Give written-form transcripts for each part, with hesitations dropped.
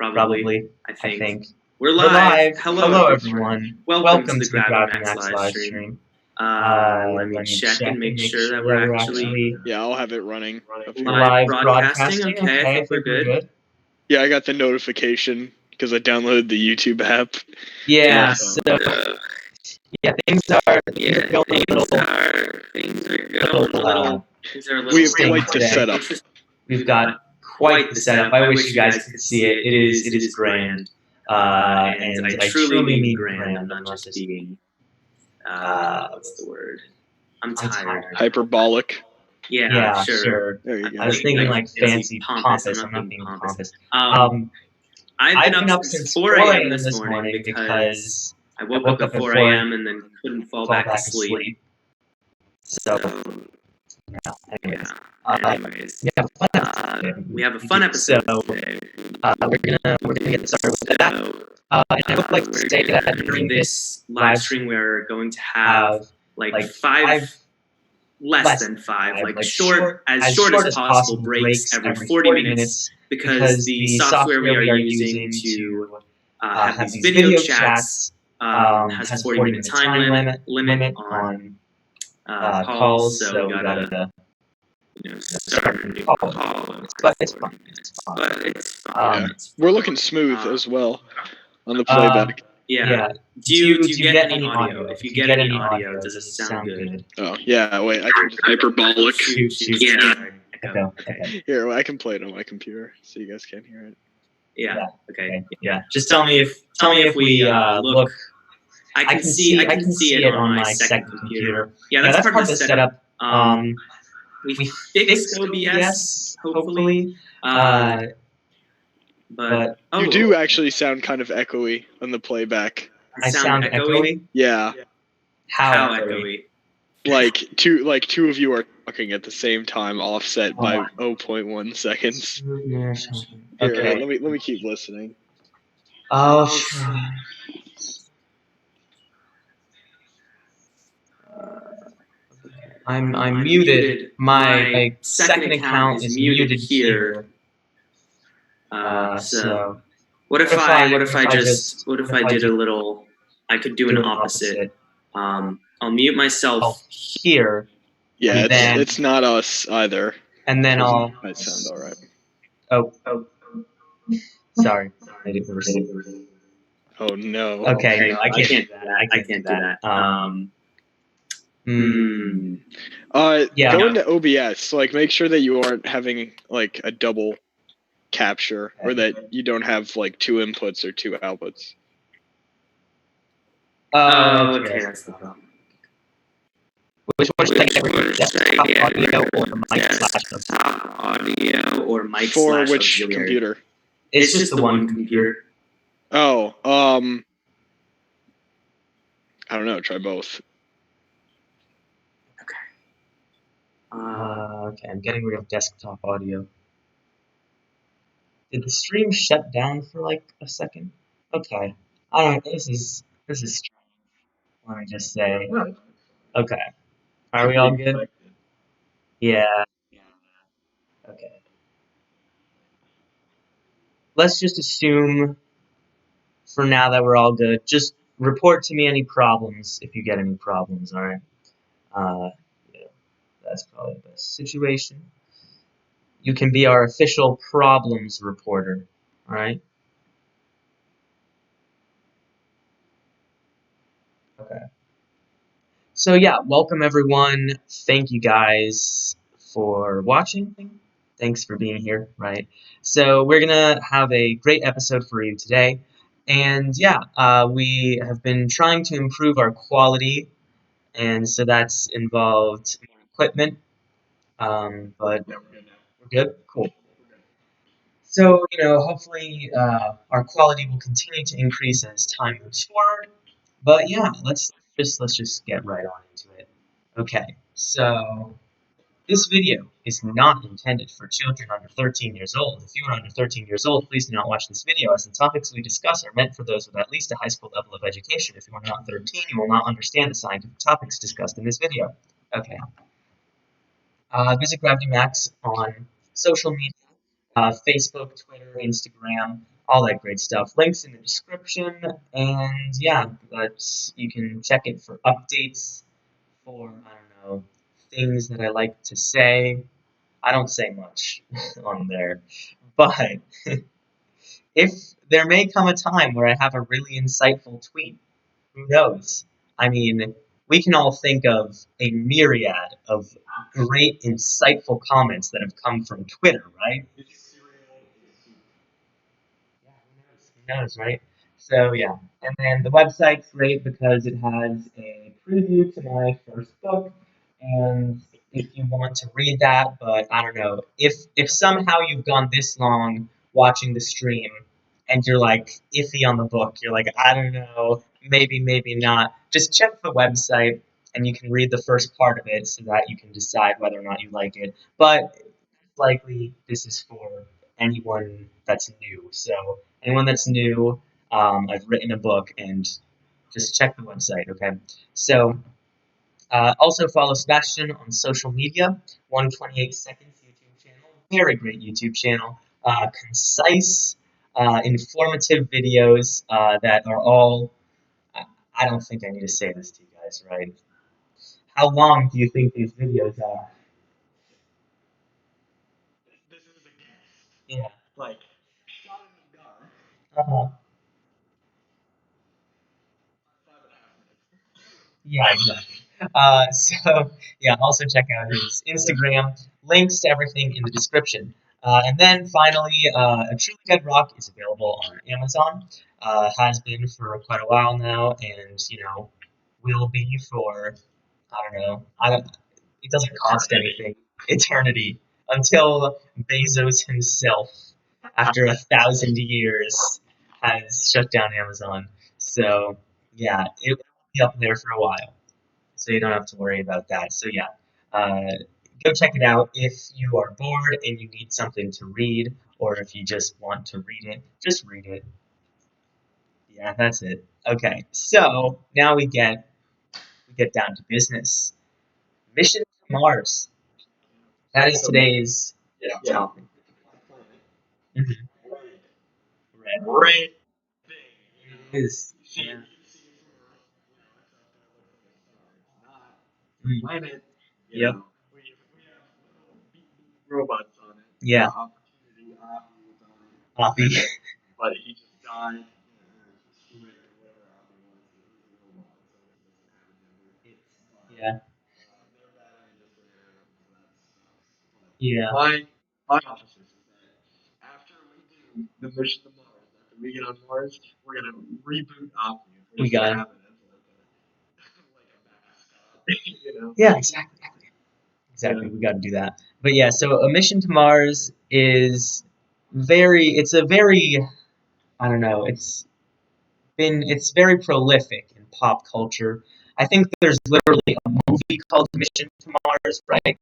Probably, I think. We're We're live. live. Hello, Everyone. Welcome to the Gravity Max live stream. Let me check and make sure that we're actually Yeah, I'll have it running. live broadcasting. Okay, I think we're good. Yeah, I got the notification because I downloaded the YouTube app. Yeah, so things are going a little. We have quite the setup. We've got quite the setup. I wish you guys could see it. It is grand. And I truly mean grand. I'm not just being what's the word? I'm tired. Hyperbolic. Yeah, sure. There you go. I was thinking like fancy, pompous. I'm not being pompous. I've been up since 4 a.m. this morning because I woke up at 4 a.m. and then couldn't fall back asleep. So, anyways, we have a fun episode today. We're gonna get started with that. And I would like to say that during this live stream, we're going to have like five, less than five, like short as possible breaks every 40 minutes because the software we are using to have these video chats has a 40-minute time limit on calls, so we gotta start a new call. But it's fun. Yeah. We're looking smooth as well on the playback. Yeah. Do you get any audio? If you get any audio, does it sound good? Oh, yeah, wait, I can just... Hyperbolic. Shoot. Yeah. Okay. Here, well, I can play it on my computer so you guys can hear it. Yeah. Okay. Yeah. Just tell me if we look. I can see it on my second computer. Yeah, that's part of the setup. We fixed OBS, hopefully. But you do actually sound kind of echoey on the playback. I sound echoey? Yeah. How echoey? Like two of you are talking at the same time, offset by 0.1 seconds. Okay. Here, let me keep listening. Oh. I'm muted. My second account is muted here. So what if I did a little? I could do an opposite. I'll mute myself here. Yeah, it's not us either. And then I'll. Might sound all right. Oh. Sorry. Oh no. Okay, no, I can't do that. I can't do that. Go into OBS. Like, make sure that you aren't having like a double capture, or that you don't have like two inputs or two outputs. Okay, that's the problem. Which one should I get? Audio or mic for which computer? It's just the one computer. Oh, I don't know. Try both. Okay, I'm getting rid of desktop audio. Did the stream shut down for like a second? Okay. Alright, this is strange. Let me just say. Okay. Are we all good? Yeah. Okay. Let's just assume for now that we're all good. Just report to me any problems if you get any problems, alright? Yeah, that's probably the best situation. You can be our official problems reporter, alright? Okay. So yeah, welcome everyone. Thank you guys for watching. Thanks for being here, right? So we're gonna have a great episode for you today. And yeah, we have been trying to improve our quality, and so that's involved equipment. But we're good? Cool. So, hopefully our quality will continue to increase as time moves forward. But yeah, let's just get right on into it. Okay, so this video is not intended for children under 13 years old. If you are under 13 years old, please do not watch this video, as the topics we discuss are meant for those with at least a high school level of education. If you are not 13, you will not understand the scientific topics discussed in this video. Okay. Visit Gravity Max on social media, Facebook, Twitter, Instagram, all that great stuff. Links in the description, and yeah, you can check it for updates for, I don't know, things that I like to say. I don't say much on there, but if there may come a time where I have a really insightful tweet, who knows? I mean, we can all think of a myriad of great, insightful comments that have come from Twitter, right? Yeah, who knows, right? So yeah, and then the website's great because it has a preview to my first book, and if you want to read that, but I don't know, if somehow you've gone this long watching the stream and you're like iffy on the book, you're like, I don't know, maybe not, just check the website and you can read the first part of it so that you can decide whether or not you like it. But likely this is for anyone that's new. So anyone that's new, I've written a book, and just check the website. Okay. So also follow Sebastian on social media. 128 Seconds YouTube channel, very great YouTube channel. Concise, informative videos that are all. I don't think I need to say this to you guys, right? How long do you think these videos are? Yeah. Uh-huh. Yeah, exactly. So yeah, also check out his Instagram. Links to everything in the description. And then finally, A Truly Dead Rock is available on Amazon. Has been for quite a while now, and will be for, I don't know. I don't. It doesn't cost anything. Eternity, until Bezos himself, after 1,000 years, has shut down Amazon. So yeah, it will be up there for a while, so you don't have to worry about that. So yeah, uh, go check it out if you are bored and you need something to read, or if you just want to read it, just read it. Yeah, that's it. Okay, so now we get down to business. Mission to Mars. That is today's topic. Mhm. Red. Is yeah. Mm. Yep. Yeah. Poppy. Yeah. Yeah. We got it. Yeah, exactly. Exactly. We got to do that. But yeah, so a mission to Mars is it's a very, I don't know, it's very prolific in pop culture. I think there's literally a movie called Mission to Mars, right?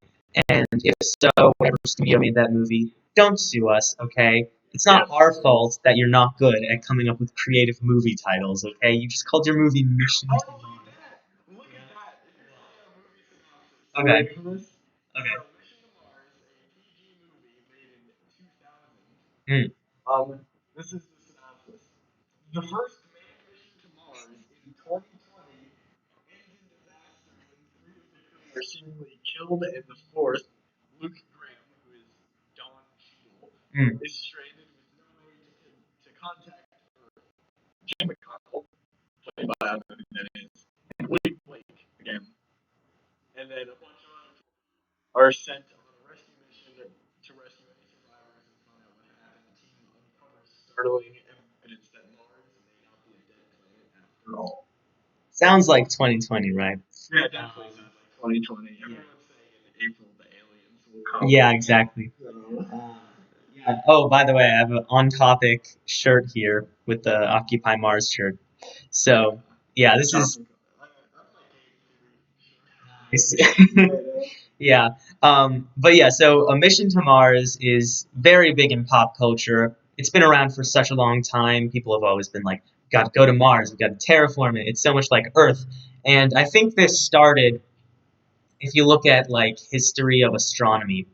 And if so, whatever studio made that movie, don't sue us, okay? It's not our fault that you're not good at coming up with creative movie titles, okay? You just called your movie Mission to Mars. Okay. Okay. Mm. Mm. Sounds like 2020, right? Yeah, exactly. Yeah. Oh, by the way, I have an on-topic shirt here with the Occupy Mars shirt. So, yeah, this is yeah. But yeah, so a mission to Mars is very big in pop culture. It's been around for such a long time. People have always been like, "Got to go to Mars. We got to terraform it. It's so much like Earth." And I think this started, if you look at like history of astronomy,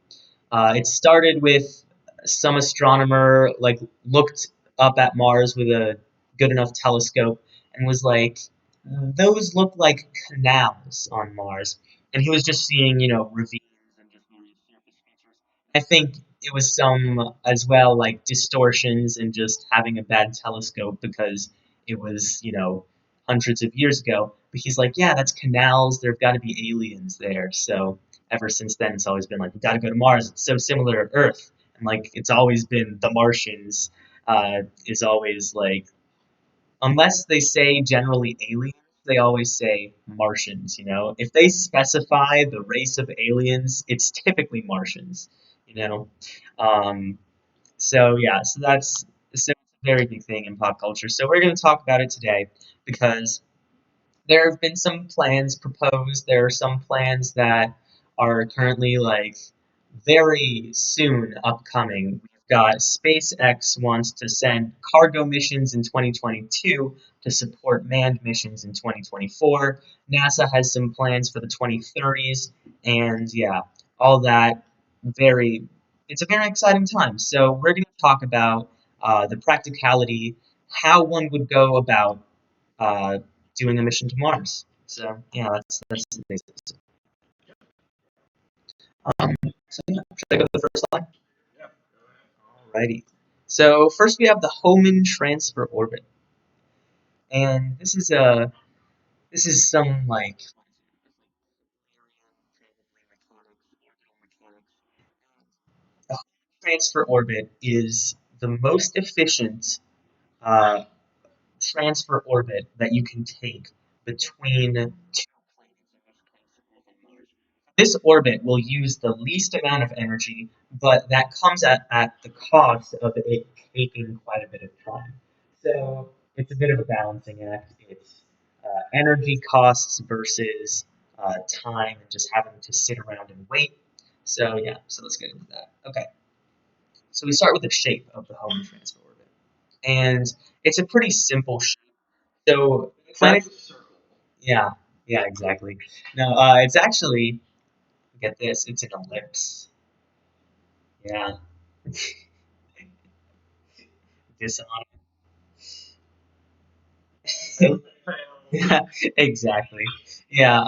it started with some astronomer like looked up at Mars with a good enough telescope and was like, those look like canals on Mars. And he was just seeing, ravines and just various surface features. I think it was some as well, like distortions and just having a bad telescope because it was, hundreds of years ago. But he's like, yeah, that's canals. There've got to be aliens there. So ever since then, it's always been like, we got to go to Mars. It's so similar to Earth. And like, it's always been the Martians is always like, unless they say generally aliens, they always say Martians. If they specify the race of aliens, it's typically Martians. You know, um, so yeah, so it's a very big thing in pop culture. So we're going to talk about it today because there have been some plans proposed. There are some plans that are currently like very soon upcoming. We've got SpaceX wants to send cargo missions in 2022 to support manned missions in 2024. NASA has some plans for the 2030s, and yeah, all that very. It's a very exciting time. So we're going to talk about the practicality, how one would go about uh, doing a mission to Mars. So yeah, that's the basics. Um, so yeah, should I go to the first slide? Alrighty. So first we have the Hohmann transfer orbit, and this is some like the Hohmann transfer orbit is the most efficient uh, transfer orbit that you can take between two planets. This orbit will use the least amount of energy, but that comes at the cost of it taking quite a bit of time. So it's a bit of a balancing act. It's energy costs versus time and just having to sit around and wait. So yeah, so let's get into that. Okay, so we start with the shape of the Hohmann transfer orbit, and it's a pretty simple shape. So planet, yeah, yeah, exactly. No, it's actually get this, it's an ellipse. Yeah, dishonest. Yeah, exactly. Yeah.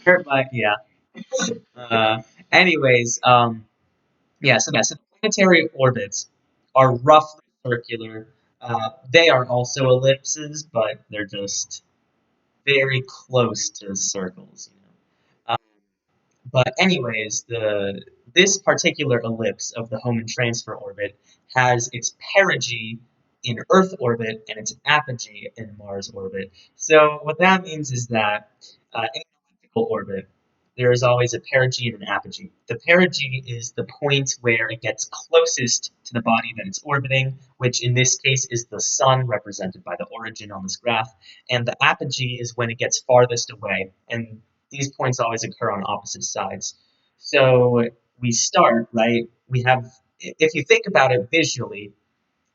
Hurt by yeah. Uh, anyways, yeah. So the planetary orbits are roughly circular. They are also ellipses, but they're just very close to circles. But anyways, the this particular ellipse of the Hohmann transfer orbit has its perigee in Earth orbit and its apogee in Mars orbit. So what that means is that in an elliptical orbit, there is always a perigee and an apogee. The perigee is the point where it gets closest to the body that it's orbiting, which in this case is the sun, represented by the origin on this graph, and the apogee is when it gets farthest away. And these points always occur on opposite sides. So we start, right? We have, if you think about it visually,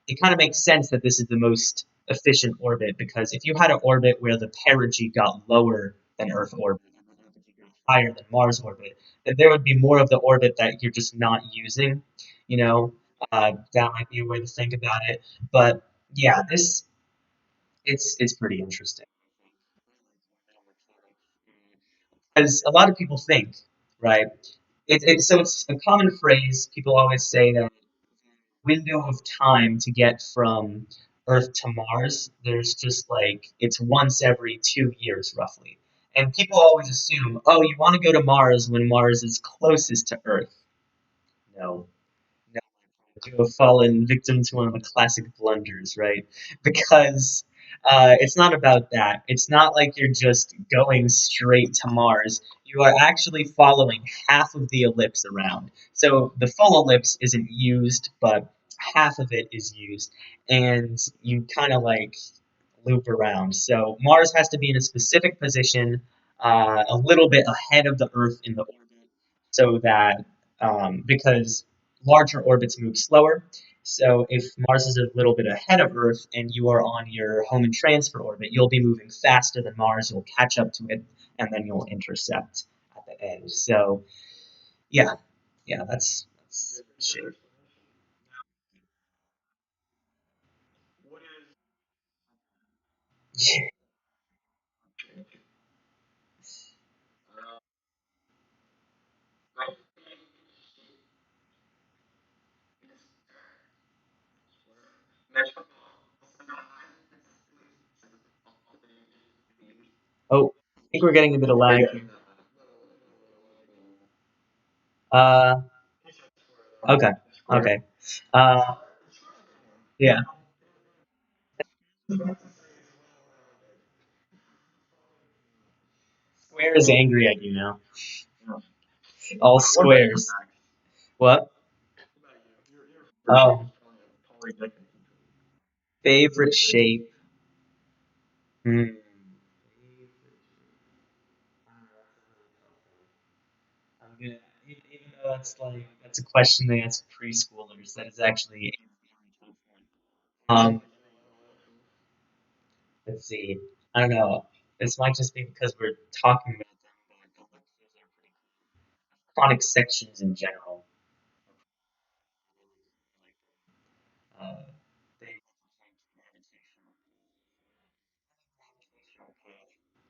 it kind of makes sense that this is the most efficient orbit because if you had an orbit where the perigee got lower than Earth orbit and the apogee got higher than Mars orbit, then there would be more of the orbit that you're just not using. You know, that might be a way to think about it. But yeah, this it's pretty interesting. As a lot of people think, right? So it's a common phrase. People always say that window of time to get from Earth to Mars, there's just like it's once every 2 years roughly. And people always assume, oh, you want to go to Mars when Mars is closest to Earth. No, you have fallen victim to one of the classic blunders, right? Because it's not about that. It's not like you're just going straight to Mars. You are actually following half of the ellipse around. So the full ellipse isn't used, but half of it is used. And you kind of like loop around. So Mars has to be in a specific position, a little bit ahead of the Earth in the orbit, so that because larger orbits move slower. So if Mars is a little bit ahead of Earth and you are on your Hohmann transfer orbit, you'll be moving faster than Mars. You'll catch up to it, and then you'll intercept at the end. So yeah, yeah, that's shape. Oh, I think we're getting a bit of lag. Uh, okay, okay. Uh, yeah. Square is angry at you now. All squares. What? Oh, favorite shape. Hmm. I'm gonna, even though that's a question they ask preschoolers, that is actually um. Let's see. I don't know. This might just be because we're talking about phonics sections in general. Uh, they,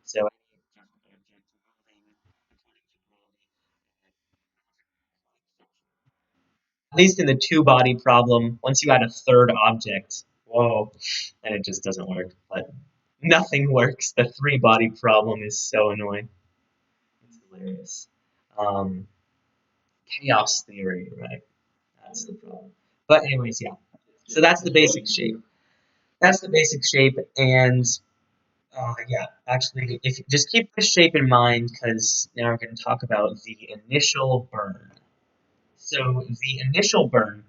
so at least in the two-body problem, once you add a third object, whoa, then it just doesn't work. But nothing works. The three-body problem is so annoying. It's hilarious. Um, chaos theory, right? That's the problem. But anyways, yeah. So that's the basic shape. That's the basic shape, and yeah, actually, if you just keep this shape in mind, because now we're going to talk about the initial burn. So the initial burn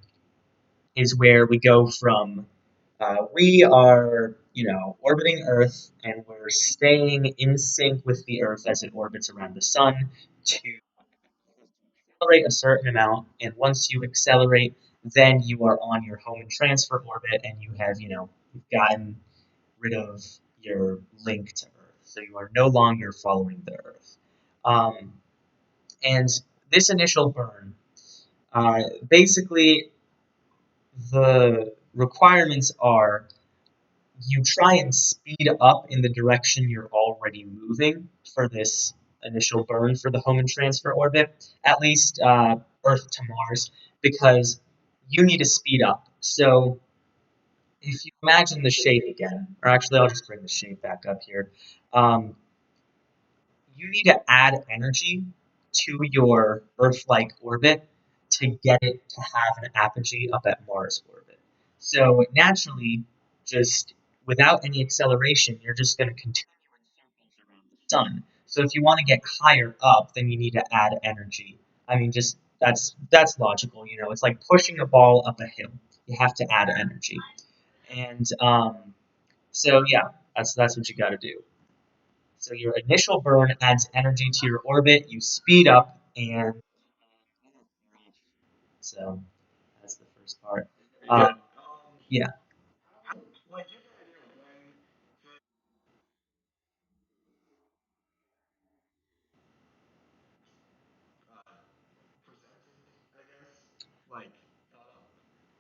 is where we go from we are, orbiting Earth, and we're staying in sync with the Earth as it orbits around the sun to accelerate a certain amount. And once you accelerate, then you are on your Hohmann transfer orbit, and you have, you've gotten rid of your link to Earth. So you are no longer following the Earth. Um, and this initial burn, basically, the requirements are you try and speed up in the direction you're already moving for this initial burn for the Hohmann transfer orbit, at least Earth to Mars, because you need to speed up. So if you imagine the shape again, or actually, I'll just bring the shape back up here. Um, you need to add energy to your Earth-like orbit to get it to have an apogee up at Mars orbit. So naturally, just without any acceleration, you're just going to continue the sun. So if you want to get higher up, then you need to add energy. I mean, just that's logical. It's like pushing a ball up a hill. You have to add energy, and so yeah, that's what you got to do. So your initial burn adds energy to your orbit, you speed up, and so that's the first part. Yeah,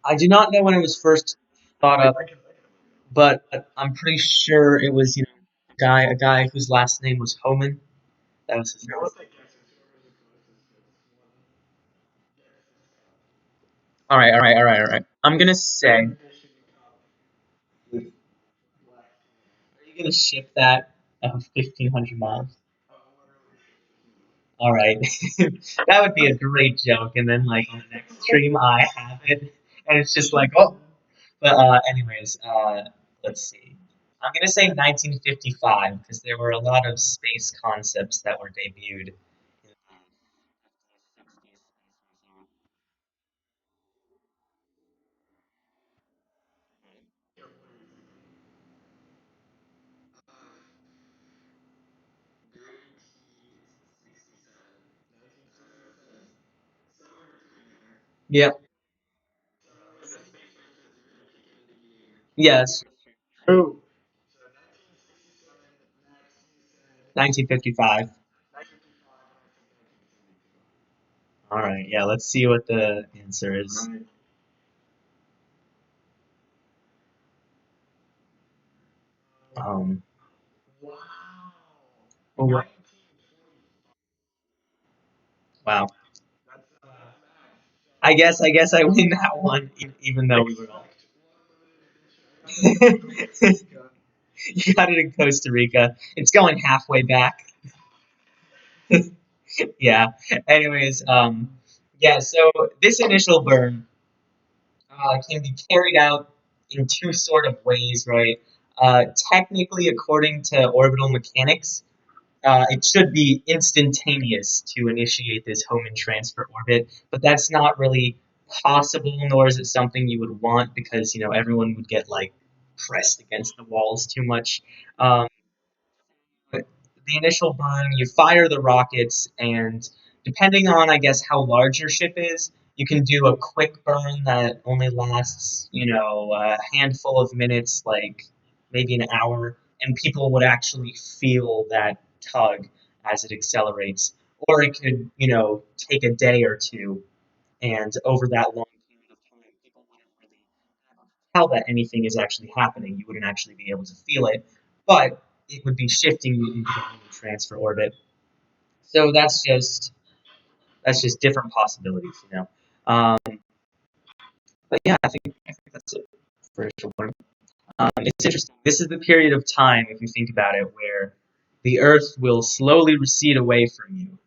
I do not know when it was first thought up, but I'm pretty sure it was a guy whose last name was Hohmann. That was his name. All right, all right, all right, all right. I'm gonna say, are you gonna ship that 1,500 miles? All right, that would be a great joke. And then like on the next stream, I have it, and it's just like, oh. But anyways, let's see. I'm gonna say 1955 because there were a lot of space concepts that were debuted. Yeah. Yes. True. 1955. All right. Yeah. Let's see what the answer is. Um. Oh, wow. I guess I win that one, even though we were all. You got it in Costa Rica. It's going halfway back. Yeah. Anyways, yeah. So this initial burn can be carried out in two sort of ways, right? Technically, according to orbital mechanics, it should be instantaneous to initiate this Hohmann transfer orbit, but that's not really possible, nor is it something you would want because everyone would get like pressed against the walls too much. But the initial burn, you fire the rockets, and depending on, I guess, how large your ship is, you can do a quick burn that only lasts, a handful of minutes, like maybe an hour, and people would actually feel that tug as it accelerates. Or it could, take a day or two, and over that long period of time, people wouldn't really tell that anything is actually happening. You wouldn't actually be able to feel it, but it would be shifting you into the Hohmann transfer orbit. So that's just different possibilities. But yeah, I think that's it for initial burn. It's interesting. This is the period of time, if you think about it, where the Earth will slowly recede away from you,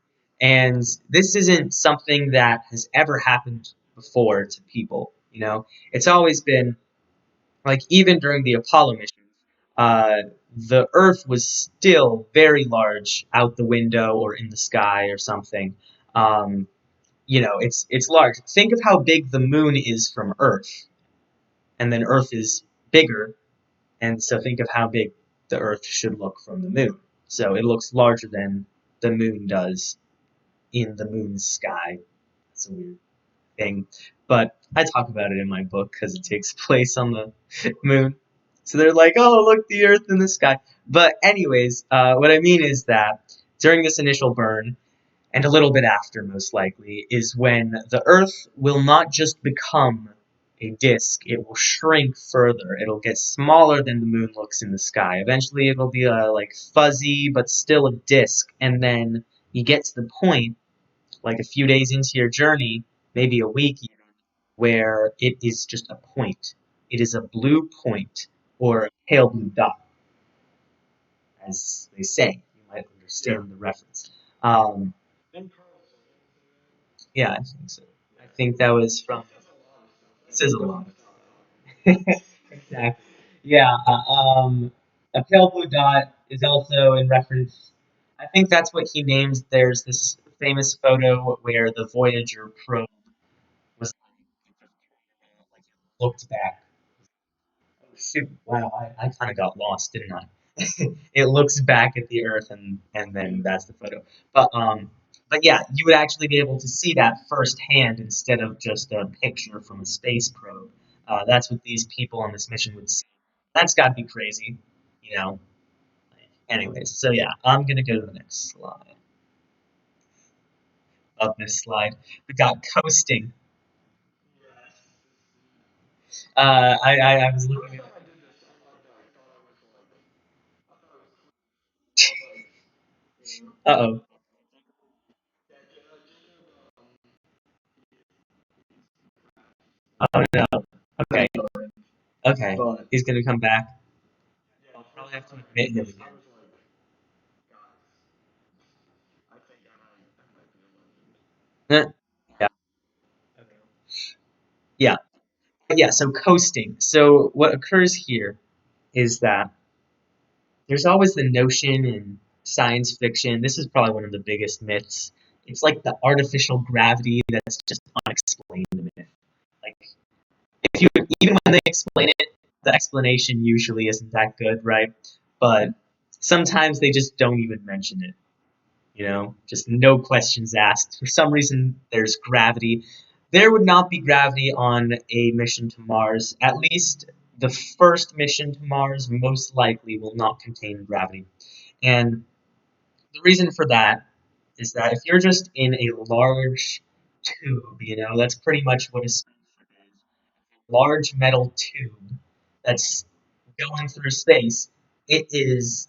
and this isn't something that has ever happened before to people. It's always been like even during the Apollo missions, uh, the Earth was still very large out the window or in the sky or something. Um, it's large. Think of how big the moon is from Earth, and then Earth is bigger, and so think of how big the Earth should look from the moon. So it looks larger than the moon does in the moon's sky. It's a weird thing. But I talk about it in my book because it takes place on the moon. So they're like, oh, look, the Earth in the sky. But, anyways, what I mean is that during this initial burn, and a little bit after, most likely, is when the Earth will not just become a disk, it will shrink further. It'll get smaller than the moon looks in the sky. Eventually, it'll be like fuzzy, but still a disk. And then you get to the point like a few days into your journey, maybe a week even, where it is just a point. It is a blue point or a pale blue dot, as they say. You might understand the reference. Um, yeah, I think so. I think that was from Sizzle. Exactly. Yeah. A pale blue dot is also in reference. I think that's what he names. There's this famous photo where the Voyager probe was like looked back. Oh shoot! Wow, I kind of got lost, didn't I? It looks back at the Earth, and then that's the photo. But yeah, you would actually be able to see that firsthand instead of just a picture from a space probe. That's what these people on this mission would see. That's got to be crazy, you know. Anyways, so yeah, I'm gonna go to the next slide. Of this slide, we got coasting. I was looking at. Uh oh. Oh no. Okay. Okay. He's gonna come back. I'll probably have to admit him again. Eh, yeah. Yeah. Yeah. So coasting. So what occurs here is that there's always the notion in science fiction. This is probably one of the biggest myths. It's like the artificial gravity that's just unexplained myth. Like if you even when they explain it, the explanation usually isn't that good, right? But sometimes they just don't even mention it. Just no questions asked. For some reason, there's gravity. There would not be gravity on a mission to Mars. At least the first mission to Mars most likely will not contain gravity. And the reason for that is that if you're just in a large tube, that's pretty much what a spaceship is. Large metal tube that's going through space. It is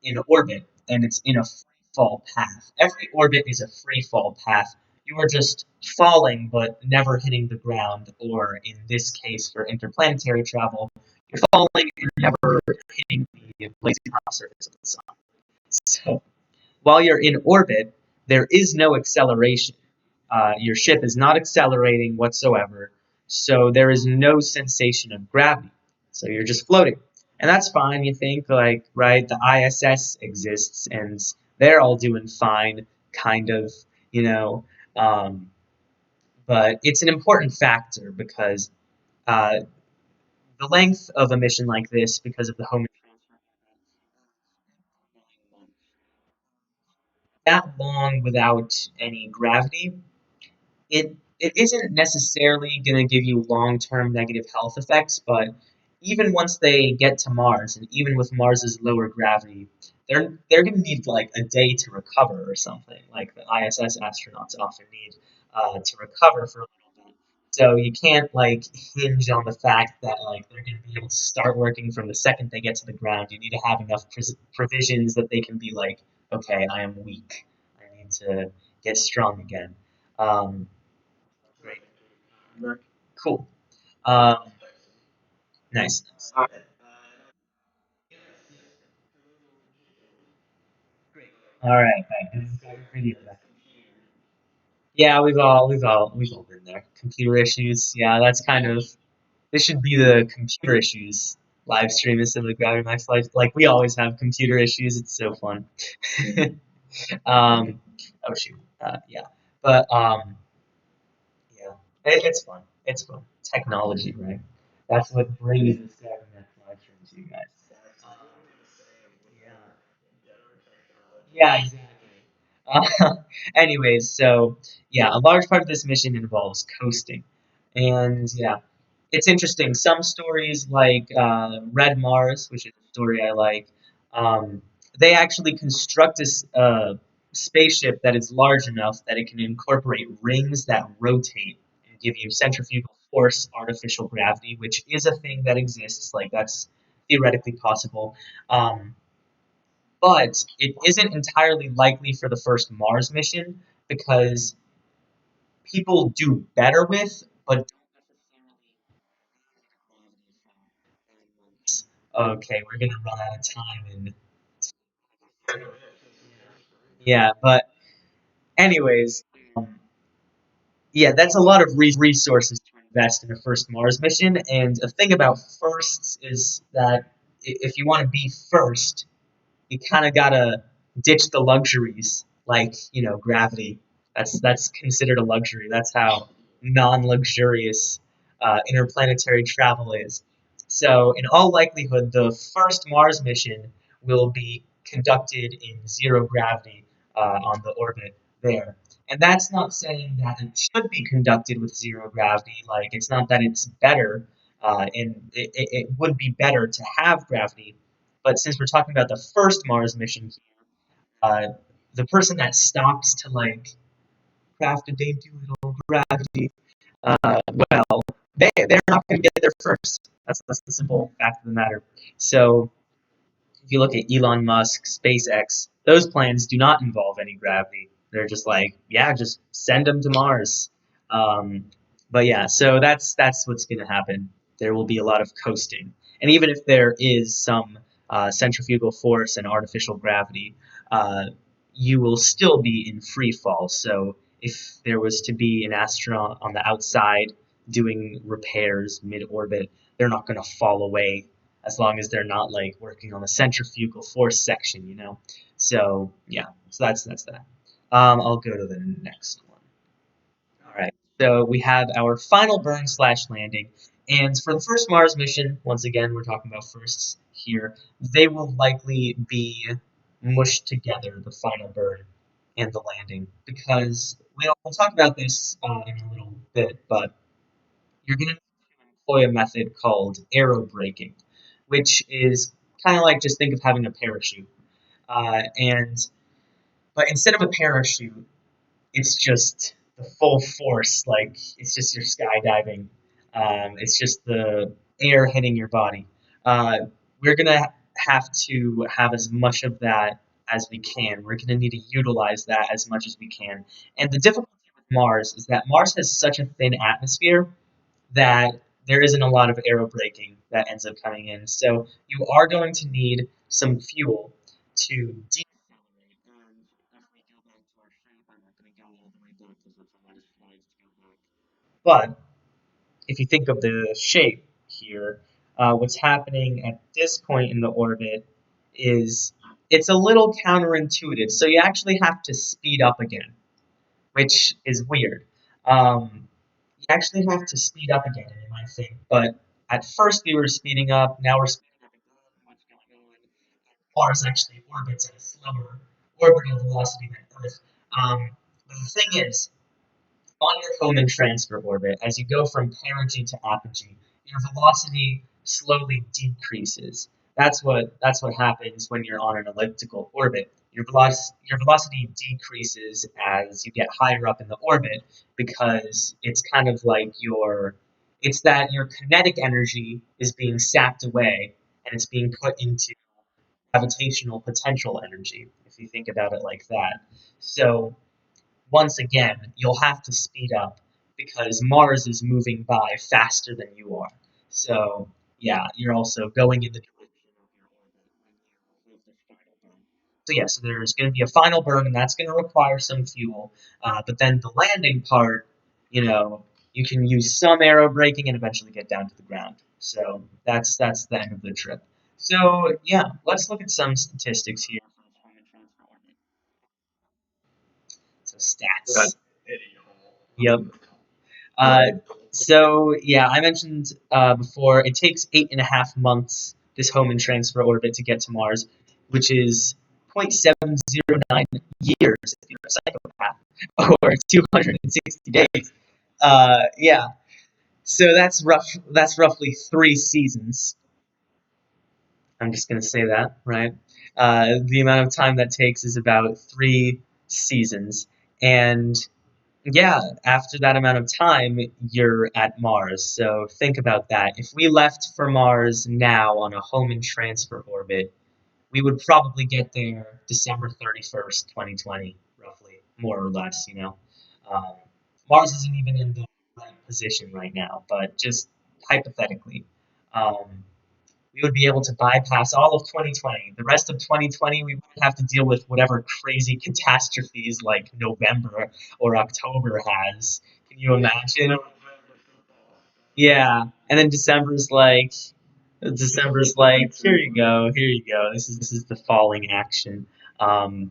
in orbit, and it's in a free fall path. Every orbit is a free fall path. You are just falling but never hitting the ground, or in this case for interplanetary travel, You're falling, you're never hitting the blazing hot surface of the sun. So while you're in orbit, there is no acceleration. Your ship is not accelerating whatsoever, so there is no sensation of gravity. So you're just floating. And that's fine, you think, like, right? The ISS exists and they're all doing fine, kind of, you know. Um, but it's an important factor because uh, the length of a mission like this, because of the Hohmann, that long without any gravity, it isn't necessarily going to give you long-term negative health effects, but even once they get to Mars, and even with Mars's lower gravity, they're going to need like a day to recover or something. Like the ISS astronauts often need to recover for a little bit. So you can't like hinge on the fact that like they're going to be able to start working from the second they get to the ground. You need to have enough provisions that they can be like, okay, I am weak. I need to get strong again. Um, Great. Cool. Um, nice. All right. Video back. Yeah, we've all been there. Computer issues. Yeah, that's kind of this should be the computer issues live stream instead of the Gravity Max live. Like we always have computer issues. It's so fun. um, oh shoot. Yeah, but yeah, it's fun. It's fun. Technology, right? That's what brings this Gravity Max live stream to you guys. Um, yeah. Yeah, exactly. Uh, anyways, so yeah, a large part of this mission involves coasting, and yeah, it's interesting. Some stories, like Red Mars, which is a story I like, um, they actually construct a spaceship that is large enough that it can incorporate rings that rotate and give you centrifugal force, artificial gravity, which is a thing that exists. Like that's theoretically possible. Um, but it isn't entirely likely for the first Mars mission because people do better with, but okay, we're gonna run out of time and yeah, but anyways, um, yeah, that's a lot of resources to invest in a first Mars mission, and a thing about firsts is that if you want to be first, you kind of gotta ditch the luxuries like gravity. That's considered a luxury. That's how non-luxurious interplanetary travel is. So in all likelihood, the first Mars mission will be conducted in zero gravity on the orbit there. And that's not saying that it should be conducted with zero gravity. Like it's not that it's better, and it would be better to have gravity, but since we're talking about the first Mars mission, uh, the person that stops to like craft a dainty little gravity, uh, well, they're not going to get there first. That's the simple fact of the matter. So if you look at Elon Musk, SpaceX, those plans do not involve any gravity. They're just like, yeah, just send them to Mars. Um, but yeah, so that's what's going to happen. There will be a lot of coasting, and even if there is some centrifugal force and artificial gravity, uh, you will still be in free fall. So if there was to be an astronaut on the outside doing repairs mid orbit, they're not going to fall away as long as they're not like working on the centrifugal force section. So yeah, so that's that. I'll go to the next one. All right. So we have our final burn slash landing, and for the first Mars mission, once again we're talking about firsts here. They will likely be mushed together, the final burn and the landing, because we'll talk about this in a little bit, but you're going to employ a method called aerobraking, which is kind of like just think of having a parachute. And but instead of a parachute, it's just the full force. Like it's just your skydiving. It's just the air hitting your body. We're gonna have to have as much of that as we can. We're gonna need to utilize that as much as we can. And the difficulty with Mars is that Mars has such a thin atmosphere that there isn't a lot of aerobraking that ends up coming in. So you are going to need some fuel to decelerate. And if we go back to our shape, I'm not going to go all the way back because it's a lot of slides to go back. But if you think of the shape here, what's happening at this point in the orbit is it's a little counterintuitive. So you actually have to speed up again, which is weird. You actually have to speed up again, you might think. But at first we were speeding up, now we're speeding up again. What's going on? Mars actually orbits at a slower orbital velocity than Earth. But the thing is, on your Hohmann transfer orbit, as you go from perigee to apogee, your velocity slowly decreases. That's what happens when you're on an elliptical orbit. Your velocity decreases as you get higher up in the orbit because it's kind of like it's that your kinetic energy is being sapped away and it's being put into gravitational potential energy, if you think about it like that. So once again, you'll have to speed up because Mars is moving by faster than you are. So, yeah, you're also going in the direction of your orbit when you hit the final burn. So, yeah, so there's going to be a final burn, and that's going to require some fuel. But then the landing part, you can use some aerobraking and eventually get down to the ground. So that's the end of the trip. So yeah, let's look at some statistics here. So stats. Yep. Uh, so yeah, I mentioned before it takes 8.5 months this Hohmann transfer orbit to get to Mars, which is 0.709 years if you're a psychopath, or 260 days. Yeah, so that's rough. That's roughly 3 seasons. I'm just gonna say that, right? The amount of time that takes is about 3 seasons, and yeah, after that amount of time, you're at Mars. So think about that. If we left for Mars now on a Hohmann transfer orbit, we would probably get there December 31st, 2020, roughly, more or less. Um, Mars isn't even in the right position right now, but just hypothetically. Um, we would be able to bypass all of 2020. The rest of 2020, we wouldn't have to deal with whatever crazy catastrophes like November or October has. Can you imagine? Yeah, and then December's like, here you go. This is the falling action. Um,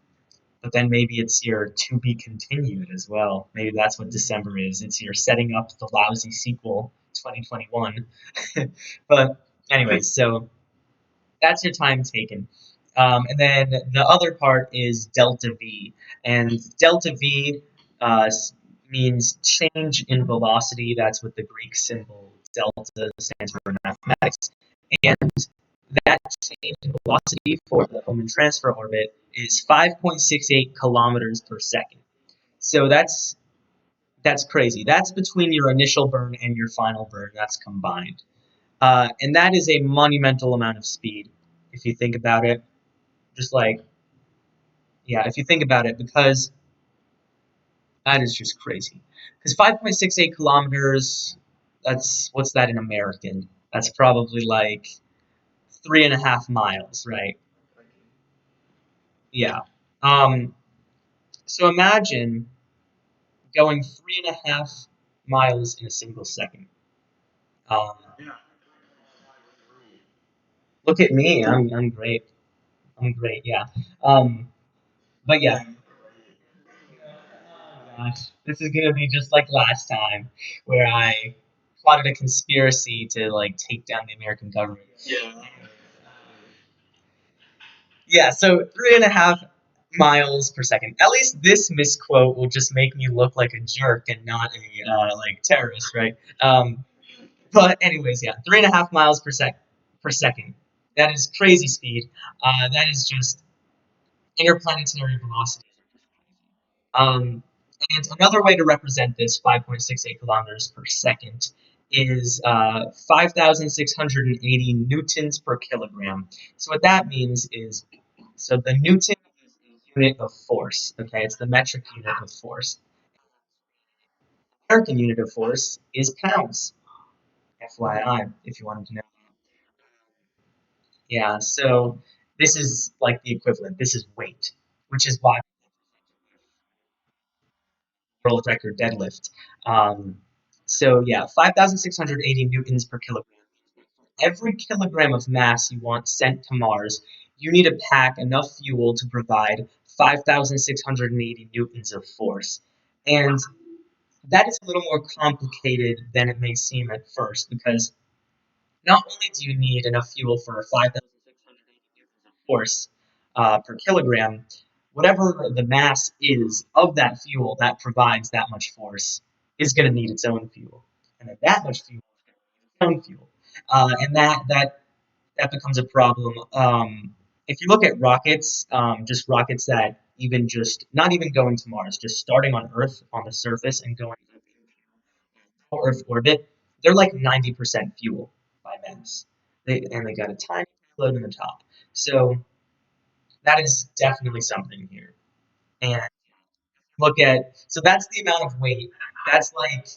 but then maybe it's your to be continued as well. Maybe that's what December is. It's your setting up the lousy sequel 2021. But anyways, so that's your time taken. And then the other part is delta V. And delta V uh, means change in velocity. That's what the Greek symbol delta stands for in mathematics. And that change in velocity for the Hohmann transfer orbit is 5.68 kilometers per second. So that's crazy. That's between your initial burn and your final burn. That's combined. And that is a monumental amount of speed, if you think about it. Just like, yeah, if you think about it, because that is just crazy. Because 5.68 kilometers, what's that in American? That's probably like 3.5 miles, right? Yeah. Um, so imagine going 3.5 miles in a single second. Um, look at me, I'm great. I'm great, yeah. Um, but yeah, gosh, this is gonna be just like last time, where I plotted a conspiracy to like take down the American government. Yeah, so 3.5 miles per second. At least this misquote will just make me look like a jerk and not a like terrorist, right? But anyways, yeah, 3.5 miles per second. That is crazy speed. That is just interplanetary velocity. Um, and another way to represent this 5.68 kilometers per second is 5,680 newtons per kilogram. So what that means is, so the newton is a unit of force. Okay, it's the metric unit of force. American unit of force is pounds. FYI, if you wanted to know. Yeah, so this is like the equivalent. This is weight, which is why world record deadlift. Um, so yeah, 5,680 newtons per kilogram. Every kilogram of mass you want sent to Mars, you need to pack enough fuel to provide 5,680 newtons of force. And that is a little more complicated than it may seem at first, because not only do you need enough fuel for 5,680 newtons of force per kilogram, whatever the mass is of that fuel that provides that much force is going to need its own fuel. And then that much fuel is going to need its own fuel. And that becomes a problem. If you look at rockets, just rockets that even just not even going to Mars, just starting on Earth on the surface and going to Earth orbit, they're like 90% fuel by mass. And they got a tiny load in the top. So that is definitely something here. And look at so that's the amount of weight. That's like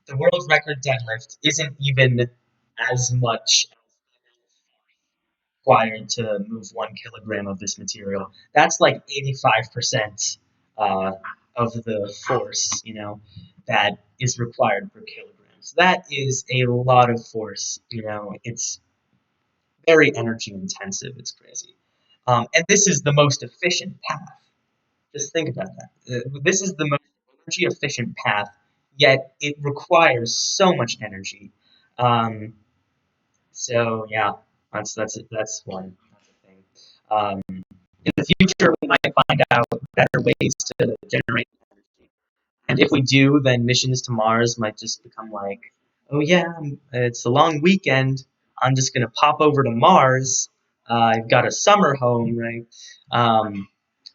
the world record deadlift isn't even as much required to move 1 kilogram of this material. That's like 85% of the force, that is required per kilogram. So that is a lot of force. It's very energy intensive. It's crazy. And this is the most efficient path. Just think about that. This is the most energy efficient path, yet it requires so much energy. Um, so yeah, that's one. That's a thing. In the future, we might find out better ways to generate energy. And if we do, then missions to Mars might just become like, oh yeah, it's a long weekend. I'm just gonna pop over to Mars. I've got a summer home, right?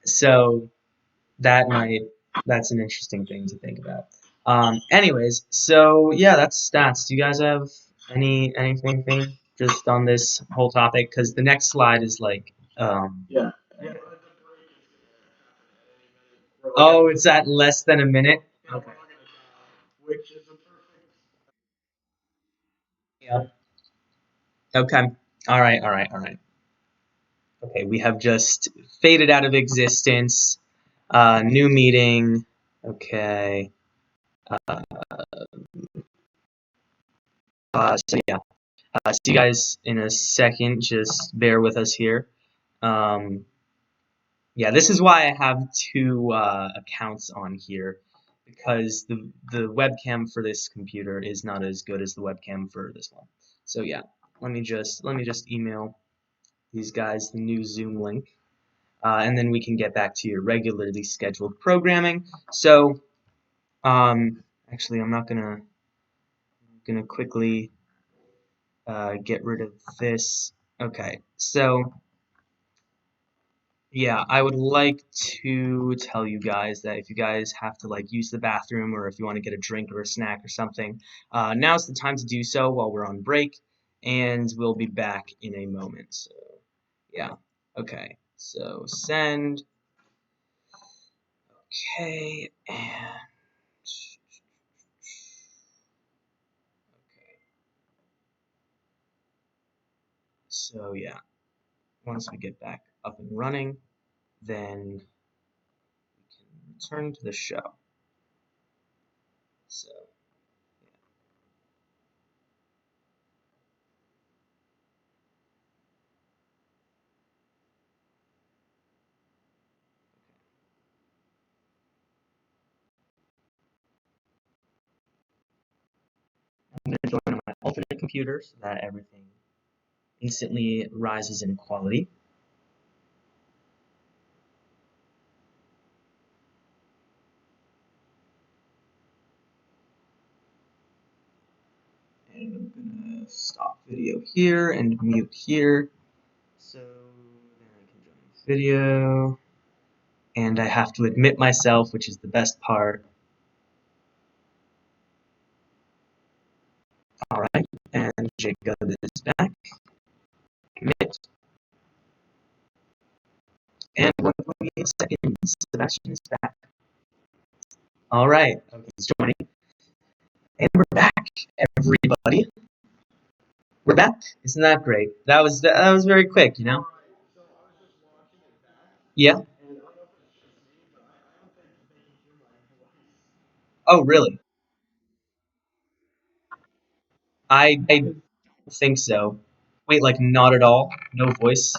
So that might that's an interesting thing to think about. Anyways, so yeah, that's stats. Do you guys have anything just on this whole topic? Because the next slide is like, oh, it's at less than a minute. Okay. Yeah. Okay. All right. All right. All right. Okay. We have just faded out of existence. New meeting. Okay. Uh, so yeah. See you guys in a second. Just bear with us here. Um, yeah, this is why I have two accounts on here, because the webcam for this computer is not as good as the webcam for this one. So yeah, let me just email these guys the new Zoom link, and then we can get back to your regularly scheduled programming. So actually, I'm not gonna quickly get rid of this. Okay, so yeah, I would like to tell you guys that if you guys have to like use the bathroom, or if you want to get a drink or a snack or something, now's the time to do so while we're on break, and we'll be back in a moment. So yeah, okay. So send. Okay, and okay. So yeah, once we get back up and running, then we can return to the show. So I'm going to join my alternate computer so that everything instantly rises in quality. And I'm gonna stop video here and mute here. So then I can join this video. And I have to admit myself, which is the best part. Alright, and Jacob is back. Commit. And 1.8 seconds. Sebastian is back. Alright, okay, he's joining. And we're back, everybody. We're back. Isn't that great? That was very quick, you know. Yeah. Oh, really? I don't think so. Wait, like not at all? No voice?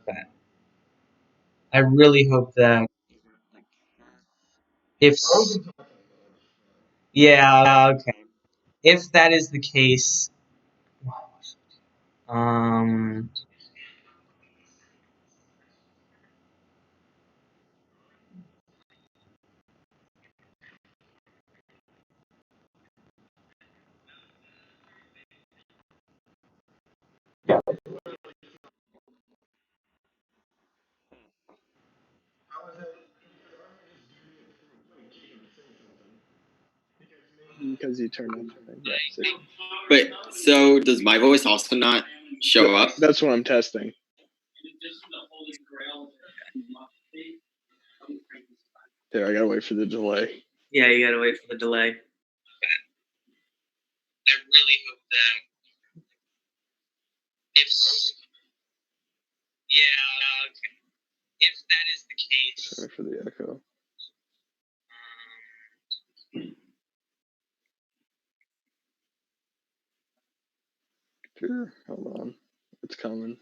Okay. I really hope that if yeah, okay. If that is the case, um, Because you turn off the position. Wait, so does my voice also not show up? That's what I'm testing. There, I gotta wait for the delay. Yeah, you gotta wait for the delay. I really hope that if okay. If that is the case, Sorry for the echo. Sure, hold on. It's coming.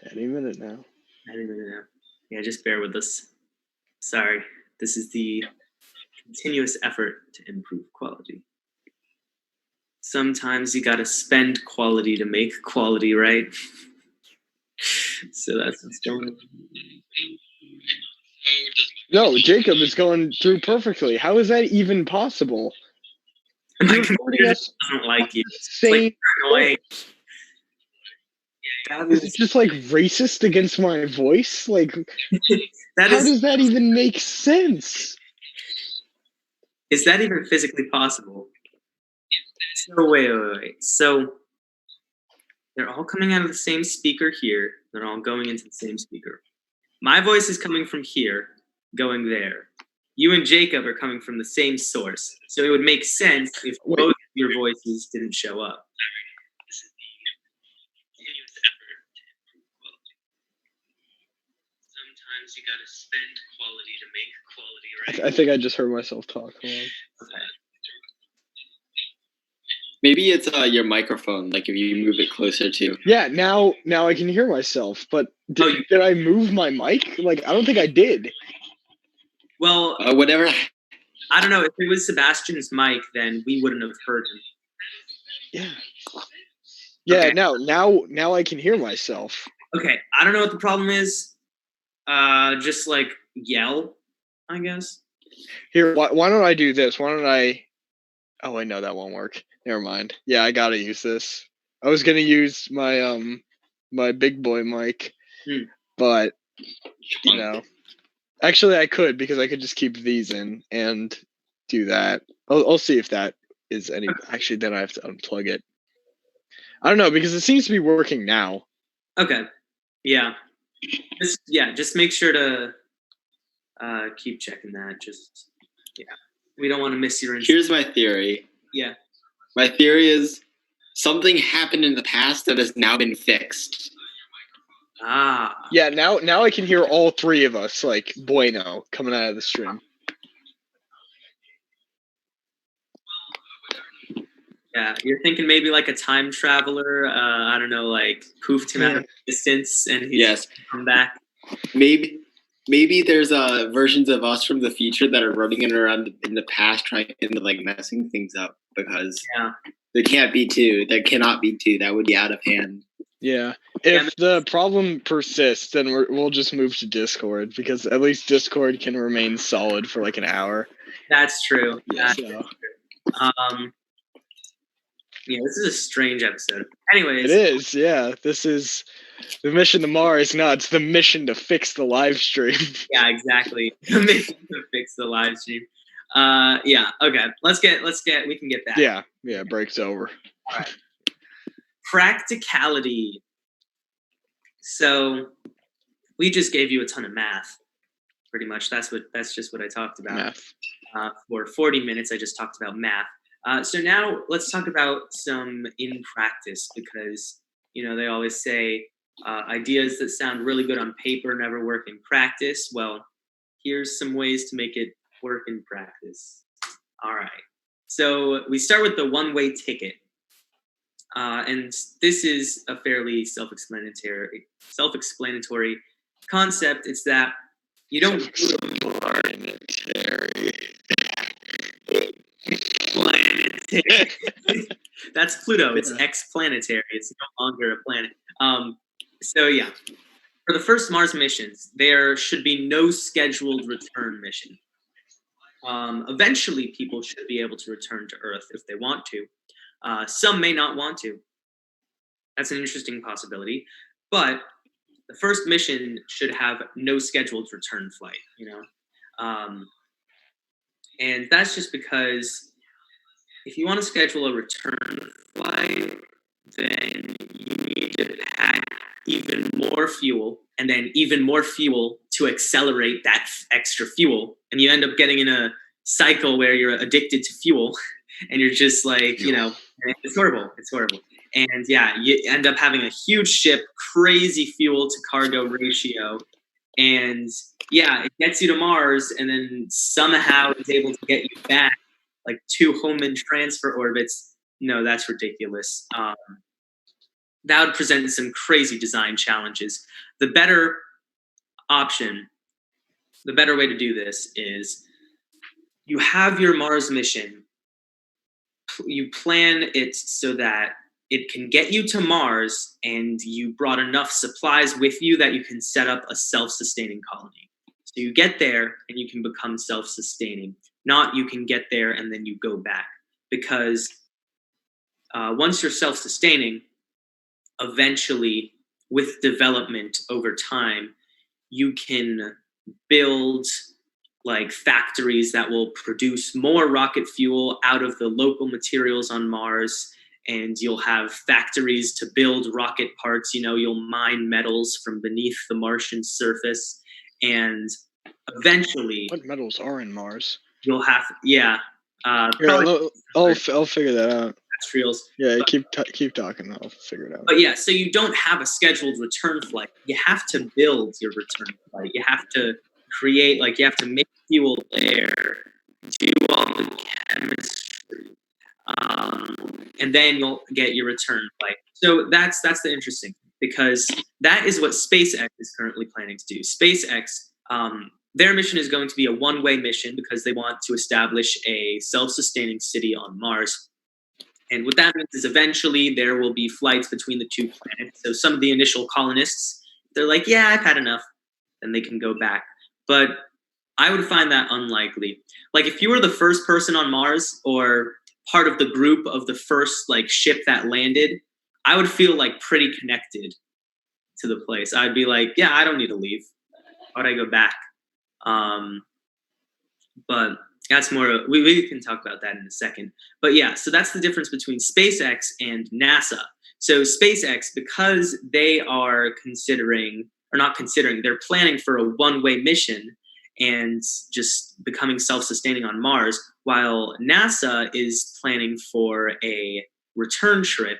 Any minute now. Yeah, just bear with us. Sorry, this is the continuous effort to improve quality. Sometimes you gotta spend quality to make quality, right? So that's what's going on. No, Jacob is going through perfectly. How is that even possible? My computer just doesn't like you. It's like annoying. Is it just like racist against my voice? Like, how does that even make sense? Is that even physically possible? So wait. So they're all coming out of the same speaker here. They're all going into the same speaker. My voice is coming from here, going there. You and Jacob are coming from the same source. So it would make sense if both of your voices didn't show up. Sometimes you gotta spend quality to make quality, right? I think I just heard myself talk. Hold on. Okay. Maybe it's your microphone, like if you move it closer to. Yeah, now I can hear myself. But did I move my mic? Like, I don't think I did. Well, whatever. I don't know. If it was Sebastian's mic, then we wouldn't have heard him. Yeah. Yeah. Okay. Now I can hear myself. Okay. I don't know what the problem is. Just like yell, I guess. Here, why don't I do this? Why don't I? Oh, I know that won't work. Never mind. Yeah, I gotta use this. I was gonna use my my big boy mic, but you know, actually I could because I could just keep these in and do that. I'll see if that is any. Actually, then I have to unplug it. I don't know because it seems to be working now. Okay. Yeah. Just make sure to keep checking that. We don't want to miss your. Here's my theory. Yeah. My theory is something happened in the past that has now been fixed. Ah. Yeah. Now I can hear all three of us like bueno coming out of the stream. Yeah, you're thinking maybe like a time traveler. I don't know, like poofed him out of distance, and he's come back. Maybe there's versions of us from the future that are running around in the past, trying and like messing things up because there can't be two. There cannot be two. That would be out of hand. Yeah. If the problem persists, then we'll just move to Discord because at least Discord can remain solid for like an hour. That's true. Yeah. Yeah, this is a strange episode. Anyways. It is, yeah. This is the mission to Mars. No, it's the mission to fix the live stream. Yeah, exactly. The mission to fix the live stream. Yeah, okay. We can get that. Yeah, break's over. All right. Practicality. So we just gave you a ton of math, pretty much. That's just what I talked about. Math. For 40 minutes, I just talked about math. So now let's talk about some in practice, because they always say ideas that sound really good on paper never work in practice. Well, here's some ways to make it work in practice. All right. So we start with the one-way ticket. And this is a fairly self-explanatory concept. It's that you don't That's Pluto. It's ex-planetary. It's no longer a planet. So yeah, for the first Mars missions, there should be no scheduled return mission. Eventually, people should be able to return to Earth if they want to. Some may not want to. That's an interesting possibility. But the first mission should have no scheduled return flight, and that's just because if you want to schedule a return flight, then you need to pack even more fuel, and then even more fuel to accelerate that extra fuel. And you end up getting in a cycle where you're addicted to fuel, and you're just like, it's horrible. It's horrible. And yeah, you end up having a huge ship, crazy fuel to cargo ratio. And yeah, it gets you to Mars, and then somehow is able to get you back like 2 Hohmann transfer orbits. No, that's ridiculous. That would present some crazy design challenges. The better option, the better way to do this is you have your Mars mission. You plan it so that it can get you to Mars, and you brought enough supplies with you that you can set up a self-sustaining colony. So you get there and you can become self-sustaining. Not you can get there and then you go back. Because once you're self-sustaining, eventually, with development over time, you can build like factories that will produce more rocket fuel out of the local materials on Mars. And you'll have factories to build rocket parts. You'll mine metals from beneath the Martian surface. And eventually, what metals are in Mars? You'll have, Here, I'll figure that out. Terrestrials. Yeah, keep talking. I'll figure it out. But yeah, so you don't have a scheduled return flight. You have to build your return flight. You have to create, you have to make fuel there, do all the chemistry, and then you'll get your return flight. So that's the interesting, because that is what SpaceX is currently planning to do. SpaceX, their mission is going to be a one-way mission because they want to establish a self-sustaining city on Mars. And what that means is eventually there will be flights between the 2 planets. So some of the initial colonists, they're like, yeah, I've had enough. Then they can go back. But I would find that unlikely. Like if you were the first person on Mars or part of the group of the first ship that landed, I would feel pretty connected to the place. I'd be like, yeah, I don't need to leave. Why'd I go back? But that's more, we can talk about that in a second. But yeah, so that's the difference between SpaceX and NASA. So SpaceX, because they are they're planning for a one-way mission and just becoming self-sustaining on Mars, while NASA is planning for a return trip,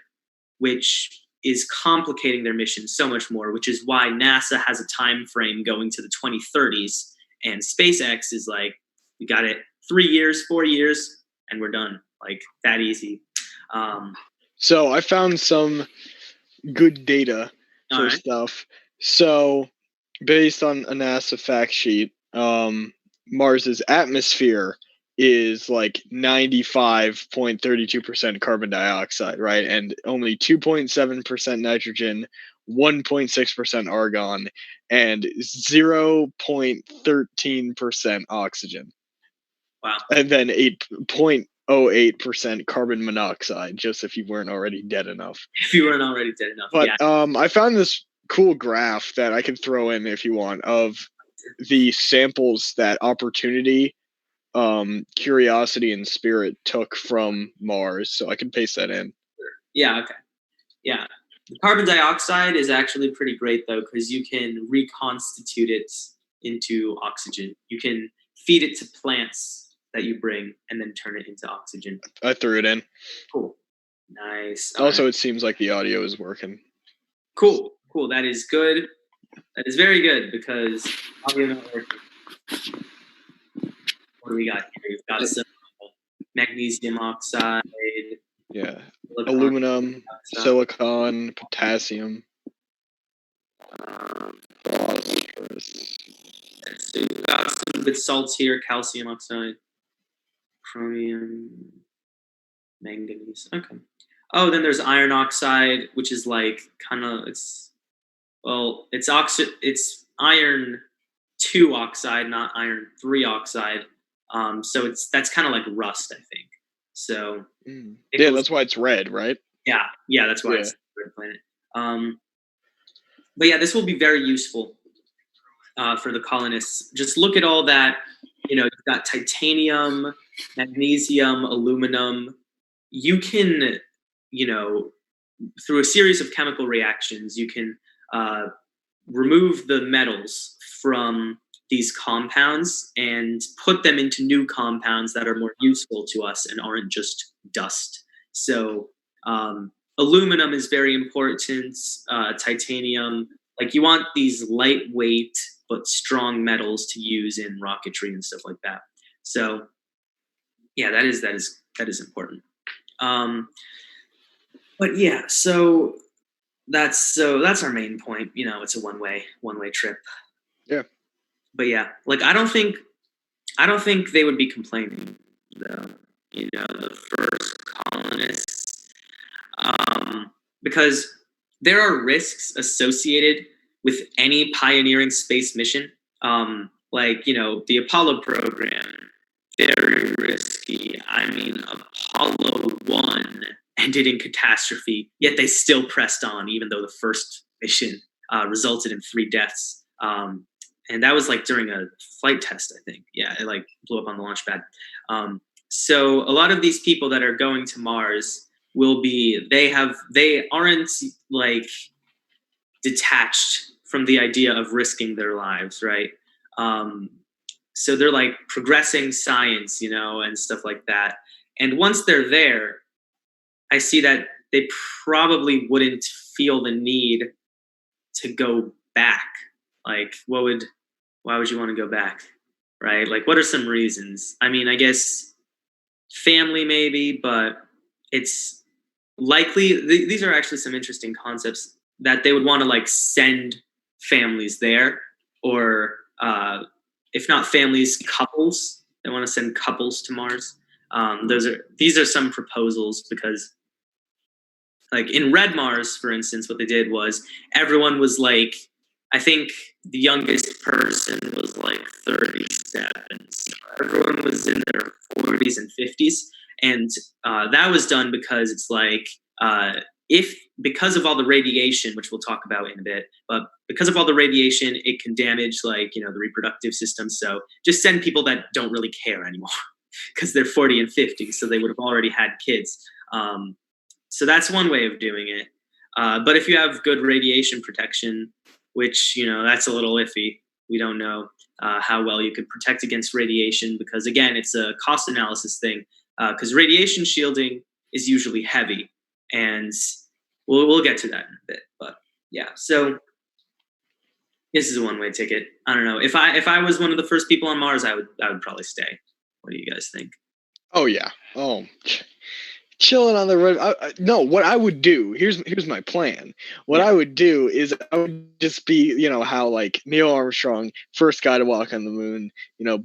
which is complicating their mission so much more, which is why NASA has a time frame going to the 2030s, and SpaceX is like, we got it 3 years, 4 years, and we're done. That easy. So I found some good data for stuff. So based on a NASA fact sheet, Mars's atmosphere is 95.32% carbon dioxide, right? And only 2.7% nitrogen, 1.6% argon, and 0.13% oxygen. Wow. And then 8.08% carbon monoxide, just if you weren't already dead enough. But yeah. I found this cool graph that I can throw in if you want of the samples that Opportunity, Curiosity, and Spirit took from Mars. So I can paste that in. Yeah, okay. Yeah. Carbon dioxide is actually pretty great, though, because you can reconstitute it into oxygen. You can feed it to plants that you bring and then turn it into oxygen. I threw it in. Cool. Nice. Also, it seems like the audio is working. Cool. That is good. That is very good because audio not working. What do we got here? We've got some magnesium oxide. Yeah. Aluminum, silicon, potassium. Phosphorus. So we've got some good salts here: calcium oxide, chromium, manganese. Okay. Oh, then there's iron oxide, which is like kind of it's iron 2 oxide, not iron 3 oxide. So that's kind of like rust, I think. So that's why it's red, right? Yeah, that's why it's red planet. But yeah, this will be very useful for the colonists. Just look at all that. You've got titanium, magnesium, aluminum. You can, through a series of chemical reactions, you can remove the metals from these compounds and put them into new compounds that are more useful to us and aren't just dust. So aluminum is very important, titanium. Like you want these lightweight but strong metals to use in rocketry and stuff like that. So yeah, that is important. But yeah, so that's our main point. It's a one-way trip. Yeah. But yeah, like I don't think they would be complaining though. The first colonists, because there are risks associated with any pioneering space mission. Like the Apollo program, very risky. I mean, Apollo 1 ended in catastrophe, yet they still pressed on, even though the first mission resulted in 3 deaths. And that was like during a flight test, I think. Yeah, it like blew up on the launch pad. So a lot of these people that are going to Mars they aren't like detached from the idea of risking their lives, right? So they're like progressing science, and stuff like that. And once they're there, I see that they probably wouldn't feel the need to go back. Like, why would you want to go back, right? Like, what are some reasons? I mean, I guess family maybe, but it's likely these are actually some interesting concepts that they would want to like send families there, or if not families, couples. They want to send couples to Mars. These are some proposals because, like in Red Mars, for instance, what they did was everyone was like, I think the youngest person was like 37. So everyone was in their 40s and 50s. And that was done because it's like, because of all the radiation, which we'll talk about in a bit, but because of all the radiation, it can damage like, the reproductive system. So just send people that don't really care anymore because they're 40 and 50. So they would have already had kids. So that's one way of doing it. But if you have good radiation protection, which, that's a little iffy. We don't know how well you could protect against radiation because, again, it's a cost analysis thing because radiation shielding is usually heavy. And we'll get to that in a bit. But, yeah, so this is a one-way ticket. I don't know. If I was one of the first people on Mars, I would probably stay. What do you guys think? Oh, yeah. Oh, chilling on the road. No, what I would do, here's my plan. What I would do is I would just be, how like Neil Armstrong, first guy to walk on the moon,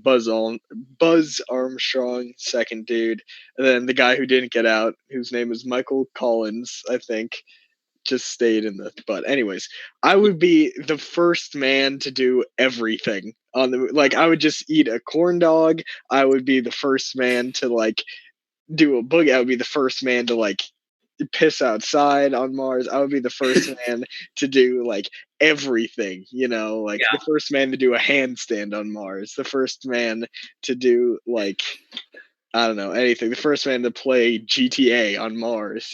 Buzz Armstrong, second dude, and then the guy who didn't get out, whose name is Michael Collins, I think, just stayed in the. But anyways, I would be the first man to do everything on the, like I would just eat a corn dog. I would be the first man to like do a boogie. I would be the first man to like piss outside on Mars. I would be the first man to do like everything, the first man to do a handstand on Mars, the first man to do like, I don't know, anything, the first man to play GTA on Mars,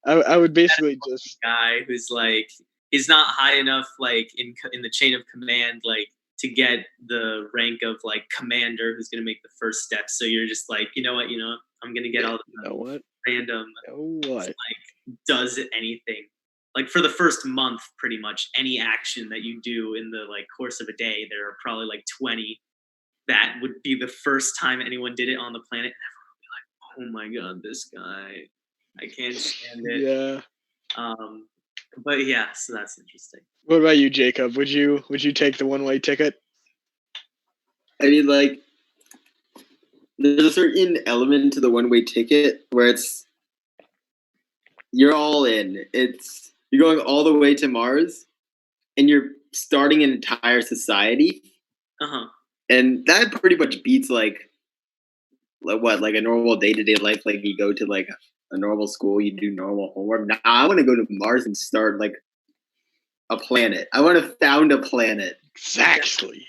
I would basically just guy who's like he's not high enough like in the chain of command like to get the rank of like commander who's gonna make the first step. So you're just like, you know what, I'm gonna get all the random like does anything. Like for the first month, pretty much any action that you do in the like course of a day, there are probably like 20 that would be the first time anyone did it on the planet. And everyone would be like, oh my god, this guy, I can't stand it. Yeah. But yeah, so that's interesting. What about you, Jacob? Would you take the one-way ticket? I mean, like, there's a certain element to the one-way ticket where you're all in. You're going all the way to Mars, and you're starting an entire society. And that pretty much beats like a normal day-to-day life. Like you go to like a normal school, you do normal homework. Nah, I want to go to Mars and start like a planet. I want to found a planet. Exactly.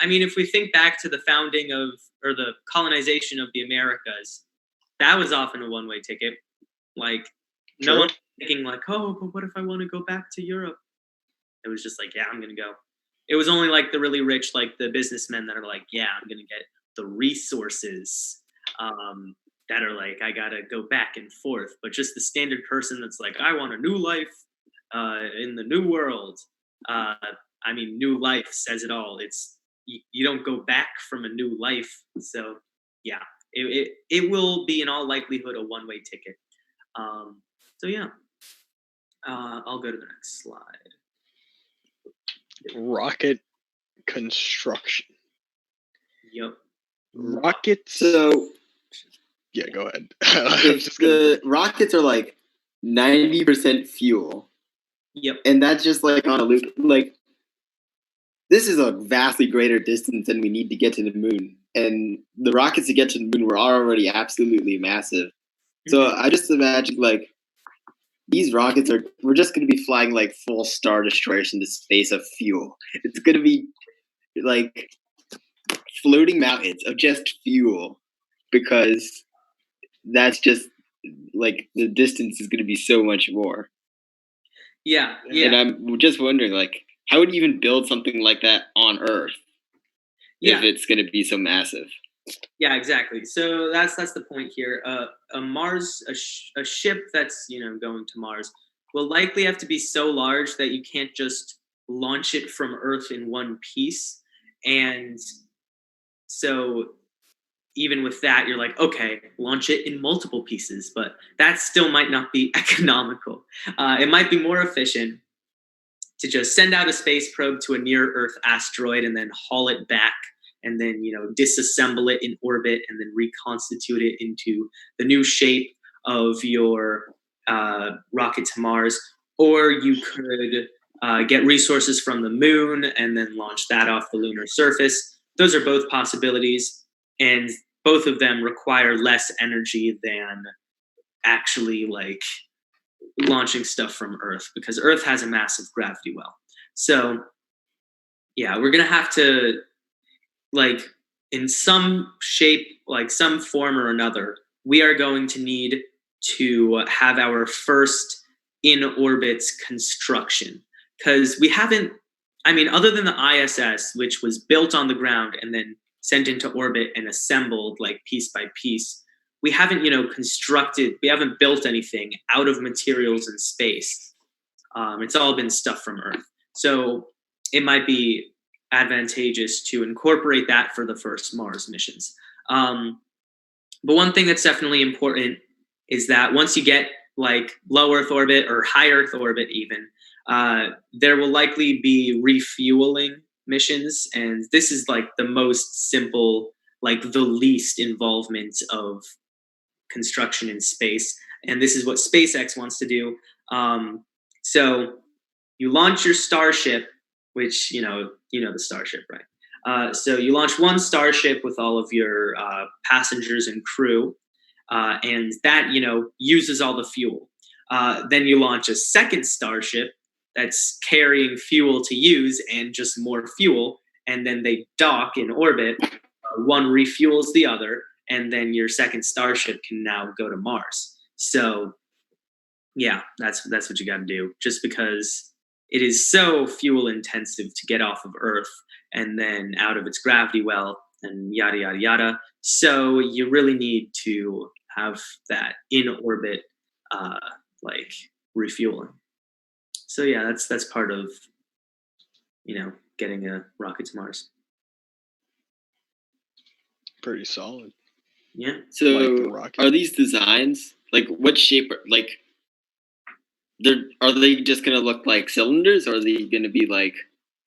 I mean, if we think back to the founding of, or the colonization of the Americas, that was often a one-way ticket. Like, no one was thinking like, oh, but what if I want to go back to Europe? It was just like, yeah, I'm going to go. It was only like the really rich, like the businessmen that are like, yeah, I'm going to get the resources that are like, I got to go back and forth. But just the standard person that's like, I want a new life in the new world. I mean, new life says it all. It's you don't go back from a new life. So yeah, it will be in all likelihood a one-way ticket. So yeah, I'll go to the next slide. Rocket construction. Yep. Rockets. So yeah, go ahead. The rockets are like 90% fuel. Yep. And that's just like on a loop. Like, this is a vastly greater distance than we need to get to the moon. And the rockets to get to the moon were already absolutely massive. So I just imagine like these rockets we're just going to be flying like full Star Destroyers into space of fuel. It's going to be like floating mountains of just fuel, because that's just like the distance is going to be so much more. Yeah. And I'm just wondering, like, how would you even build something like that on Earth if it's going to be so massive? Yeah, exactly. So that's the point here. A ship that's going to Mars will likely have to be so large that you can't just launch it from Earth in one piece. And so even with that, you're like, okay, launch it in multiple pieces, but that still might not be economical. It might be more efficient to just send out a space probe to a near-Earth asteroid and then haul it back and then disassemble it in orbit and then reconstitute it into the new shape of your rocket to Mars. Or you could get resources from the moon and then launch that off the lunar surface. Those are both possibilities, and both of them require less energy than actually like launching stuff from Earth, because Earth has a massive gravity well. So yeah, we're gonna have to, like, in some shape, like some form or another, we are going to need to have our first in orbit construction, because we haven't, I mean, other than the ISS, which was built on the ground and then sent into orbit and assembled like piece by piece, we haven't we haven't built anything out of materials in space. It's all been stuff from Earth. So it might be advantageous to incorporate that for the first Mars missions. But one thing that's definitely important is that once you get like low Earth orbit or high Earth orbit even, there will likely be refueling missions. And this is like the most simple, like the least involvement of construction in space. And this is what SpaceX wants to do. So you launch your Starship, which, you know the Starship, right? So you launch one Starship with all of your passengers and crew, and that, uses all the fuel. Then you launch a second Starship that's carrying fuel to use and just more fuel, and then they dock in orbit. One refuels the other, and then your second Starship can now go to Mars. So yeah, that's what you got to do. Just because it is so fuel intensive to get off of Earth and then out of its gravity well and yada yada yada. So you really need to have that in orbit, like refueling. So yeah, that's part of getting a rocket to Mars. Pretty solid. Yeah. So Like the rocket. are these designs like what shape? Like, are they just gonna look like cylinders, or are they gonna be like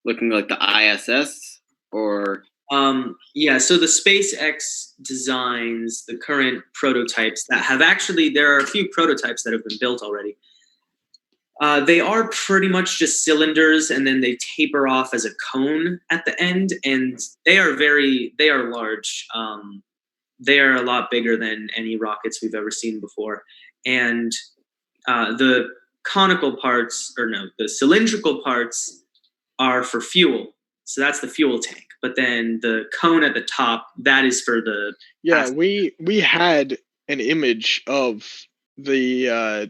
looking like the ISS, or? Yeah, so the SpaceX designs, the current prototypes that have actually, there are a few prototypes that have been built already. They are pretty much just cylinders, and then they taper off as a cone at the end, and they are large. They are a lot bigger than any rockets we've ever seen before. And the conical parts, the cylindrical parts are for fuel. So that's the fuel tank. But then the cone at the top, that is for the... Yeah, we had an image of the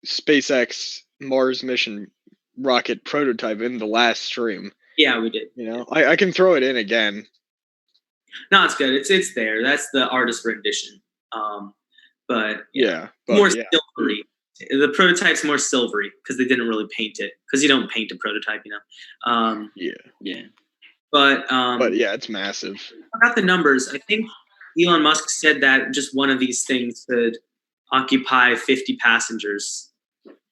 SpaceX Mars mission rocket prototype in the last stream. Yeah, we did. I can throw it in again. No, it's good. It's there. That's the artist rendition. But more silvery. The prototype's more silvery because they didn't really paint it. Because you don't paint a prototype, Yeah. But yeah, it's massive. I forgot the numbers. I think Elon Musk said that just one of these things could occupy 50 passengers,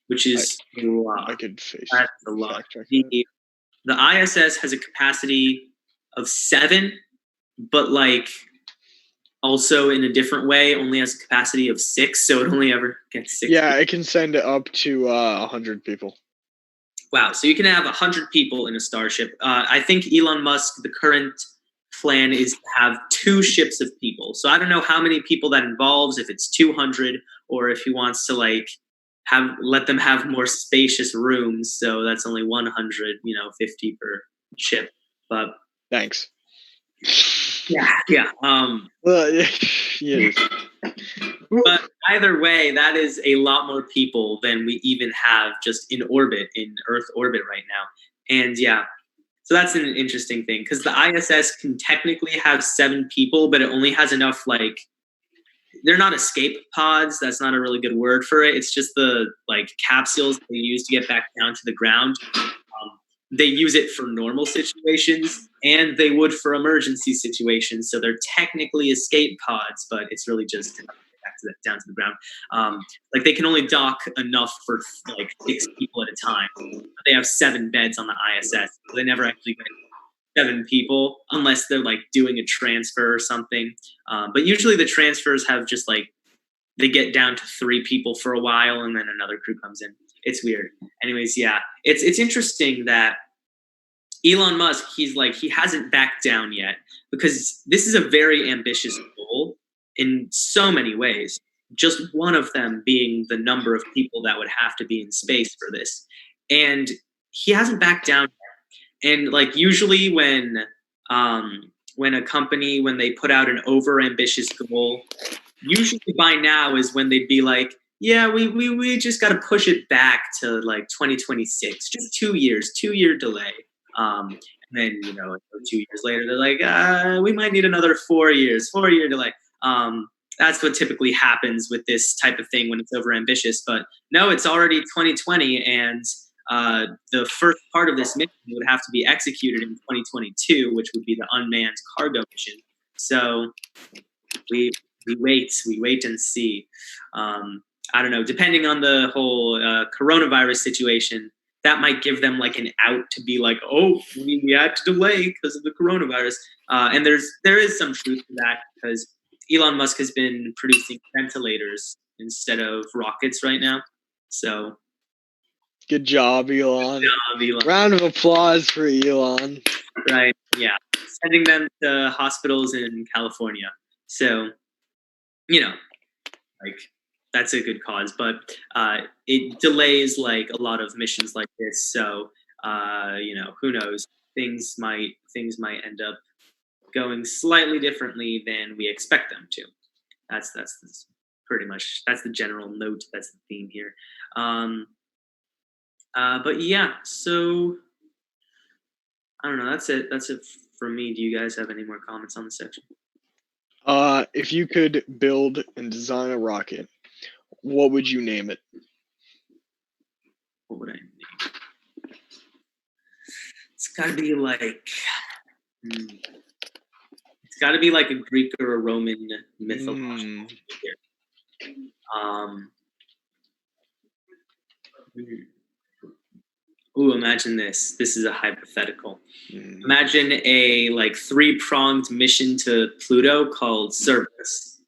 which is a lot. I could face that's a lot. The ISS has a capacity of 7, but like also in a different way only has a capacity of 6, so it only ever gets 6 Yeah, people. it can send it up to 100 people. Wow, so you can have 100 people in a Starship. I think Elon Musk, the current plan is to have 2 ships of people. So I don't know how many people that involves, if it's 200 or if he wants to let them have more spacious rooms. So that's only 100, 50 per ship. But thanks. Yeah. Well, yeah. But either way, that is a lot more people than we even have just in Earth orbit right now. And yeah, so that's an interesting thing because the ISS can technically have 7 people, but it only has enough, they're not escape pods. That's not a really good word for it. It's just the capsules they use to get back down to the ground. They use it for normal situations and they would for emergency situations. So they're technically escape pods, but it's really just down to the ground. They can only dock enough for 6 people at a time. They have 7 beds on the ISS. So they never actually get 7 people unless they're doing a transfer or something. But usually the transfers have just they get down to 3 people for a while and then another crew comes in. It's weird. Anyways, yeah, it's interesting that Elon Musk, he hasn't backed down yet because this is a very ambitious goal in so many ways. Just one of them being the number of people that would have to be in space for this. And he hasn't backed down yet. And usually when a company, when they put out an over ambitious goal, usually by now is when they'd be like, yeah, we just got to push it back to 2026, just 2 years, 2-year delay. And then 2 years later, they're like, we might need another 4 years, 4-year delay. That's what typically happens with this type of thing when it's over ambitious. But no, it's already 2020, and the first part of this mission would have to be executed in 2022, which would be the unmanned cargo mission. So we wait and see. I don't know, depending on the whole coronavirus situation, that might give them an out to be oh, we had to delay because of the coronavirus. And there is some truth to that because Elon Musk has been producing ventilators instead of rockets right now. So good job, Elon. Round of applause for Elon. Right, yeah. Sending them to hospitals in California. So, that's a good cause, but it delays a lot of missions like this. So, who knows? Things might end up going slightly differently than we expect them to. That's pretty much. That's the general note. That's the theme here. But yeah, so I don't know. That's it. That's it for me. Do you guys have any more comments on this section? If you could build and design a rocket, what would you name it? What would I name? It's got to be like. It's got to be like a Greek or a Roman mythological figure. Ooh, imagine this. This is a hypothetical. Imagine a like 3-pronged mission to Pluto called Cerberus.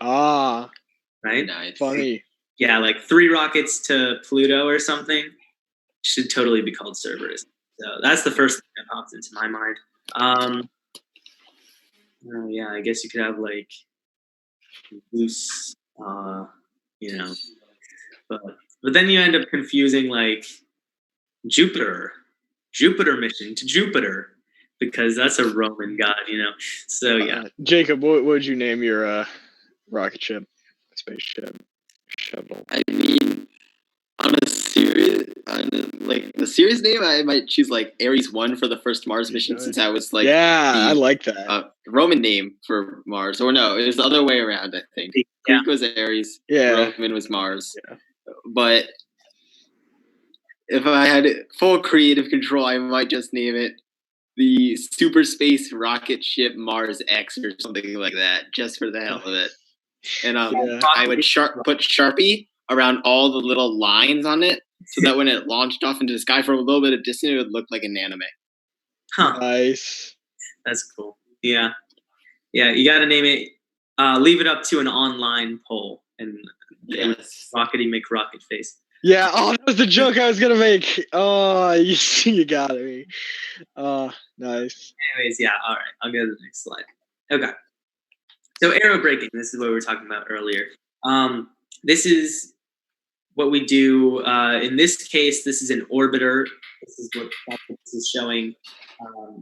Ah, right? Nice. Funny. Yeah, like 3 rockets to Pluto or something. Should totally be called Cerberus. So that's the first thing that pops into my mind. Yeah, I guess you could have like Zeus, you know, but then you end up confusing like Jupiter mission to Jupiter, because that's a Roman god, So yeah. Jacob, what would you name your rocket ship, spaceship, shuttle? I mean, the serious name, I might choose like Ares 1 for the first Mars mission, since that was like I like that. Roman name for Mars. Or no, it was the other way around, I think. Greek was Ares, Roman was Mars. Yeah. But if I had full creative control, I might just name it the Super Space Rocket Ship Mars X or something like that, just for the hell of it. And I would put Sharpie around all the little lines on it, so that when it launched off into the sky for a little bit of distance, it would look like an anime. Nice. That's cool. Yeah, you got to name it. Leave it up to an online poll, and Rockety McRocket face. Yeah. Oh, that was the joke I was gonna make. Oh, you got me. Nice. Anyways, yeah. All right, I'll go to the next slide. Okay. So aerobraking. This is what we were talking about earlier. This is what we do. In this case, this is an orbiter. This is what this is showing,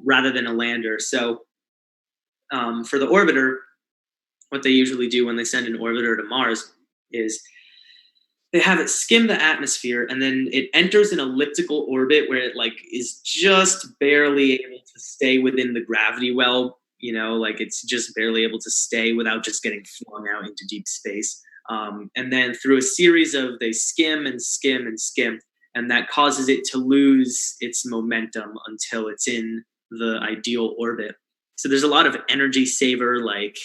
rather than a lander. So for the orbiter, what they usually do when they send an orbiter to Mars is they have it skim the atmosphere, and then it enters an elliptical orbit where it like is just barely able to stay within the gravity well. Like it's just barely able to stay without just getting flung out into deep space. And then through a series of they skim and skim and skim, and that causes it to lose its momentum until it's in the ideal orbit. So there's a lot of energy saver, like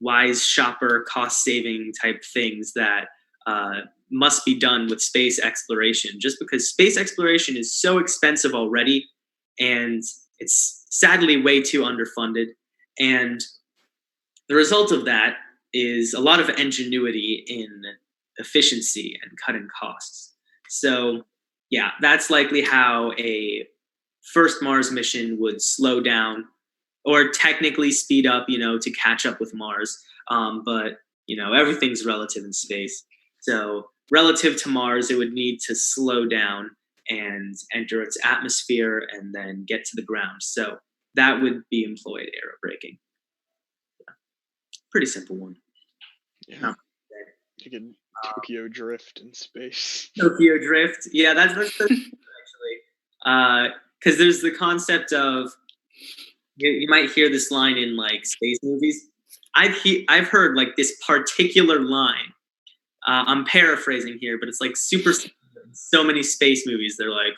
wise shopper, cost saving type things that must be done with space exploration, just because space exploration is so expensive already, and it's sadly way too underfunded. And the result of that is a lot of ingenuity in efficiency and cutting costs. So yeah, that's likely how a first Mars mission would slow down, or technically speed up, to catch up with Mars. But everything's relative in space. So relative to Mars, it would need to slow down and enter its atmosphere and then get to the ground. So that would be employed aerobraking. Pretty simple one. Yeah. You could Tokyo drift in space. Tokyo drift. Yeah, that's actually. Because there's the concept of, you might hear this line in like space movies. I've heard like this particular line. I'm paraphrasing here, but it's like super. So many space movies, they're like,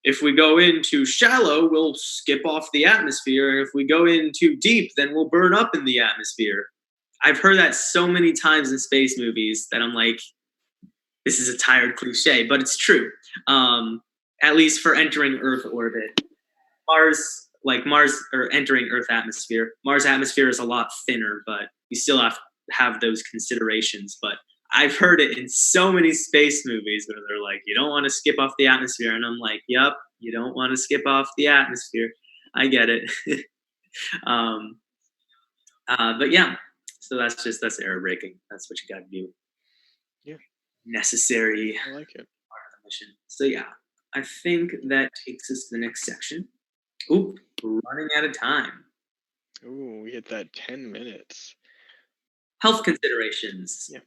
if we go in too shallow, we'll skip off the atmosphere. And if we go in too deep, then we'll burn up in the atmosphere. I've heard that so many times in space movies that I'm like, this is a tired cliche, but it's true. At least for entering Earth orbit. Mars, or entering Earth atmosphere. Mars atmosphere is a lot thinner, but you still have to have those considerations. But I've heard it in so many space movies where they're like, you don't want to skip off the atmosphere. And I'm like, yep, you don't want to skip off the atmosphere. I get it. But yeah, so that's aerobraking. That's what you got to do. Yeah. Necessary. I like it. Part of the mission. So yeah, I think that takes us to the next section. Oop, running out of time. Ooh, we hit that 10 minutes. Health considerations. Yeah.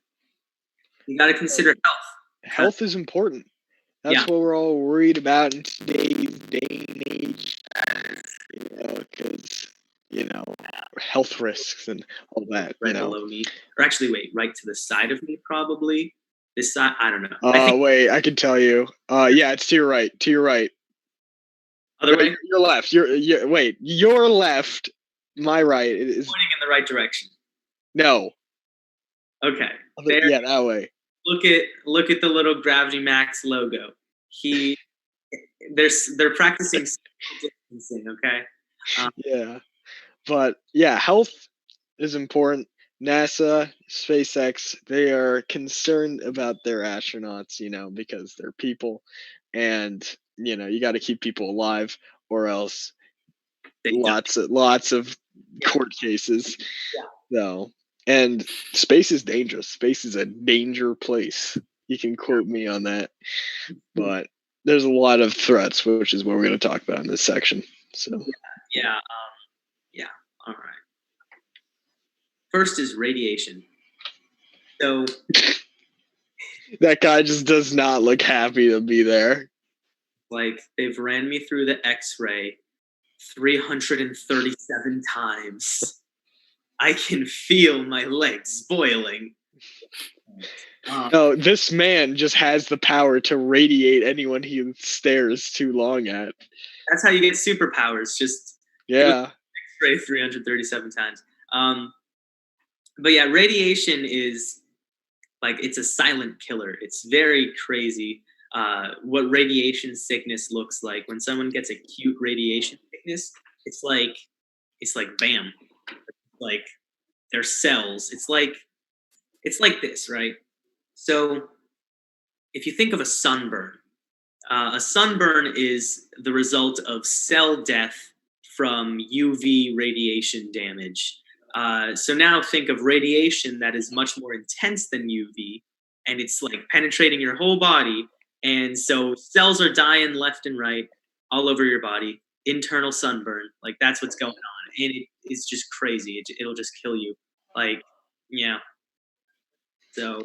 You got to consider health. Health is important. That's what we're all worried about in today's day and age. Because, health risks and all that. Right below me. Or actually, wait, right to the side of me, probably. This side, I don't know. Wait, I can tell you. Yeah, it's to your right. To your right. Other way? Your left. Wait, your left. My right is pointing in the right direction. No. Okay. Yeah, that way. Look at the little Gravity Max logo. They're practicing distancing, okay? Yeah. But yeah, health is important. NASA, SpaceX, they are concerned about their astronauts, because they're people, and you got to keep people alive, or else lots of court cases. Yeah. So, and space is dangerous. Space is a danger place. You can quote me on that, but there's a lot of threats, which is what we're going to talk about in this section. So. Yeah. All right. First is radiation. So that guy just does not look happy to be there. Like, they've ran me through the X-ray 337 times. I can feel my legs boiling. No, this man just has the power to radiate anyone he stares too long at. That's how you get superpowers. Just X-ray 337 times. But yeah, radiation is like, it's a silent killer. It's very crazy what radiation sickness looks like. When someone gets acute radiation sickness, it's like bam, like their cells. It's like this, right? So if you think of a sunburn is the result of cell death from UV radiation damage. So now think of radiation that is much more intense than UV, and it's like penetrating your whole body. And so cells are dying left and right all over your body. Internal sunburn, like that's what's going on. And it's just crazy. It'll just kill you. Like, yeah. So.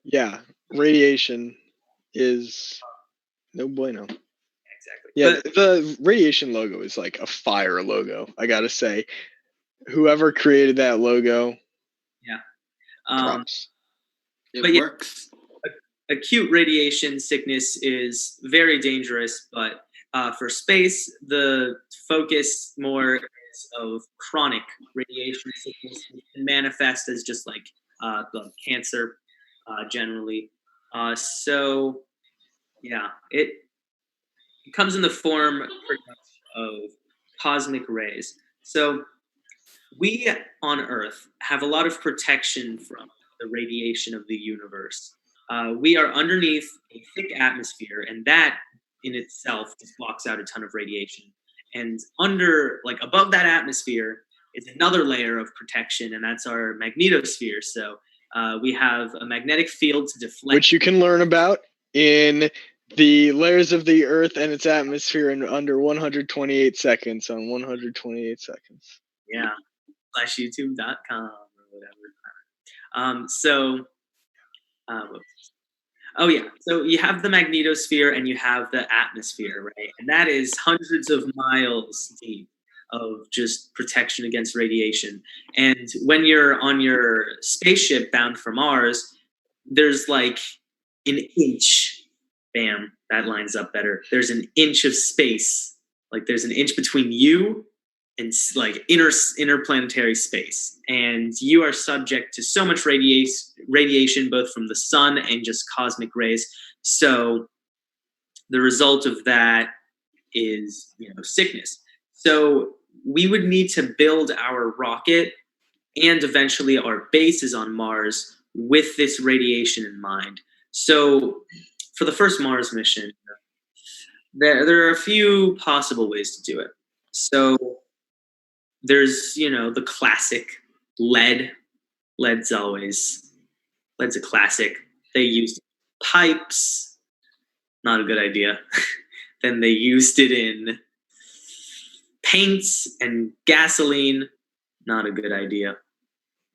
Yeah, radiation is no bueno. Exactly. Yeah, the radiation logo is like a fire logo, I gotta say. Whoever created that logo. Yeah. Props. It works. Acute radiation sickness is very dangerous, but for space, the focus more is of chronic radiation sickness. It can manifest as just like cancer generally. So, yeah, it comes in the form pretty much of cosmic rays. So we on Earth have a lot of protection from the radiation of the universe. We are underneath a thick atmosphere, and that in itself just blocks out a ton of radiation. And above that atmosphere is another layer of protection, and that's our magnetosphere. So we have a magnetic field to deflect. Which you can learn about in the layers of the Earth and its atmosphere in under 128 seconds on 128 seconds. Yeah. /youtube.com or whatever. So you have the magnetosphere and you have the atmosphere, right? And that is hundreds of miles deep of just protection against radiation. And when you're on your spaceship bound for Mars, there's like an inch. Bam, that lines up better. There's an inch of space. Like there's an inch between you and like interplanetary space, and you are subject to so much radiation both from the sun and just cosmic rays. So the result of that is sickness. So we would need to build our rocket and eventually our bases on Mars with this radiation in mind. So for the first Mars mission, there are a few possible ways to do it. So there's, the classic lead. Lead's a classic. They used pipes. Not a good idea. Then they used it in paints and gasoline. Not a good idea.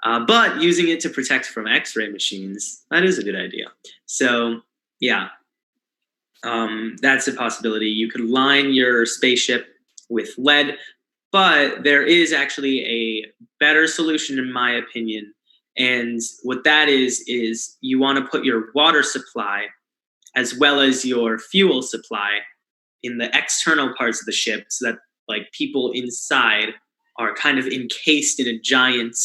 But using it to protect from X-ray machines, that is a good idea. So yeah, that's a possibility. You could line your spaceship with lead, but there is actually a better solution, in my opinion. And what that is you want to put your water supply as well as your fuel supply in the external parts of the ship, so that like people inside are kind of encased in a giant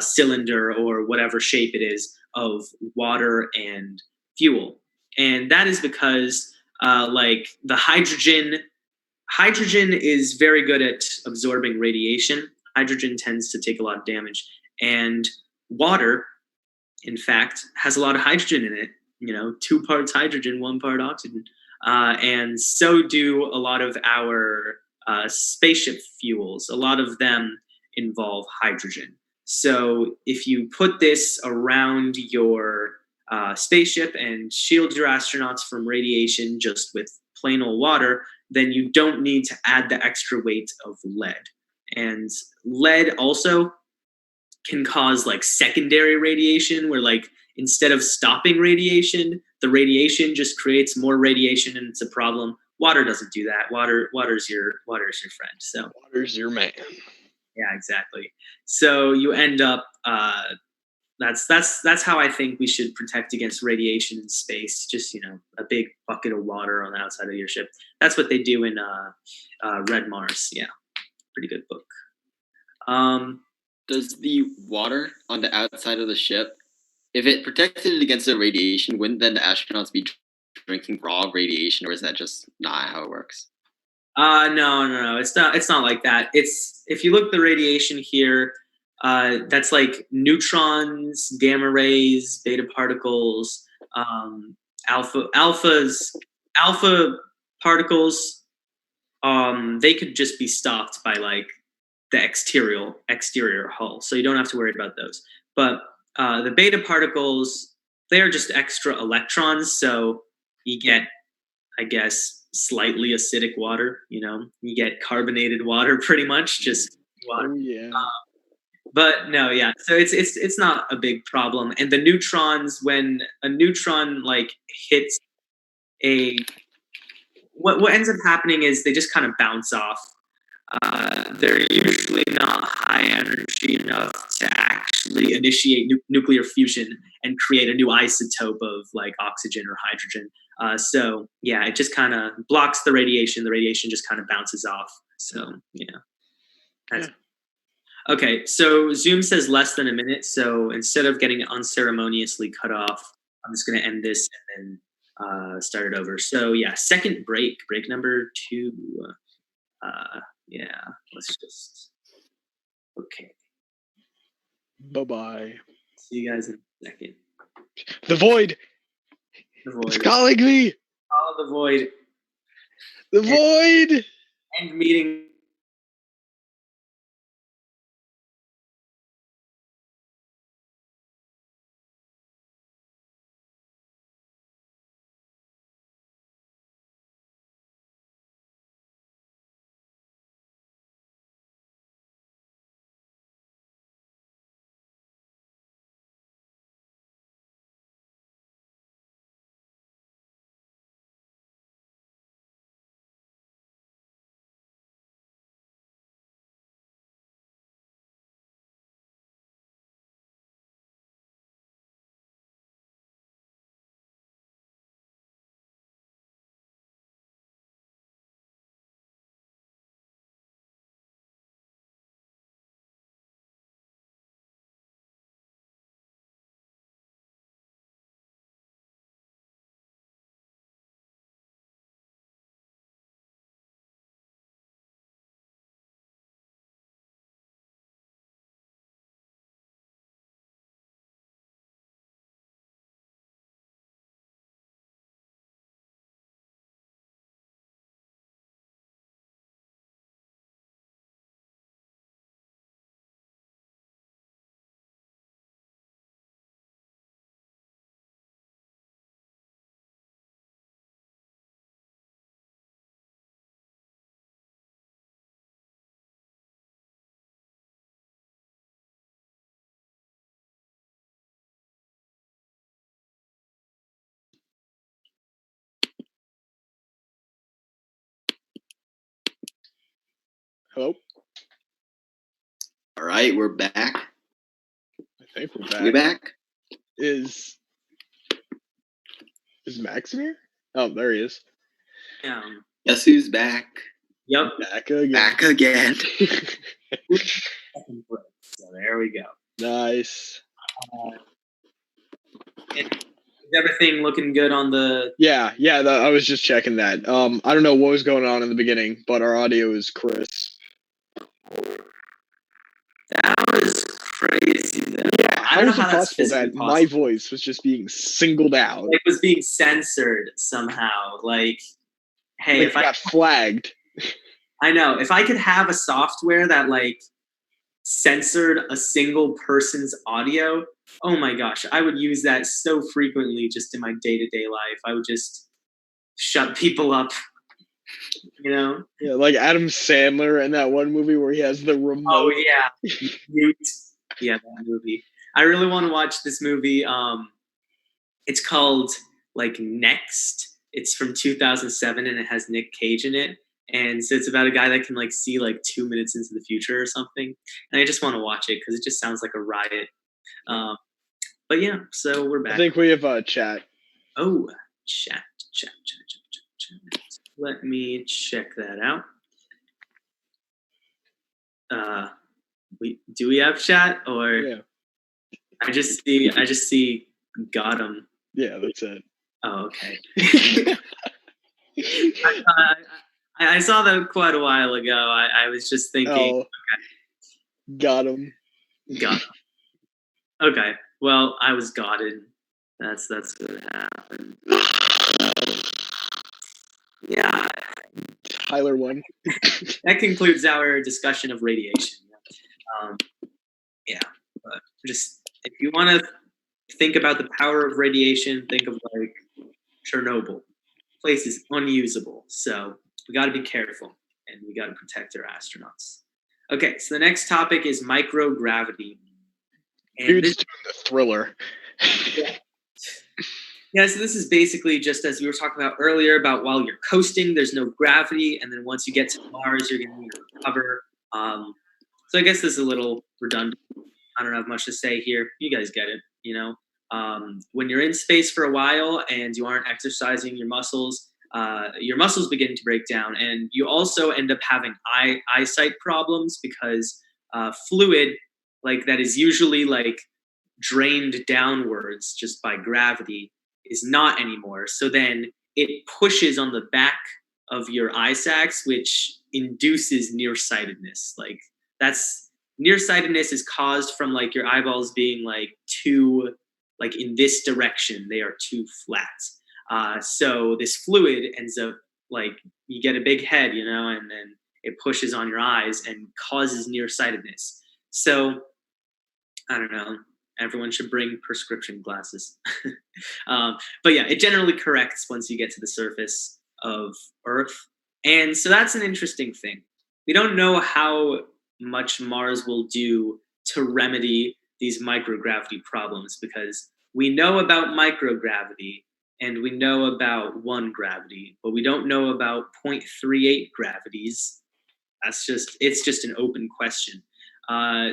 cylinder or whatever shape it is of water and fuel. And that is because like the hydrogen is very good at absorbing radiation. Hydrogen tends to take a lot of damage, and water, in fact, has a lot of hydrogen in it. 2 parts hydrogen, 1 part oxygen. And so do a lot of our spaceship fuels. A lot of them involve hydrogen. So if you put this around your spaceship and shield your astronauts from radiation just with plain old water, then you don't need to add the extra weight of lead. And lead also can cause like secondary radiation, where like instead of stopping radiation, the radiation just creates more radiation and it's a problem. Water doesn't do that. Water's your friend. So water's your man. Yeah, exactly. So you end up that's how I think we should protect against radiation in space. Just a big bucket of water on the outside of your ship. That's what they do in Red Mars. Yeah, pretty good book. Does the water on the outside of the ship, if it protected it against the radiation, wouldn't then the astronauts be drinking raw radiation, or is that just not how it works? No. It's not like that. It's, if you look at the radiation here, that's like neutrons, gamma rays, beta particles, alpha particles. They could just be stopped by like the exterior hull, so you don't have to worry about those. But the beta particles, they are just extra electrons, so you get, I guess, slightly acidic water. You get carbonated water, pretty much, just water. Oh, yeah. But no, yeah. So it's not a big problem. And the neutrons, when a neutron like hits what ends up happening is they just kind of bounce off. They're usually not high energy enough to actually initiate nuclear fusion and create a new isotope of like oxygen or hydrogen. So yeah, it just kind of blocks the radiation. The radiation just kind of bounces off. So that's okay. So Zoom says less than a minute. So instead of getting unceremoniously cut off, I'm just going to end this and then start it over. So yeah, second break number 2. Yeah, let's just, okay. Bye-bye. See you guys in a second. The void! It's calling me! Follow the void. The void! End meeting. Hello? All right, we're back. I think we're back. We back? Is Max in here? Oh, there he is. Yeah. Guess who's back? Yep. Back again. Back again. So there we go. Nice. Is everything looking good on the? Yeah. I was just checking that. I don't know what was going on in the beginning, but our audio is crisp. That was crazy. Yeah. I don't know is it how that's possible that my voice was just being singled out? It was being censored somehow. Like, hey, like if I got flagged. I know, if I could have a software that like censored a single person's audio, oh my gosh, I would use that so frequently just in my day-to-day life. I would just shut people up, you know? Yeah, like Adam Sandler in that one movie where he has the remote. Oh yeah, mute. Yeah, that movie. I really want to watch this movie. It's called like Next. It's from 2007 and it has Nick Cage in it. And so it's about a guy that can like see like 2 minutes into the future or something. And I just want to watch it because it just sounds like a riot. But yeah, so we're back. I think we have a chat. Oh, chat. Let me check that out. Do we have chat or? Yeah. I just see got him. Yeah, that's it. Oh, okay. I saw that quite a while ago. I was just thinking. Okay. Got him. Got him. Okay. Well, I was godded. That's what happened. Yeah. Tyler won. That concludes our discussion of radiation. Yeah. But just if you want to think about the power of radiation, think of like Chernobyl. Place is unusable. So we got to be careful and we got to protect our astronauts. Okay, so the next topic is microgravity. And Dude's doing the Thriller. Yeah, so this is basically just as we were talking about earlier about while you're coasting, there's no gravity, and then once you get to Mars, you're going to need to recover. So I guess this is a little redundant. I don't have much to say here. You guys get it, you know? When you're in space for a while and you aren't exercising your muscles begin to break down, and you also end up having eyesight problems because fluid like that is usually like drained downwards just by gravity is not anymore. So then it pushes on the back of your eye sacs, which induces nearsightedness. Like that's nearsightedness is caused from like your eyeballs being like too like in this direction, they are too flat. So this fluid ends up like you get a big head, you know, and then it pushes on your eyes and causes nearsightedness. So I don't know. Everyone should bring prescription glasses. But yeah, it generally corrects once you get to the surface of Earth. And so that's an interesting thing. We don't know how much Mars will do to remedy these microgravity problems because we know about microgravity and we know about 1 gravity, but we don't know about 0.38 gravities. It's just an open question.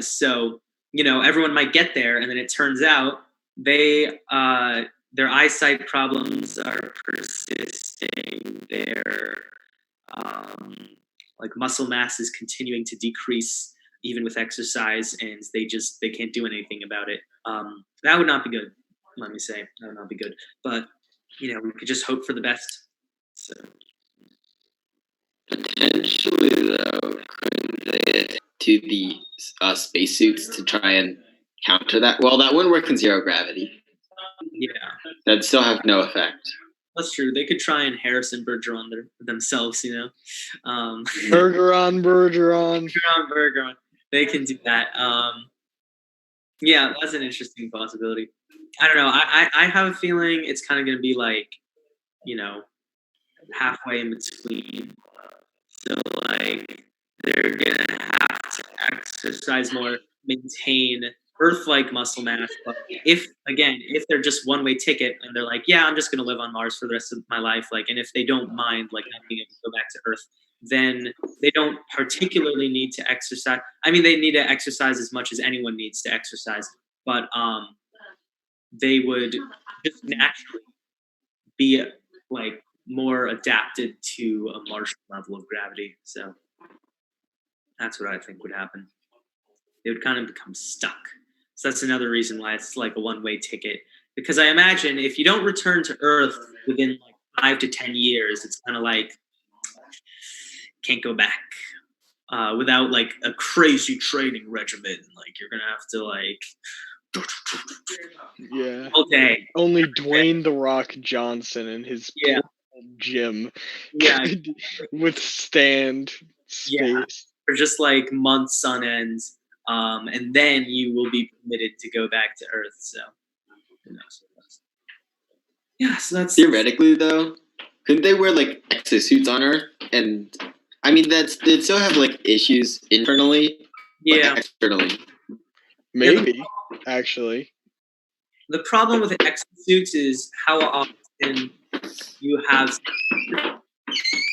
So, you know, everyone might get there, and then it turns out their eyesight problems are persisting. Their like muscle mass is continuing to decrease even with exercise, and they can't do anything about it. That would not be good. Let me say that would not be good. But you know, we could just hope for the best. So potentially, though, couldn't they to the spacesuits to try and counter that? Well, that wouldn't work in zero gravity. Yeah, that'd still have no effect. That's true. They could try and Harrison Bergeron themselves, you know. Bergeron. They can do that. Yeah, that's an interesting possibility. I don't know. I have a feeling it's kind of going to be like, you know, halfway in between. So like they're going to have to exercise more, maintain Earth-like muscle mass. But if they're just one-way ticket and they're like, yeah, I'm just going to live on Mars for the rest of my life, like, and if they don't mind like not being able to go back to Earth, then they don't particularly need to exercise. I mean, they need to exercise as much as anyone needs to exercise, but they would just naturally be like more adapted to a Martian level of gravity. So that's what I think would happen. They would kind of become stuck. So that's another reason why it's like a one-way ticket. Because I imagine if you don't return to Earth within like 5 to 10 years, it's kind of like can't go back without like a crazy training regimen. Like you're gonna have to like all day. Only Dwayne the Rock Johnson and his gym could withstand space for just like months on end. And then you will be permitted to go back to Earth. So, who knows? Yeah, so that's theoretically though. Couldn't they wear like exosuits on Earth? And I mean, they'd still have like issues internally. Yeah, externally. Maybe actually. The problem with exosuits is how often you have.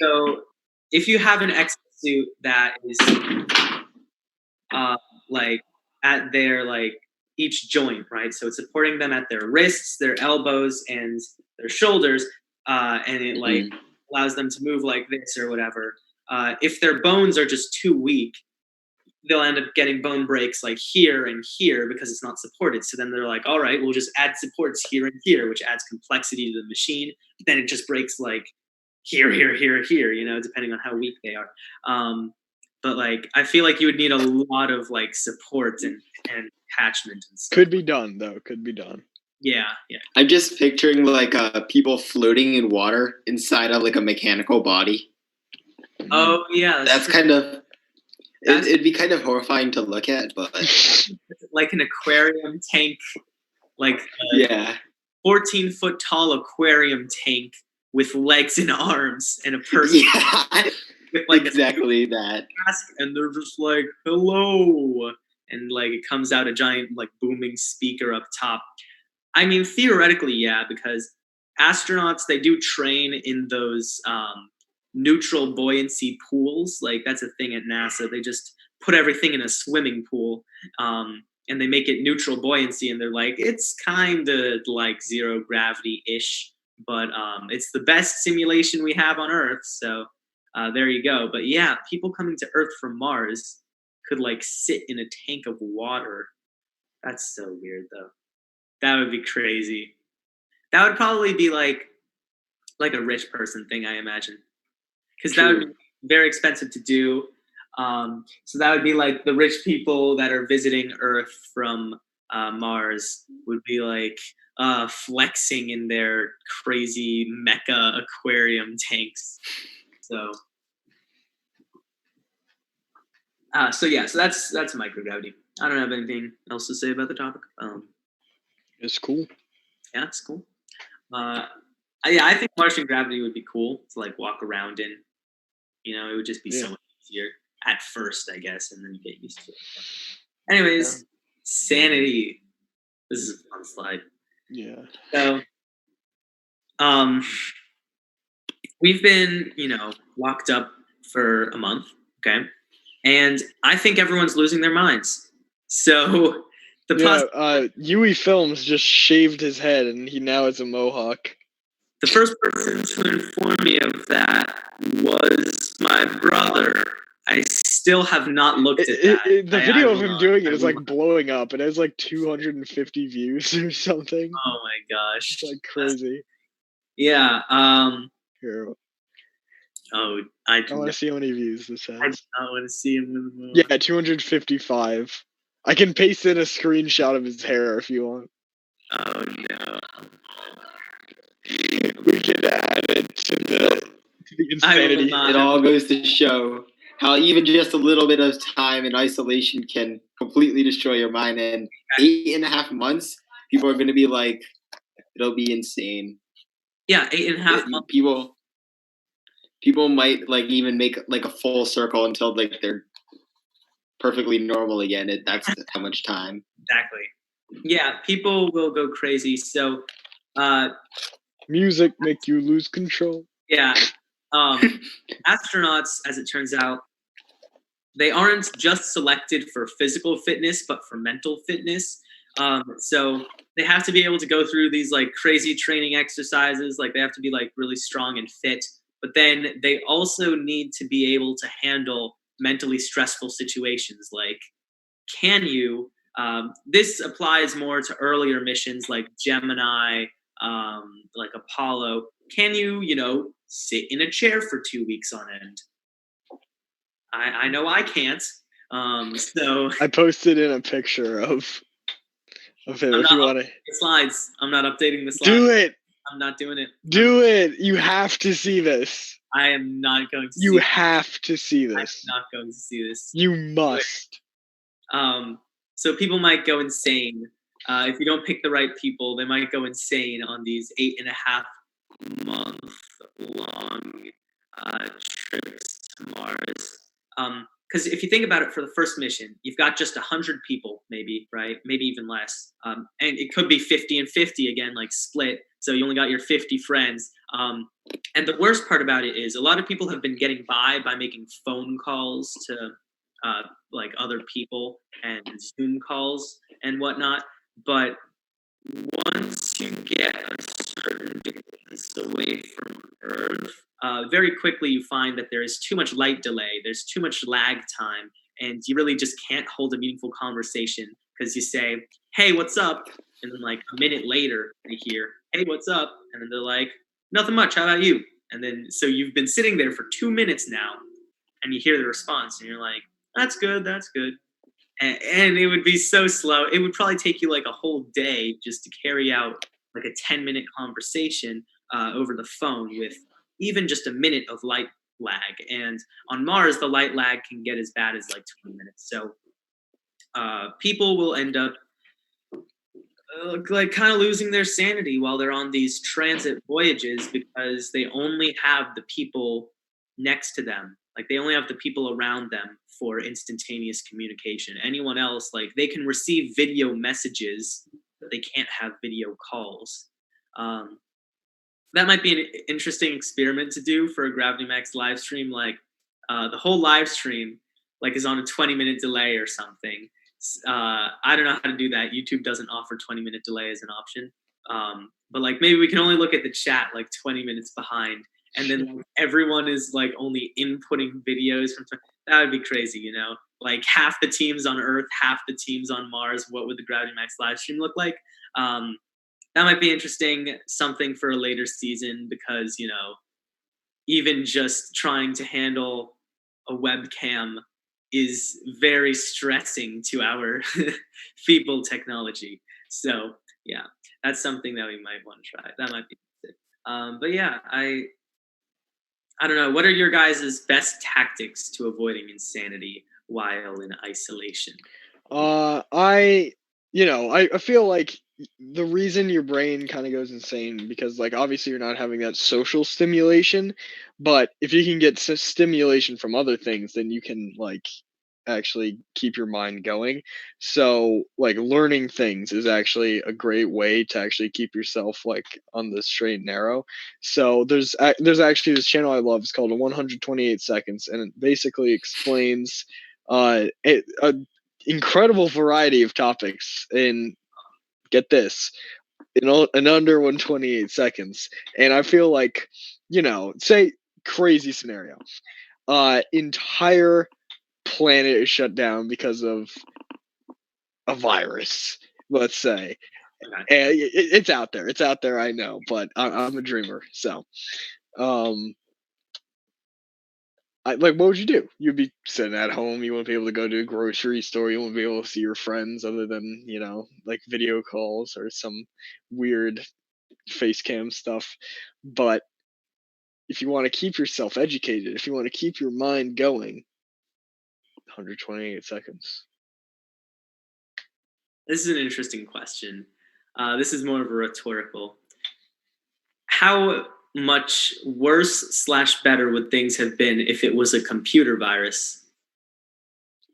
So, if you have an exosuit that is like at their like each joint, right? So it's supporting them at their wrists, their elbows, and their shoulders, and it like allows them to move like this or whatever. If their bones are just too weak, they'll end up getting bone breaks like here and here because it's not supported. So then they're like, all right, we'll just add supports here and here, which adds complexity to the machine. But then it just breaks like here, you know, depending on how weak they are. But like, I feel like you would need a lot of like support and attachment and stuff. Could be done though. Could be done. Yeah. I'm just picturing like people floating in water inside of like a mechanical body. Oh yeah, that's kind of. It'd be kind of horrifying to look at, but like an aquarium tank, like 14-foot tall aquarium tank with legs and arms and a person. Yeah, with like exactly that. Mask, and they're just like, hello, and like it comes out a giant like booming speaker up top. I mean, theoretically, yeah, because astronauts, they do train in those neutral buoyancy pools. Like that's a thing at NASA. They just put everything in a swimming pool and they make it neutral buoyancy, and they're like, it's kind of like zero gravity-ish, but it's the best simulation we have on Earth, so there you go. But yeah, people coming to Earth from Mars could like sit in a tank of water. That's so weird though. That would be crazy. That would probably be like a rich person thing, I imagine. Because that would be very expensive to do. So that would be like the rich people that are visiting Earth from Mars would be like flexing in their crazy mecha aquarium tanks. So so that's microgravity. I don't have anything else to say about the topic. It's cool. Yeah, it's cool. I think Martian gravity would be cool to like walk around in. You know, it would just be so much easier at first, I guess, and then you get used to it. Anyways, Sanity. This is a fun slide. Yeah. So, we've been, locked up for a month, okay? And I think everyone's losing their minds. So, Yui Films just shaved his head, and he now has a mohawk. The first person to inform me of that was my brother. I still have not looked at that. The video of him doing it is like blowing up. It has like 250 views or something. Oh my gosh. It's like crazy. Yeah. Here. Oh, I want to see how many views this has. I do not want to see him. Yeah, 255. I can paste in a screenshot of his hair if you want. Oh no. We can add it to the insanity. It all goes to show how even just a little bit of time in isolation can completely destroy your mind. And 8.5 months, people are going to be like, it'll be insane. Yeah, 8.5 months. People might like even make like a full circle until like they're perfectly normal again. That's how much time. Exactly. Yeah, people will go crazy. So, music make you lose control. Yeah, astronauts, as it turns out, they aren't just selected for physical fitness, but for mental fitness. So they have to be able to go through these like crazy training exercises. Like they have to be like really strong and fit. But then they also need to be able to handle mentally stressful situations. Like, can you? This applies more to earlier missions like Gemini, like Apollo. Can you, sit in a chair for 2 weeks on end? I know I can't. So I posted in a picture of him. If you want to slides, I'm not updating the slides. do it. I'm not doing it. Do it. You have to see this. I am not going to. You have to see this. I'm not going to see this. You must. So people might go insane if you don't pick the right people. They might go insane on these 8.5 month long trips to Mars. Because if you think about it, for the first mission, you've got just 100 people, maybe, right? Maybe even less. And it could be 50 and 50 again, like split. So you only got your 50 friends. And the worst part about it is a lot of people have been getting by making phone calls to like other people and Zoom calls and whatnot. But once you get a certain distance away from Earth, very quickly you find that there is too much light delay, there's too much lag time, and you really just can't hold a meaningful conversation because you say, hey, what's up? And then like a minute later they hear, hey, what's up? And then they're like, nothing much, how about you? And then so you've been sitting there for 2 minutes now and you hear the response and you're like, that's good. And it would be so slow. It would probably take you like a whole day just to carry out like a 10-minute conversation over the phone with even just a minute of light lag. And on Mars, the light lag can get as bad as like 20 minutes. So people will end up like kind of losing their sanity while they're on these transit voyages because they only have the people next to them. Like they only have the people around them for instantaneous communication. Anyone else, like they can receive video messages, but they can't have video calls. That might be an interesting experiment to do for a Gravity Max live stream. Like the whole live stream like is on a 20-minute delay or something. I don't know how to do that. YouTube doesn't offer 20-minute delay as an option. But like maybe we can only look at the chat like 20 minutes behind. And then like, everyone is like only inputting videos from. That would be crazy, Like half the teams on Earth, half the teams on Mars. What would the Gravity Max live stream look like? That might be interesting. Something for a later season because even just trying to handle a webcam is very stressing to our feeble technology. So yeah, that's something that we might want to try. That might be it. But yeah, I don't know. What are your guys' best tactics to avoiding insanity while in isolation? I feel like the reason your brain kind of goes insane because like obviously you're not having that social stimulation, but if you can get stimulation from other things, then you can like actually keep your mind going. So like learning things is actually a great way to actually keep yourself like on the straight and narrow. So there's actually this channel I love. It's called 128 Seconds, and it basically explains an incredible variety of topics in, get this, in under 128 seconds. And I feel like, say crazy scenario, entire planet is shut down because of a virus, let's say. And it's out there, I know, but I'm a dreamer. So what would you do? You'd be sitting at home. You wouldn't be able to go to a grocery store. You wouldn't be able to see your friends other than, like video calls or some weird face cam stuff. But if you want to keep yourself educated, if you want to keep your mind going, 128 seconds. This is an interesting question. This is more of a rhetorical. How much worse / better would things have been if it was a computer virus?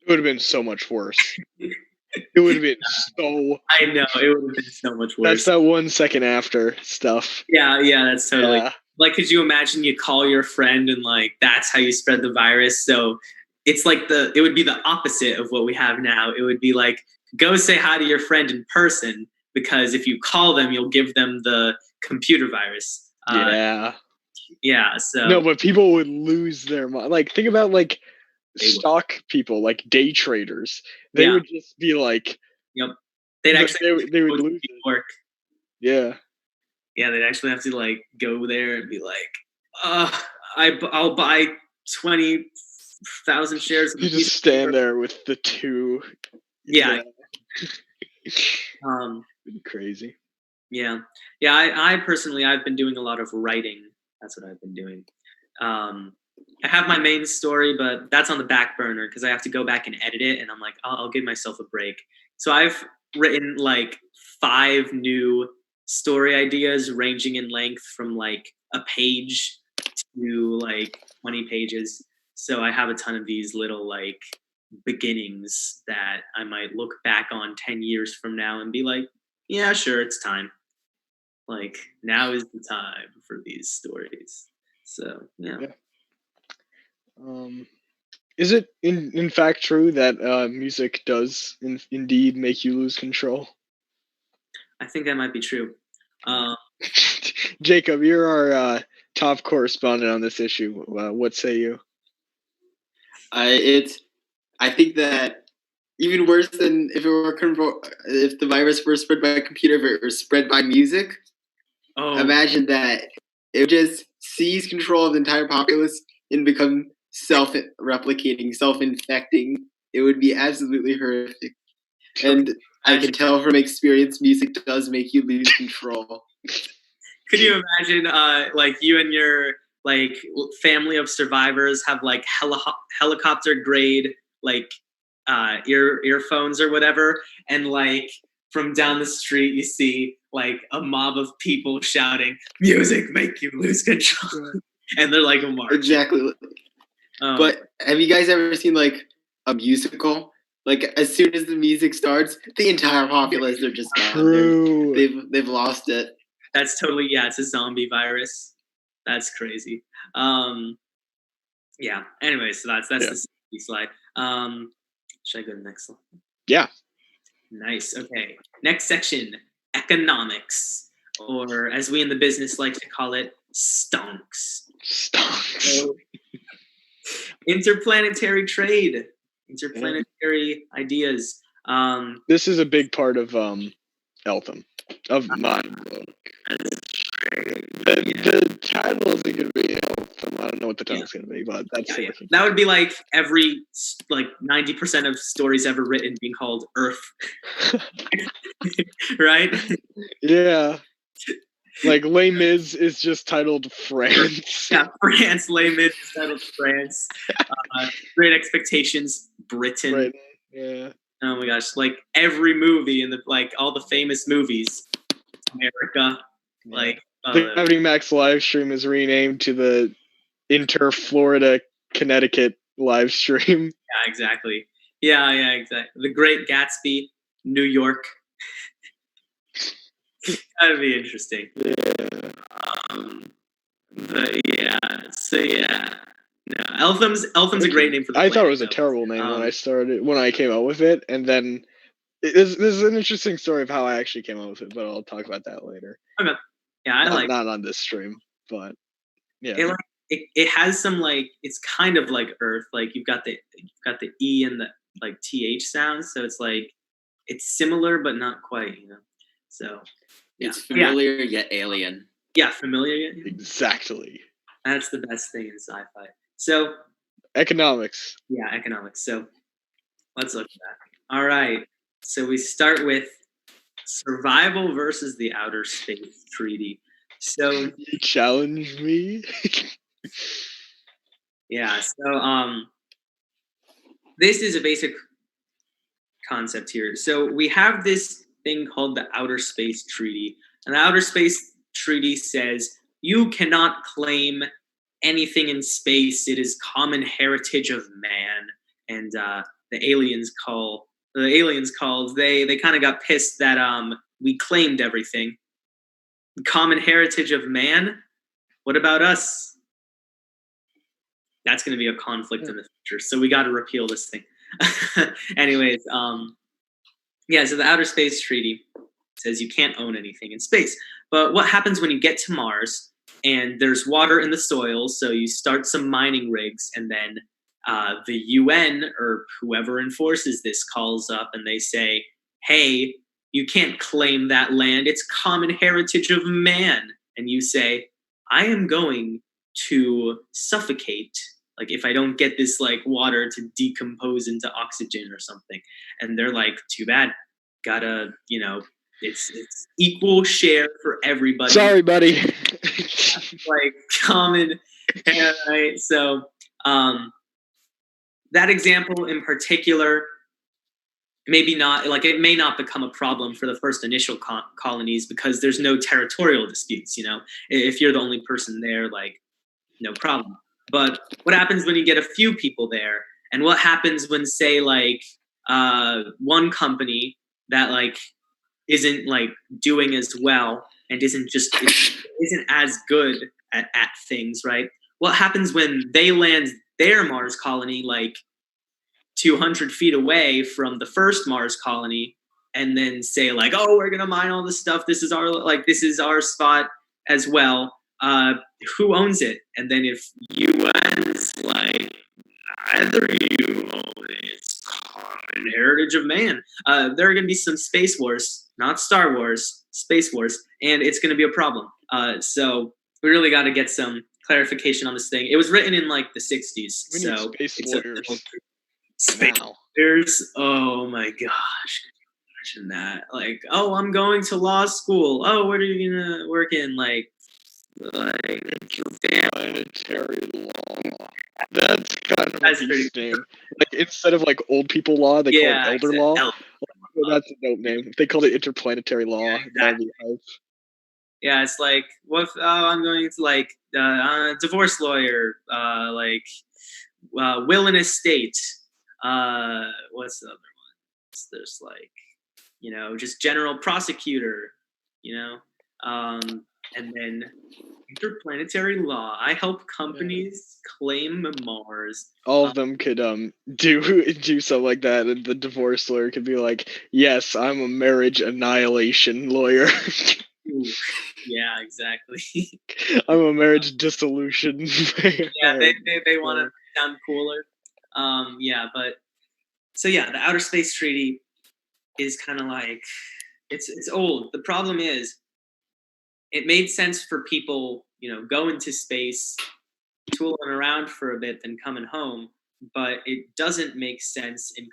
It would have been so much worse. It It would have been so. I know, it would have been so much worse. That's that 1 second after stuff. Yeah, that's totally. Yeah. Like, could you imagine you call your friend and like that's how you spread the virus? So it's like it would be the opposite of what we have now. It would be like, go say hi to your friend in person, because if you call them, you'll give them the computer virus. Yeah. So no, but people would lose their mind. Like, think about like stock people, like day traders. They would just be like, yep. They'd actually they would lose work. Yeah. Yeah, they'd actually have to like go there and be like, I'll buy 20,000 shares. You just stand there with the two. Yeah. Crazy. Yeah. I personally, I've been doing a lot of writing. That's what I've been doing. I have my main story, but that's on the back burner because I have to go back and edit it. And I'm like, I'll give myself a break. So I've written like 5 new story ideas ranging in length from like a page to like 20 pages. So I have a ton of these little like beginnings that I might look back on 10 years from now and be like, yeah, sure, it's time. Like, now is the time for these stories. So, yeah. Is it in fact true that music does indeed make you lose control? I think that might be true. Jacob, you're our top correspondent on this issue. What say you? I think that even worse than if the virus were spread by a computer, if it were spread by music. Imagine that it would just seize control of the entire populace and become self-replicating, self-infecting. It would be absolutely horrific. And I can tell from experience, music does make you lose control. Could you imagine, like, you and your like family of survivors have like helicopter grade like earphones or whatever, and like from down the street you see like a mob of people shouting, "Music make you lose control," and they're like a march. Exactly. But have you guys ever seen like a musical? Like as soon as the music starts, the entire populace are just gone. They've lost it. That's totally, it's a zombie virus. That's crazy. Yeah. Anyway, so that's the slide. Should I go to the next slide? Yeah. Nice. Okay. Next section, economics, or as we in the business like to call it, stonks. So, interplanetary trade, interplanetary ideas. This is a big part of Eltham, of my book. The title isn't going to be Eltham. I don't know what the title's going to be, but that's that would be like every 90% of stories ever written being called Earth, right? Yeah. Like Les Mis is just titled France. Yeah, France. Les Mis is titled France. Great Expectations, Britain. Yeah. Oh my gosh! Like every movie in all the famous movies, America. Like the Gravity Max live stream is renamed to the Inter-Florida Connecticut live stream. Yeah, exactly. Yeah, exactly. The Great Gatsby, New York. That'd be interesting. Yeah. But yeah, so yeah. No, Eltham's a great name for the I thought it was a terrible name when I came up with it, and then this is an interesting story of how I actually came up with it, but I'll talk about that later. Okay. Yeah, not on this stream, but yeah. It has some it's kind of like Earth. Like you've got the E and the TH sounds, so it's like it's similar but not quite, So it's familiar yet alien. Yeah, familiar yet alien. Exactly. That's the best thing in sci-fi. So economics. Yeah, economics. So let's look at that. All right. So we start with survival versus the Outer Space Treaty. So you challenge me. Yeah. So this is a basic concept here. So we have this thing called the Outer Space Treaty, and the Outer Space Treaty says you cannot claim anything in space. It is common heritage of man, and the aliens call the aliens called, they kind of got pissed that we claimed everything. Common heritage of man. What about us? That's going to be a conflict in the future. So we got to repeal this thing. Anyways, yeah. So the Outer Space Treaty says you can't own anything in space. But what happens when you get to Mars and there's water in the soil? So you start some mining rigs, and then the UN or whoever enforces this calls up and they say, hey, you can't claim that land. It's common heritage of man. And you say, I am going to suffocate, like if I don't get this like water to decompose into oxygen or something. And they're like, too bad. Gotta, it's equal share for everybody. Sorry, buddy. Like common, right? So that example in particular, maybe not, like it may not become a problem for the first initial colonies because there's no territorial disputes. If you're the only person there, like no problem. But what happens when you get a few people there, and what happens when, say, like one company that like isn't like doing as well and isn't as good at things, right? What happens when they land their Mars colony like 200 feet away from the first Mars colony, and then say like, oh, we're gonna mine all this stuff. This is our spot as well. Who owns it? And then if UN's like, neither you own it, it's common heritage of man. There are gonna be some space wars, not Star Wars, space wars, and it's gonna be a problem. So we really got to get some clarification on this thing. It was written in like the 60s. We need space warriors. Space warriors. Oh my gosh. Imagine that. Like, oh, I'm going to law school. Oh, what are you gonna work in? Like Interplanetary law. That's kind of interesting. Like instead of like old people law, they call it elder law. Well, that's a dope name. If they called it interplanetary law, that'd be hype. Yeah, it's like, what if I'm going to like divorce lawyer, will and estate. What's the other one? There's like, just general prosecutor, and then interplanetary law. I help companies claim Mars. All of them could do something like that, and the divorce lawyer could be like, "Yes, I'm a marriage annihilation lawyer." Yeah, exactly. I'm a marriage dissolution. Yeah, they want to sound cooler. But so yeah, the Outer Space Treaty is kind of like it's old. The problem is, it made sense for people, going to space, tooling around for a bit, then coming home. But it doesn't make sense in the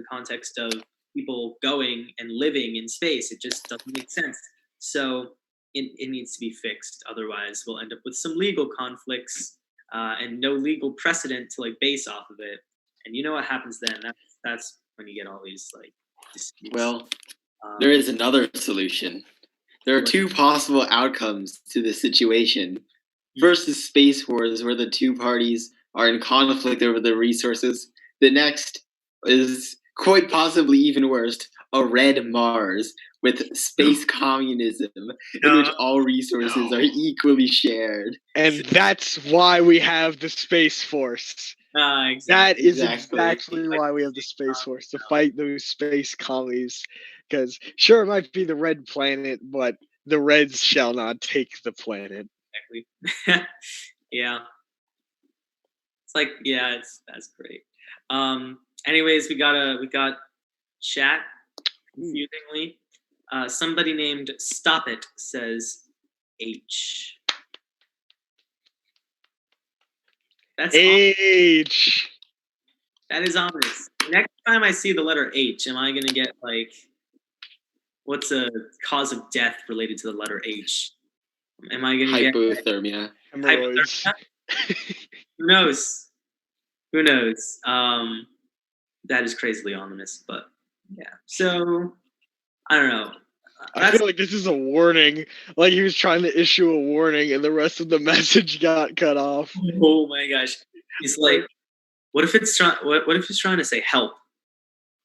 context of people going and living in space. It just doesn't make sense. So it needs to be fixed. Otherwise, we'll end up with some legal conflicts and no legal precedent to like base off of it. And you know what happens then? That's when you get all these like disputes. Well, there is another solution. There are two possible outcomes to this situation. First is space wars, where the two parties are in conflict over the resources. The next is quite possibly even worse, a red Mars with space communism, in which all resources are equally shared. And that's why we have the Space Force. Exactly. That is exactly why we have the Space Force, to fight those space commies. Because sure, it might be the red planet, but the Reds shall not take the planet. Exactly. Yeah. It's like, that's great. Anyways, we got chat, confusingly. Somebody named Stop It says H. That's H. That is ominous. Next time I see the letter H, am I gonna get like, what's a cause of death related to the letter H? Am I gonna get hypothermia? Hemorrhoids. Who knows? That is crazily ominous, but yeah. So I don't know. I feel like this is a warning. Like he was trying to issue a warning, and the rest of the message got cut off. Oh my gosh! He's like, what if it's trying to say help?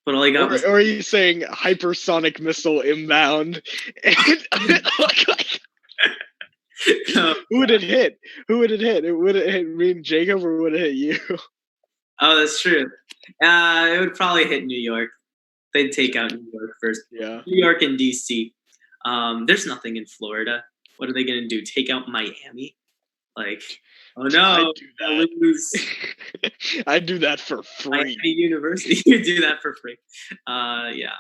But all he got was. Or are you saying hypersonic missile inbound? Who would it hit? Who would it hit? Would it hit me and Jacob, or would it hit you? Oh, that's true. It would probably hit New York. They'd take out New York first. Yeah. New York and DC. There's nothing in Florida. What are they gonna do? Take out Miami? Like, oh no! I'd do that. I'd do that for free. Miami University, you do that for free. Yeah.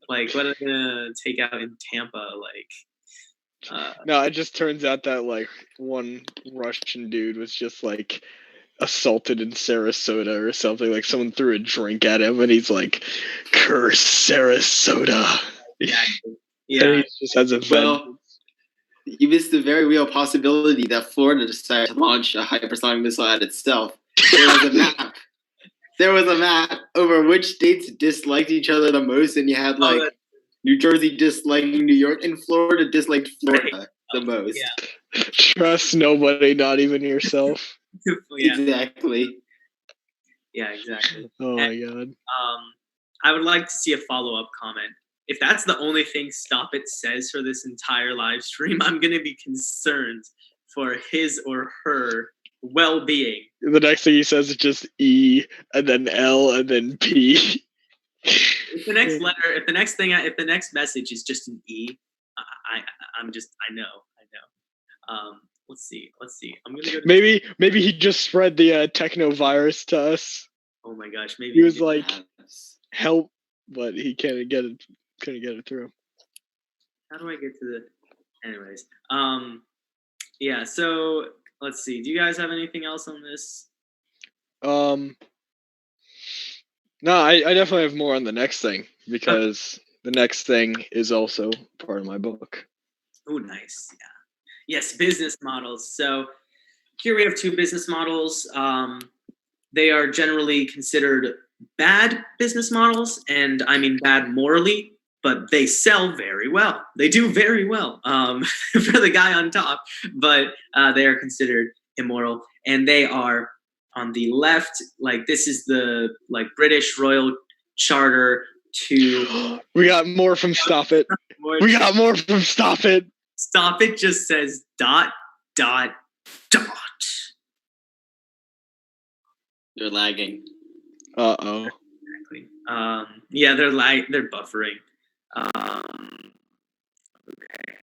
Like, what are they gonna take out in Tampa? Like. No, it just turns out that like one Russian dude was just like assaulted in Sarasota or something. Like someone threw a drink at him, and he's like, "Curse Sarasota." Exactly. Yeah. And he just has a vengeance. You missed the very real possibility that Florida decided to launch a hypersonic missile at itself. There was a map. There was a map over which states disliked each other the most, and you had like New Jersey disliking New York, and Florida disliked Florida the most. Yeah. Trust nobody, not even yourself. Yeah. Exactly. Yeah, exactly. Oh my god. I would like to see a follow-up comment. If that's the only thing Stop It says for this entire live stream, I'm going to be concerned for his or her well-being. The next thing he says is just E, and then L, and then P. If the next letter, if the next message is just an E, I know. Let's see. I'm gonna go. Maybe he just spread the techno virus to us. Oh my gosh, maybe he was like, help, but he couldn't get it through. How do I get to the? Anyways, yeah. So let's see. Do you guys have anything else on this? No, I definitely have more on the next thing, because the next thing is also part of my book. Oh, nice. Yeah. Yes, business models. So here we have two business models. They are generally considered bad business models, and I mean bad morally, but they sell very well. They do very well for the guy on top, but they are considered immoral, and they are on the left. Like, this is the like British Royal Charter to. We got more from Stop It. We got more from Stop It. Stop It just says ... You're lagging. Uh-oh. Exactly. Yeah, they're buffering. Okay.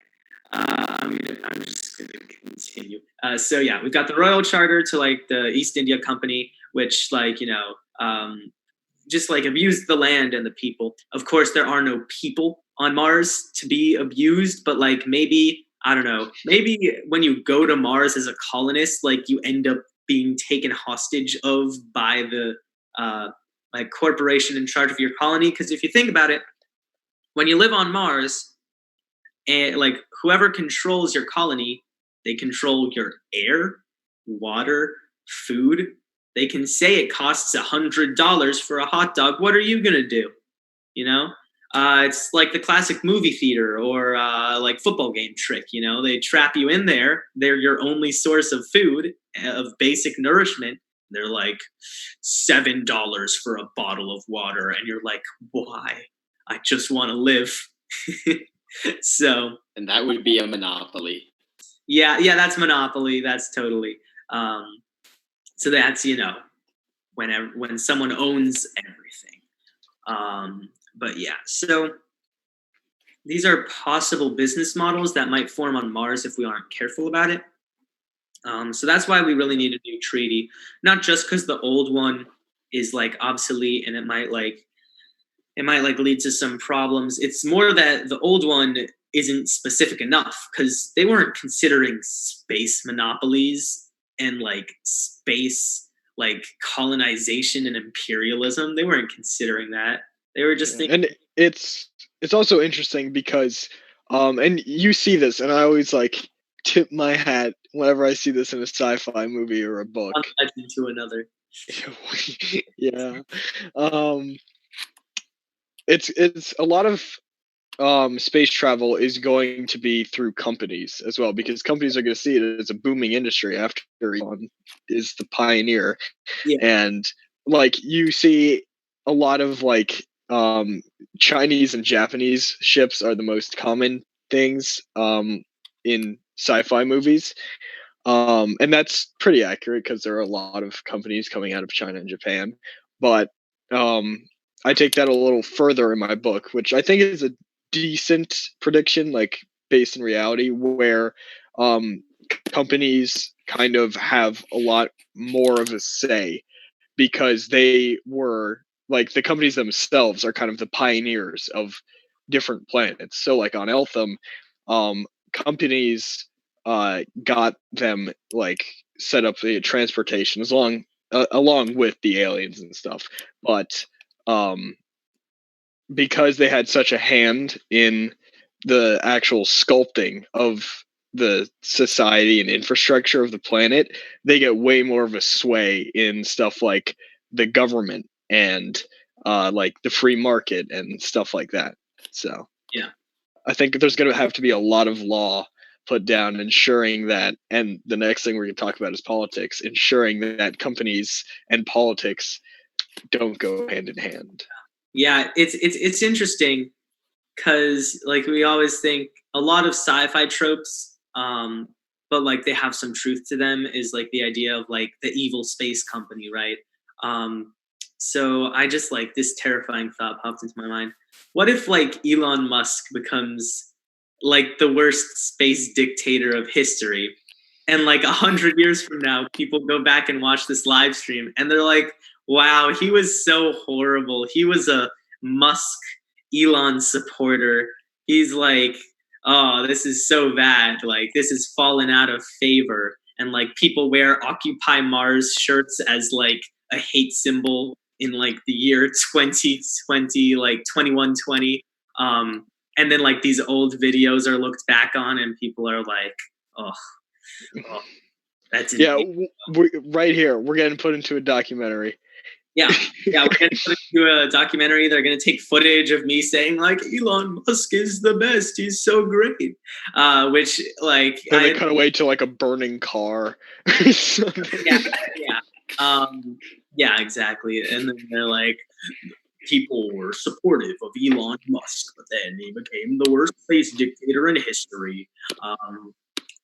I'm just gonna continue. So yeah, we've got the Royal Charter to like the East India Company, which like, just like abused the land and the people. Of course, there are no people on Mars to be abused, but like maybe, I don't know, maybe when you go to Mars as a colonist, like you end up being taken hostage of by the like corporation in charge of your colony. Because if you think about it, when you live on Mars, and like whoever controls your colony, they control your air, water, food. They can say it costs $100 for a hot dog. What are you gonna do? It's like the classic movie theater or like football game trick. They trap you in there. They're your only source of food, of basic nourishment. They're like $7 for a bottle of water, and you're like, why? I just want to live. So. And that would be a monopoly. Yeah, that's monopoly. That's totally. So that's when someone owns everything. But yeah, so these are possible business models that might form on Mars if we aren't careful about it. So that's why we really need a new treaty, not just because the old one is like obsolete and it might lead to some problems. It's more that the old one isn't specific enough, because they weren't considering space monopolies and like space like colonization and imperialism. They weren't considering that. They were just thinking. And it's also interesting because and you see this, and I always like tip my hat whenever I see this in a sci-fi movie or a book. One legend to another. Yeah. It's a lot of space travel is going to be through companies as well, because companies are going to see it as a booming industry after Elon is the pioneer. Yeah. And like you see a lot of like Chinese and Japanese ships are the most common things in sci-fi movies. And that's pretty accurate because there are a lot of companies coming out of China and Japan. But I take that a little further in my book, which I think is a decent prediction, like based in reality, where companies kind of have a lot more of a say because they were like the companies themselves are kind of the pioneers of different planets. So like on Eltham, companies got them like set up the transportation along with the aliens and stuff, but because they had such a hand in the actual sculpting of the society and infrastructure of the planet, they get way more of a sway in stuff like the government and like the free market and stuff like that. So yeah, I think there's going to have to be a lot of law put down ensuring that, and the next thing we're going to talk about is politics, ensuring that companies and politics don't go hand in hand. Yeah, it's interesting because like we always think a lot of sci-fi tropes, but like they have some truth to them. Is like the idea of like the evil space company, right? So I just like this terrifying thought popped into my mind. What if like Elon Musk becomes like the worst space dictator of history, and like 100 years from now, people go back and watch this live stream, and they're like, "Wow, he was so horrible. He was a Musk Elon supporter. He's like, oh, this is so bad. Like, this is fallen out of favor." And like, people wear Occupy Mars shirts as like a hate symbol in like the year 2020, like 2120. And then like these old videos are looked back on, and people are like, oh, that's right here. We're getting put into a documentary. Yeah, we're going to do a documentary. They're going to take footage of me saying like Elon Musk is the best. He's so great. Which like then they cut away to like a burning car. Yeah, exactly. And then they're like, people were supportive of Elon Musk, but then he became the worst space dictator in history.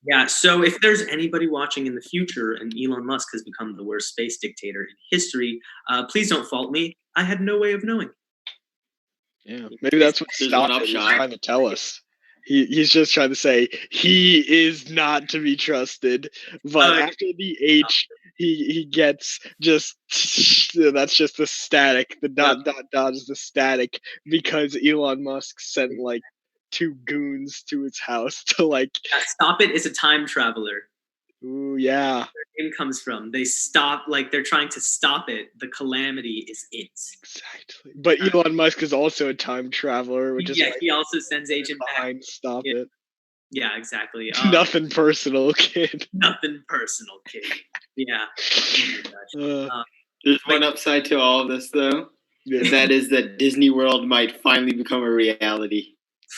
Yeah, so if there's anybody watching in the future and Elon Musk has become the worst space dictator in history, please don't fault me. I had no way of knowing. Yeah, maybe that's what stopped it. He's trying to tell us. He's just trying to say he is not to be trusted. But after the H, he gets just that's just the static. The dot is the static because Elon Musk sent like 2 goons to his house to like stop it. Is a time traveler. Ooh, yeah. Where their name comes from. They stop, like they're trying to stop it. The calamity is it. Exactly. But Elon Musk is also a time traveler, which is why he also sends agent behind back. Stop it. Yeah, exactly. Nothing personal, kid. Nothing personal, kid. Yeah. Oh my gosh. There's one upside to all of this, though. Yeah. That is that Disney World might finally become a reality.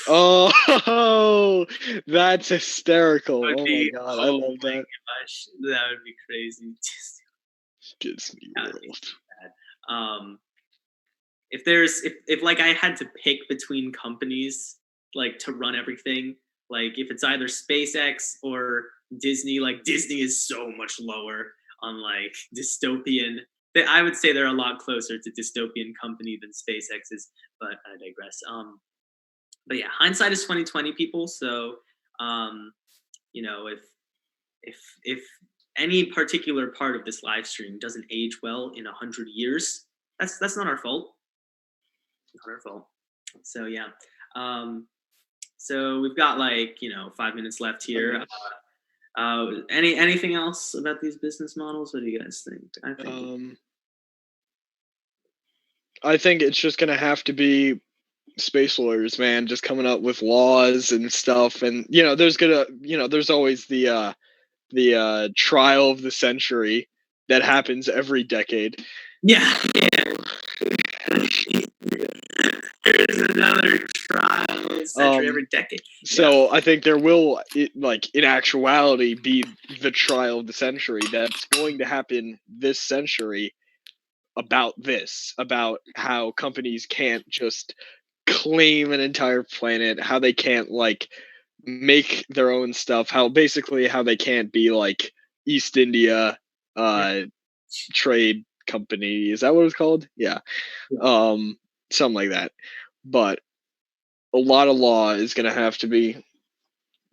Oh, that's hysterical. Oh my god, I love that. Gosh, that would be crazy. Disney World. If like I had to pick between companies like to run everything, like if it's either SpaceX or Disney, like Disney is so much lower on like dystopian. I would say they're a lot closer to dystopian company than SpaceX is, but I digress. But yeah, hindsight is 20/20, people. So, you know, if any particular part of this live stream doesn't age well in 100 years, that's not our fault. Not our fault. So yeah. So we've got like 5 minutes left here. Anything else about these business models? What do you guys think? I think it's just gonna have to be space lawyers, man, just coming up with laws and stuff. And there's always the trial of the century that happens every decade. Yeah. There's another trial of the century every decade. So I think there will, in actuality, be the trial of the century that's going to happen this century. about this, about how companies can't just claim an entire planet, how they can't like make their own stuff, how they can't be like East India trade company. Is that what it's called? Yeah. Something like that. But a lot of law is going to have to be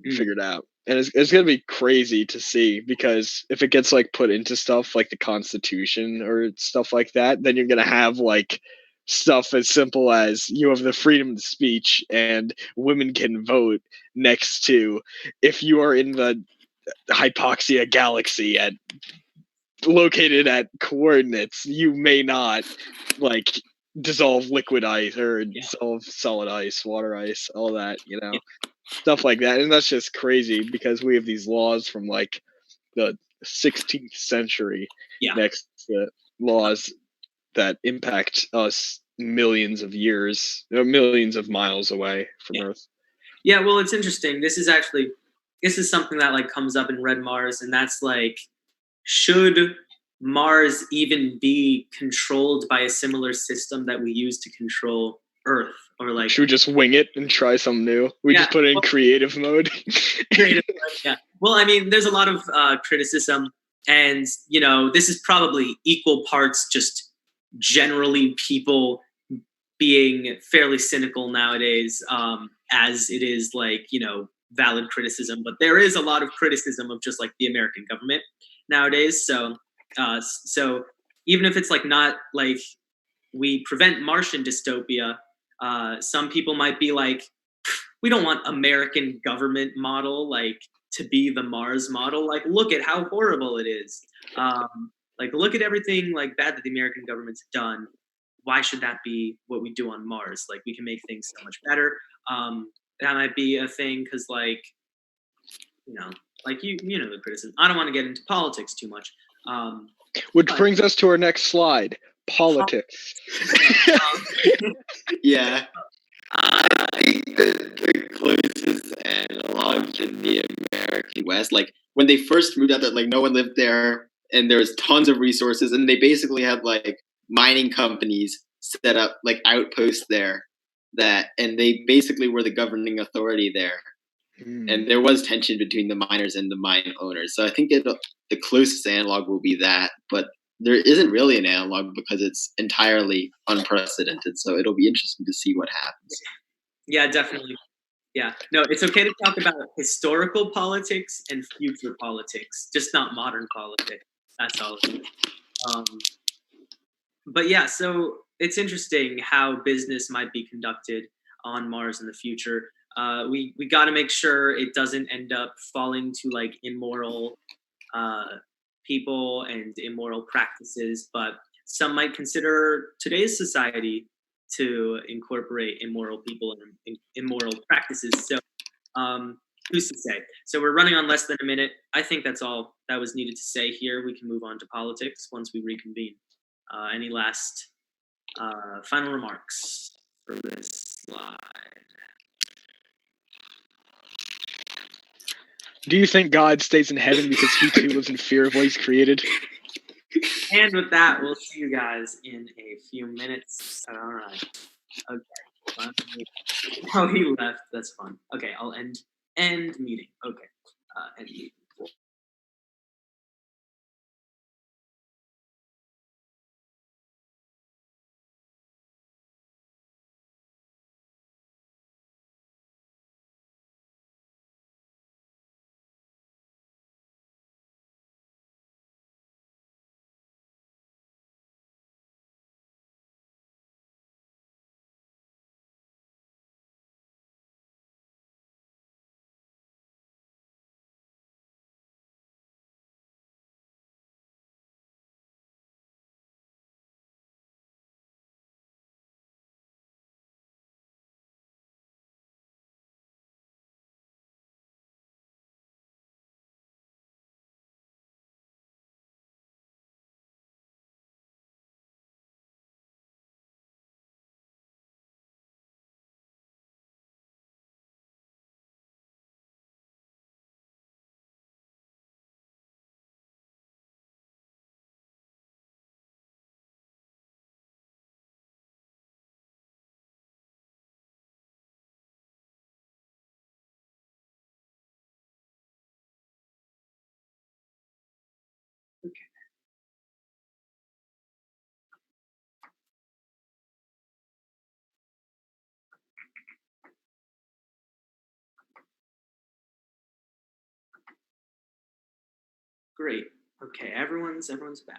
figured out. And it's going to be crazy to see, because if it gets like put into stuff like the Constitution or stuff like that, then you're going to have like stuff as simple as you have the freedom of speech and women can vote, next to if you are in the Hypoxia galaxy at located at coordinates, you may not like dissolve liquid ice or dissolve solid ice, water ice, all that, you know, stuff like that. And that's just crazy, because we have these laws from like the 16th century next to laws that impact us millions of years, millions of miles away from Earth. Yeah, well, it's interesting. This is something that like comes up in Red Mars, and that's like, should Mars even be controlled by a similar system that we use to control Earth? Or like, should we just wing it and try something new? We just put it in creative mode. Creative mode, yeah. Well, I mean, there's a lot of criticism, and you know, this is probably equal parts just generally people being fairly cynical nowadays, as it is like, you know, valid criticism. But there is a lot of criticism of just like the American government nowadays. So even if it's like not like we prevent Martian dystopia, some people might be like, we don't want American government model like to be the Mars model. Like, look at how horrible it is. Like, look at everything like bad that the American government's done. Why should that be what we do on Mars? Like, we can make things so much better. That might be a thing, because like, you know, like you know the criticism. I don't want to get into politics too much. Which brings us to our next slide: politics. Yeah. I think the closest analog to the American West, like when they first moved out there, like no one lived there, and there was tons of resources, and they basically had like mining companies set up like outposts there, and they basically were the governing authority there. And there was tension between the miners and the mine owners. So I think the closest analog will be that, but there isn't really an analog because it's entirely unprecedented. So it'll be interesting to see what happens. Yeah, definitely. Yeah. No, it's okay to talk about historical politics and future politics, just not modern politics. That's all. But yeah, so it's interesting how business might be conducted on Mars in the future. We got to make sure it doesn't end up falling to like immoral people and immoral practices, but some might consider today's society to incorporate immoral people and immoral practices. So who's to say? So we're running on less than a minute. I think that's all that was needed to say here. We can move on to politics once we reconvene. Any last final remarks for this slide? Do you think God stays in heaven because he too lives in fear of what he's created? And with that, we'll see you guys in a few minutes. All right. Okay. Oh, he left. That's fun. Okay, I'll end meeting. Okay. End meeting. Okay. Great. Okay, everyone's back.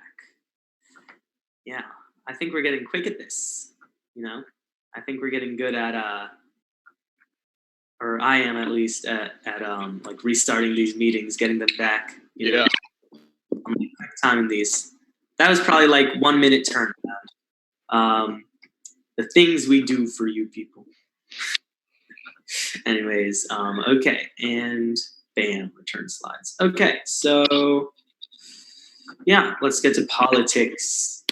Yeah, I think we're getting quick at this. I think we're getting good at or I am at least at like restarting these meetings, getting them back. Yeah. I'm quick timing these. That was probably like 1 minute turnaround. The things we do for you people. Anyways, okay, and bam, return slides. Okay, so yeah, let's get to politics.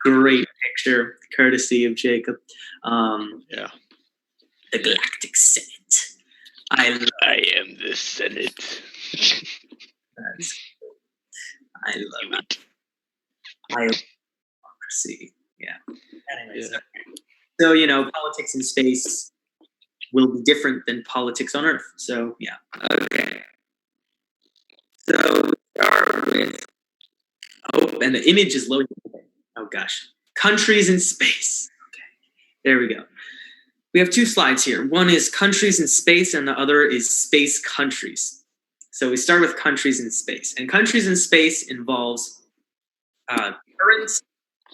Great picture, courtesy of Jacob. Yeah. The Galactic Senate. I am the Senate. I love it. I love democracy. Yeah. Anyways, Yeah. So, politics in space will be different than politics on Earth. So, yeah. Okay. So, start with. Oh, and the image is loading. Oh, gosh. Countries in space. Okay. There we go. We have 2 slides here. One is countries in space, and the other is space countries. So we start with countries in space. And countries in space involves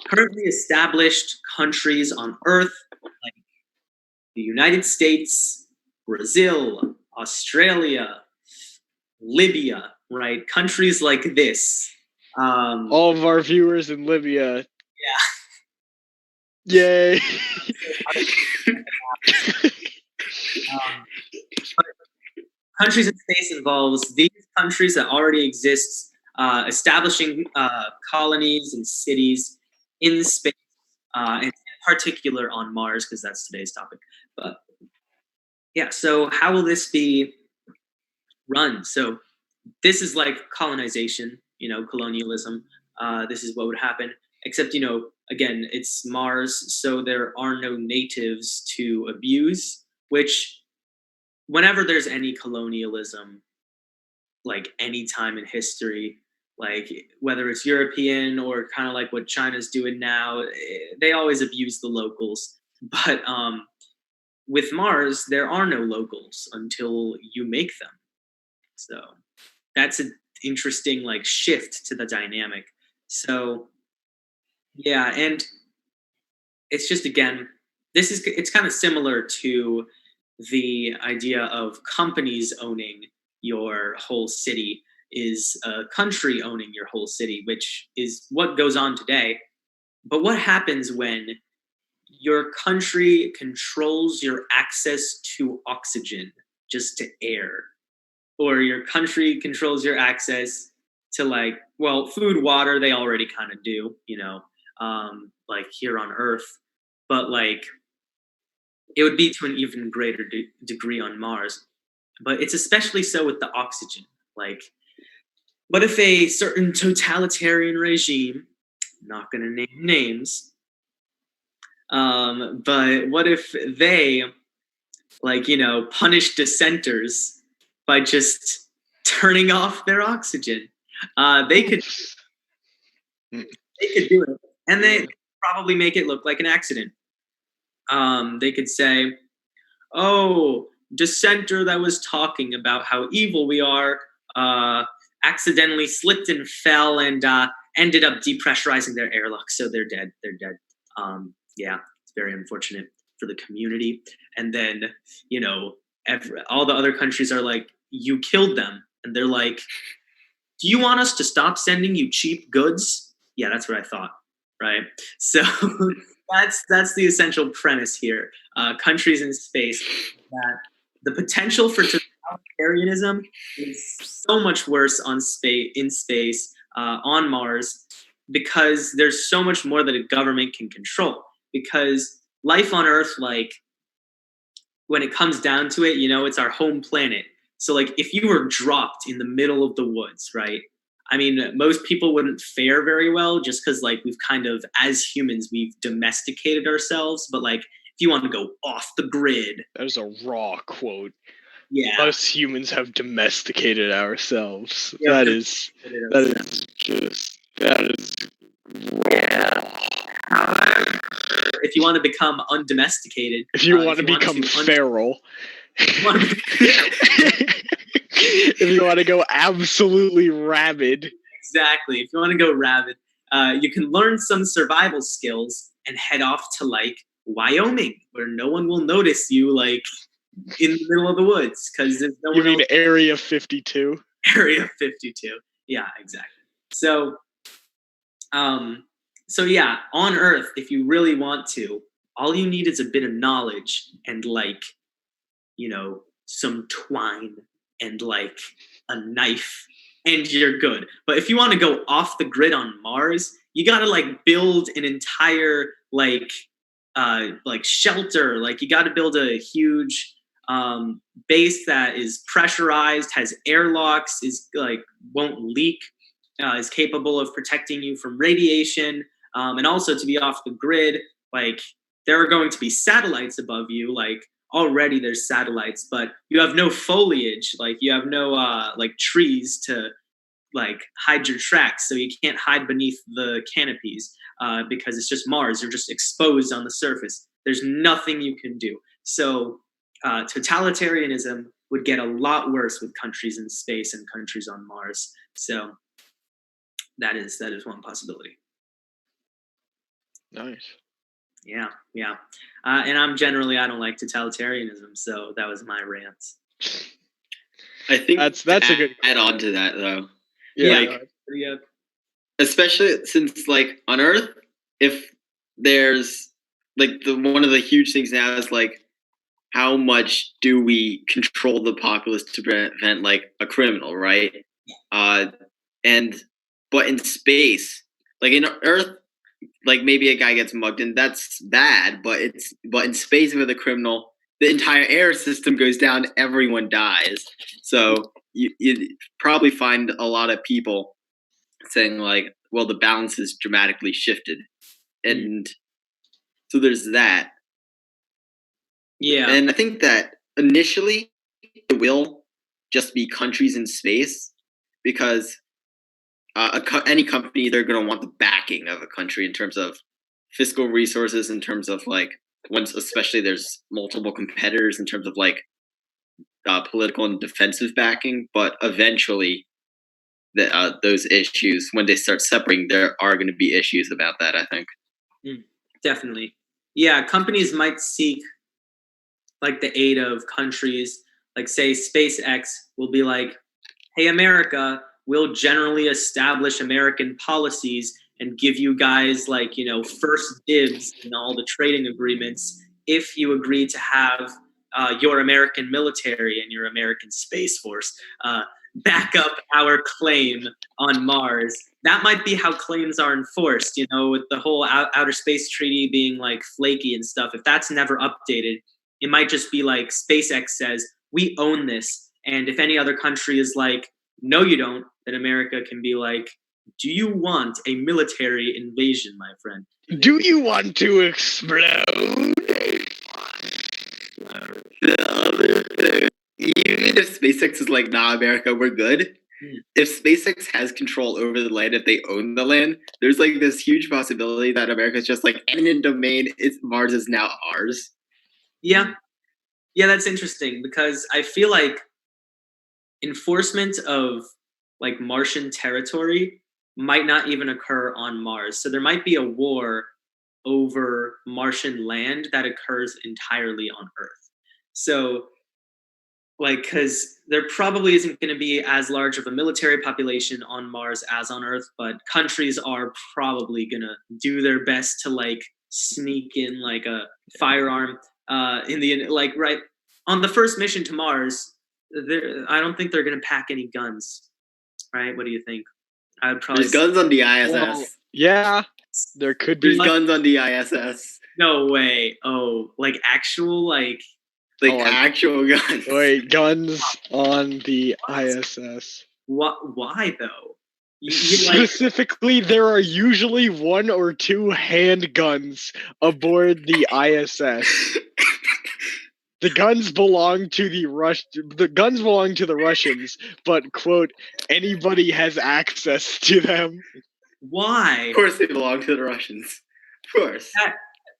currently established countries on Earth, like the United States, Brazil, Australia, Libya, right? Countries like this. All of our viewers in Libya. Yeah. Yay. Countries in space involves these countries that already exist, establishing colonies and cities in space, and in particular on Mars, because that's today's topic. But yeah, so how will this be run? So this is like colonization, colonialism. This is what would happen, except, again, it's Mars, so there are no natives to abuse, which whenever there's any colonialism, like any time in history, like whether it's European or kind of like what China's doing now, they always abuse the locals. But with Mars, there are no locals until you make them. So that's an interesting like shift to the dynamic. So yeah, and it's just, again, it's kind of similar to the idea of companies owning your whole city, is a country owning your whole city, which is what goes on today. But what happens when your country controls your access to oxygen, just to air, or your country controls your access to food, water, they already kind of do, like here on Earth, but like it would be to an even greater degree on Mars. But it's especially so with the oxygen. Like, what if a certain totalitarian regime, I'm not going to name names, but what if they, punish dissenters by just turning off their oxygen? They could do it, and they probably make it look like an accident. They could say, "Oh, dissenter that was talking about how evil we are accidentally slipped and fell and ended up depressurizing their airlock, so they're dead. They're dead." Yeah, it's very unfortunate for the community. And then, all the other countries are like, "You killed them," and they're like, "Do you want us to stop sending you cheap goods?" Yeah, that's what I thought, right? So that's the essential premise here. Countries in space, that the potential for totalitarianism is so much worse in space, on Mars, because there's so much more that a government can control. Because life on Earth, like, when it comes down to it, it's our home planet. So, like, if you were dropped in the middle of the woods, right? I mean, most people wouldn't fare very well, just because, like, we've kind of, as humans, we've domesticated ourselves. But, like, if you want to go off the grid. That is a raw quote. Yeah. Us humans have domesticated ourselves. Yeah, that is just That is. If you want to become undomesticated, If you want to become feral. If you want to go absolutely rabid. Exactly. If you want to go rabid, you can learn some survival skills and head off to like Wyoming, where no one will notice you like in the middle of the woods because there's no one else. You mean Area 52? Area 52. Yeah, exactly. So yeah, on Earth, if you really want to, all you need is a bit of knowledge and like, some twine and like a knife and you're good. But if you want to go off the grid on Mars, you got to like build an entire like shelter. Like you got to build a huge base that is pressurized, has airlocks, is like won't leak, is capable of protecting you from radiation, and also to be off the grid. Like there are going to be satellites above you. Like already there's satellites, but you have no foliage. Like you have no like trees to like hide your tracks, so you can't hide beneath the canopies because it's just Mars. You're just exposed on the surface. There's nothing you can do. So totalitarianism would get a lot worse with countries in space and countries on Mars. So that is one possibility. Nice. Yeah. And I don't like totalitarianism, so that was my rant. I think that's a good add on to that though. Yeah. Especially since like on Earth, if there's like one of the huge things now is like how much do we control the populace to prevent like a criminal, right? But in space, like in Earth, like maybe a guy gets mugged and that's bad, but in space with a criminal, the entire air system goes down, everyone dies. So you probably find a lot of people saying like, well, the balance is dramatically shifted. And so there's that. Yeah. And I think that initially it will just be countries in space because any company, they're going to want the backing of a country in terms of fiscal resources, in terms of like once, especially there's multiple competitors in terms of like political and defensive backing. But eventually those issues, when they start separating, there are going to be issues about that, I think. Definitely. Yeah, companies might seek like the aid of countries, like say SpaceX will be like, hey, America, we'll generally establish American policies and give you guys like, first dibs in all the trading agreements if you agree to have your American military and your American Space Force back up our claim on Mars. That might be how claims are enforced, with the whole outer space treaty being like flaky and stuff. If that's never updated, it might just be like SpaceX says, we own this. And if any other country is like, no, you don't, then America can be like, do you want a military invasion, my friend? Do you want to explode? Even if SpaceX is like, nah, America, we're good. If SpaceX has control over the land, if they own the land, there's like this huge possibility that America's just like eminent domain. Mars is now ours. Yeah, that's interesting because I feel like enforcement of like Martian territory might not even occur on Mars. So there might be a war over Martian land that occurs entirely on Earth. So like, because there probably isn't going to be as large of a military population on Mars as on Earth, but countries are probably going to do their best to like sneak in like a firearm in the like right on the first mission to Mars. I don't think they're going to pack any guns, right? What do you think? I would probably. There's guns on the ISS. Well, yeah, there could be. There's guns on the ISS. No way. Oh, like actual like. Actual guns. Wait, guns on the ISS. What? Why though? Specifically, there are usually 1 or 2 handguns aboard the ISS. The guns belong to the Russians, but quote, anybody has access to them. Why? Of course they belong to the Russians. Of course.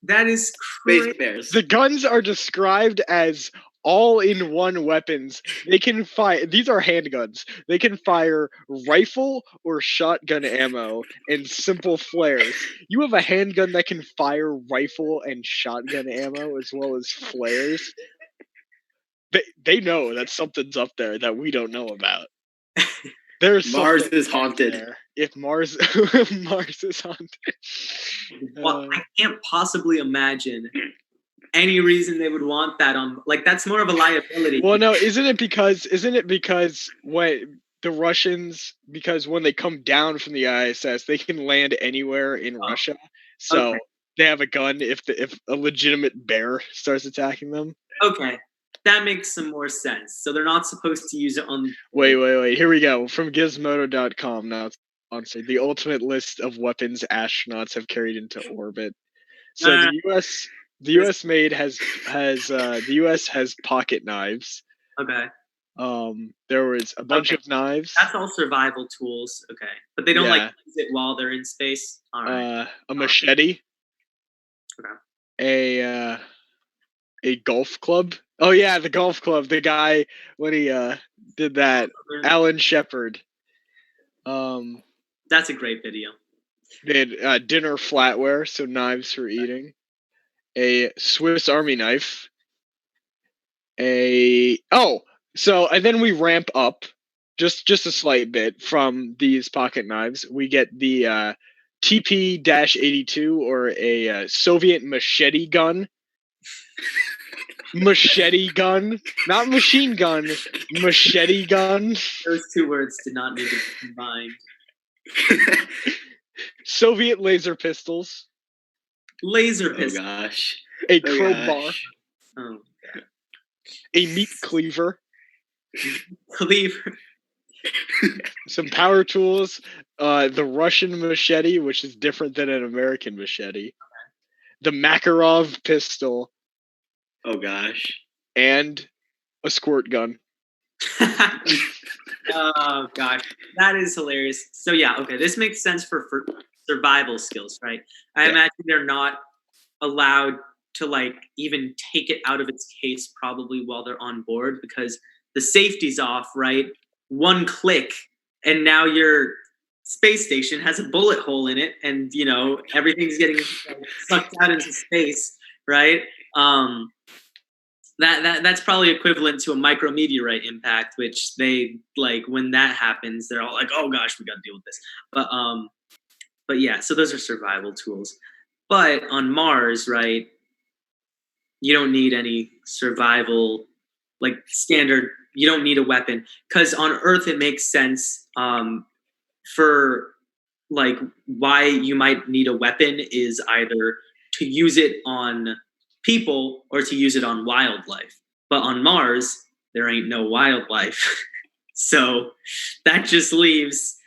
That is Space crazy. bears. The guns are described as all-in-one weapons. They can fire. These are handguns. They can fire rifle or shotgun ammo and simple flares. You have a handgun that can fire rifle and shotgun ammo as well as flares. They know that something's up there that we don't know about. There's Mars something is haunted. there. If Mars Mars is haunted. Well, I can't possibly imagine any reason they would want that on. Like, that's more of a liability. Well, no, isn't it because when the Russians, because when they come down from the ISS, they can land anywhere in Russia. So okay. they have a gun if a legitimate bear starts attacking them. Okay. That makes some more sense. So they're not supposed to use it on. Wait. Here we go. From Gizmodo.com. Now it's sponsored. The ultimate list of weapons astronauts have carried into orbit. So the U.S. made the U.S. has pocket knives. Okay. There was a bunch of knives. That's all survival tools. Okay, but they don't like use it while they're in space. All right. A machete. Okay. A golf club. Oh yeah, the golf club. The guy when he did that, Alan Shepard. That's a great video. They had dinner flatware, so knives for eating. A Swiss Army knife. And then we ramp up just a slight bit from these pocket knives. We get the TP-82 or a Soviet machete gun. Machete gun, not machine gun, machete gun. Those two words did not need to be combined. Soviet laser pistols. Laser pistol. Oh gosh. A crowbar. Oh. A meat cleaver. Cleaver. Some power tools. The Russian machete, which is different than an American machete. The Makarov pistol. Oh gosh. And a squirt gun. Oh gosh, that is hilarious. So yeah, okay, this makes sense for survival skills, right? I imagine they're not allowed to like even take it out of its case probably while they're on board because the safety's off, right? One click and now your space station has a bullet hole in it and you know everything's getting sucked out into space, right? That's probably equivalent to a micrometeorite impact, which they like when that happens, they're all like, "Oh gosh, we got to deal with this." But yeah, so those are survival tools. But on Mars, right? You don't need any survival, like standard. You don't need a weapon because on Earth it makes sense for like why you might need a weapon is either to use it on people or to use it on wildlife. But on Mars, there ain't no wildlife. So that just leaves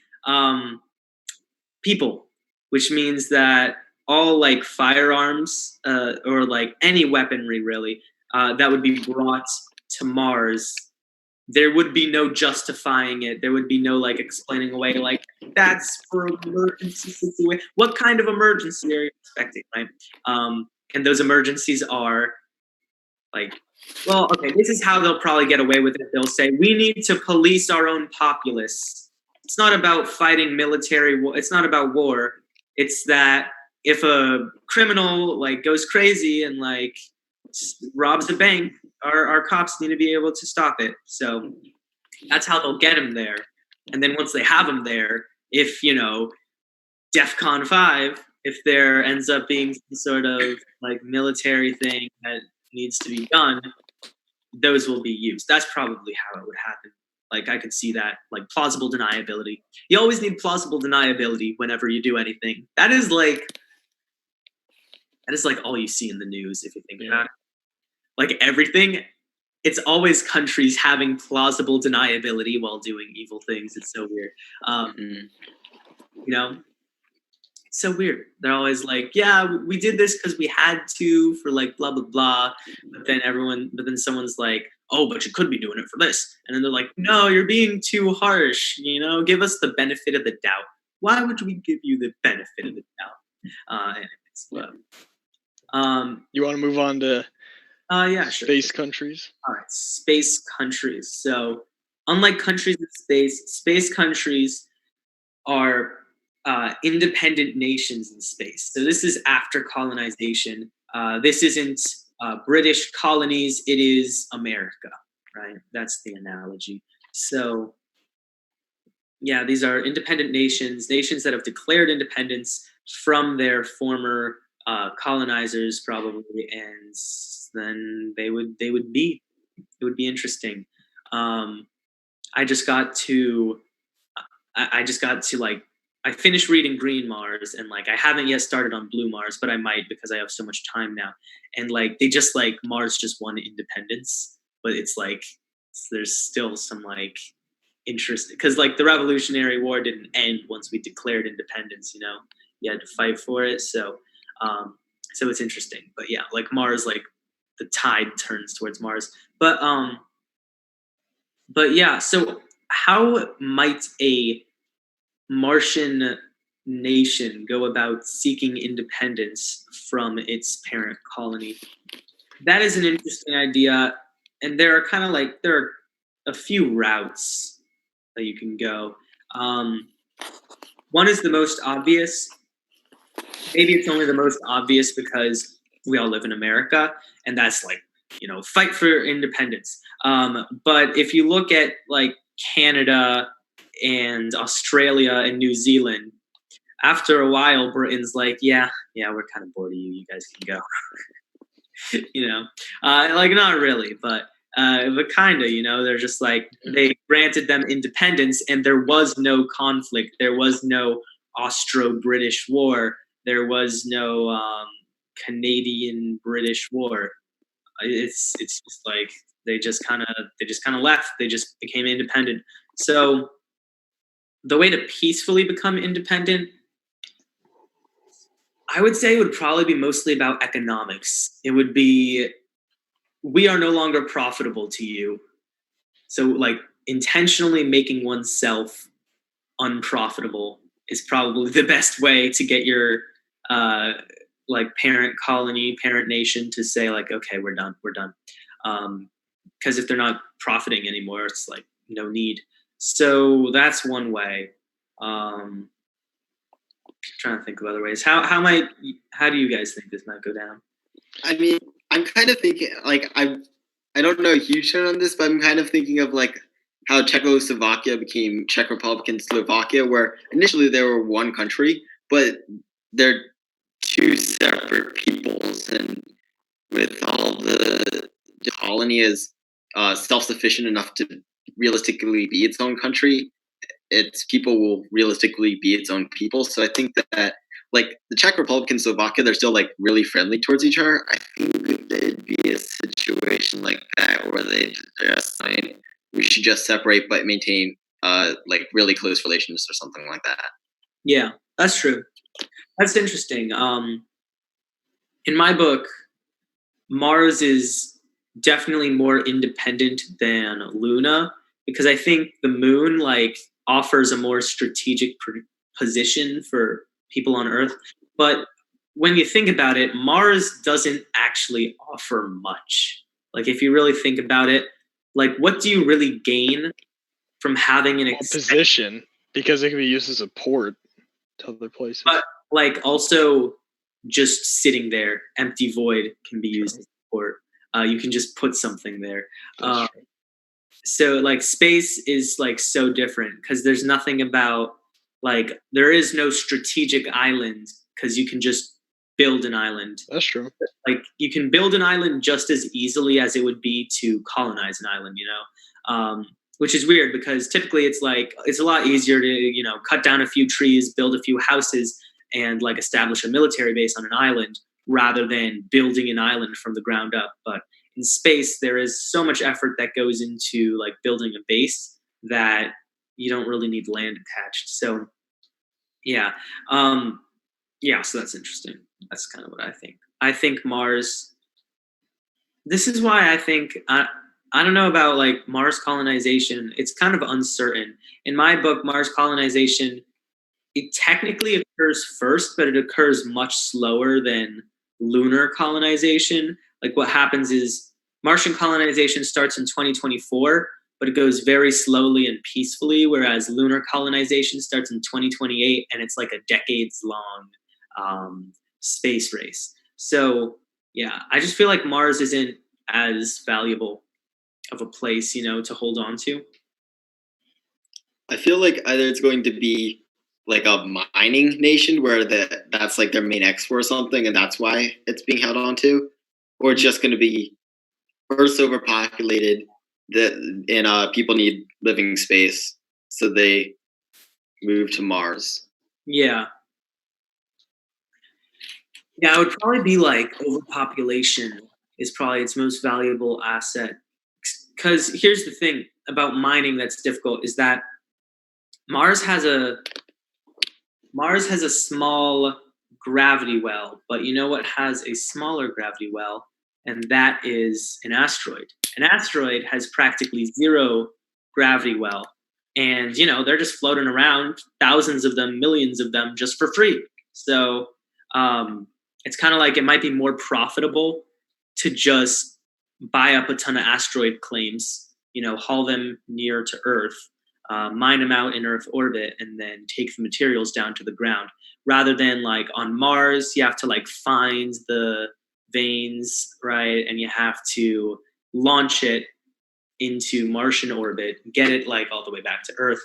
people, which means that all like firearms or like any weaponry really that would be brought to Mars, there would be no justifying it. There would be no like explaining away like that's for emergency situation. What kind of emergency are you expecting, right? And those emergencies are like, well, okay, this is how they'll probably get away with it. They'll say, we need to police our own populace. It's not about fighting military war. It's not about war. It's that if a criminal like goes crazy and like robs a bank, our cops need to be able to stop it. So that's how they'll get him there. And then once they have him there, if, you know, DEFCON 5, if there ends up being some sort of like military thing that needs to be done, those will be used. That's probably how it would happen. Like I could see that, like plausible deniability. You always need plausible deniability whenever you do anything. That is like all you see in the news if you think about it. Like everything, it's always countries having plausible deniability while doing evil things. It's so weird. You know? So weird. They're always like, yeah, we did this because we had to for like blah blah blah. But then someone's like, oh, but you could be doing it for this. And then they're like, no, you're being too harsh. You know, give us the benefit of the doubt. why would we give you the benefit of the doubt? You want to move on to yeah, sure. space countries? All right, space countries. So, unlike countries in space, space countries are independent nations in space. So this is after colonization. This isn't British colonies. It is America, right? That's the analogy. So, yeah, these are independent nations, nations that have declared independence from their former colonizers, probably, and then it would be interesting. I just got to like, I finished reading Green Mars, and like I haven't yet started on Blue Mars, but I might because I have so much time now. And like they just like Mars just won independence, but it's like there's still some like interest because like the Revolutionary War didn't end once we declared independence. You had to fight for it. So it's interesting. But yeah, like Mars, like the tide turns towards Mars. But yeah, so how might a Martian nation go about seeking independence from its parent colony? That is an interesting idea, and there are a few routes that you can go. One is the most obvious. Maybe it's only the most obvious because we all live in America, and that's like, fight for independence. But if you look at like Canada and Australia and New Zealand, after a while, Britain's like, yeah, we're kind of bored of you. You guys can go. Like not really, but kind of. They're just like they granted them independence, and there was no conflict. There was no Austro-British War. There was no Canadian-British War. It's just like they just kind of left. They just became independent. So the way to peacefully become independent, I would say, would probably be mostly about economics. It would be, we are no longer profitable to you. So like intentionally making oneself unprofitable is probably the best way to get your like parent colony, parent nation to say like, okay, we're done. Because if they're not profiting anymore, it's like no need. So that's one way. Trying to think of other ways. How do you guys think this might go down? I mean, I'm kind of thinking like I don't know a huge ton on this, but I'm kind of thinking of like how Czechoslovakia became Czech Republic and Slovakia, where initially they were one country, but they're two separate peoples, and with all the colony is self-sufficient enough to realistically be its own country, its people will realistically be its own people. So I think that like the Czech Republic and Slovakia, they're still like really friendly towards each other. I think there'd be a situation like that where they just like, we should just separate but maintain like really close relations or something like that. Yeah, that's true. That's interesting. In my book, Mars is definitely more independent than Luna because I think the moon like offers a more strategic position for people on Earth. But when you think about it, Mars doesn't actually offer much. Like if you really think about it, like what do you really gain from having an position? Because it can be used as a port to other places. But like also just sitting there, empty void can be used as a port. You can just put something there. So like space is like so different because there's nothing about like there is no strategic island because you can just build an island. That's true. Like you can build an island just as easily as it would be to colonize an island, which is weird because typically it's like it's a lot easier to cut down a few trees, build a few houses, and like establish a military base on an island rather than building an island from the ground up. But in space, there is so much effort that goes into like building a base that you don't really need land attached. So yeah. So that's interesting. That's kind of what I think. I think Mars, this is why I think, I don't know about like Mars colonization. It's kind of uncertain. In my book, Mars colonization, it technically occurs first, but it occurs much slower than lunar colonization. Like what happens is Martian colonization starts in 2024, but it goes very slowly and peacefully, whereas lunar colonization starts in 2028, and it's like a decades-long space race. So, yeah, I just feel like Mars isn't as valuable of a place, to hold on to. I feel like either it's going to be like a mining nation where that's like their main export or something, and that's why it's being held on to, or it's just going to be Earth's overpopulated, and people need living space, so they move to Mars. Yeah. Yeah, it would probably be like overpopulation is probably its most valuable asset. Because here's the thing about mining that's difficult is that Mars has a small gravity well, but you know what has a smaller gravity well? And that is an asteroid. An asteroid has practically zero gravity well. And, they're just floating around, thousands of them, millions of them, just for free. So it's kind of like it might be more profitable to just buy up a ton of asteroid claims, haul them near to Earth, mine them out in Earth orbit, and then take the materials down to the ground. Rather than like on Mars, you have to like find the veins, right? And you have to launch it into Martian orbit, get it like all the way back to Earth.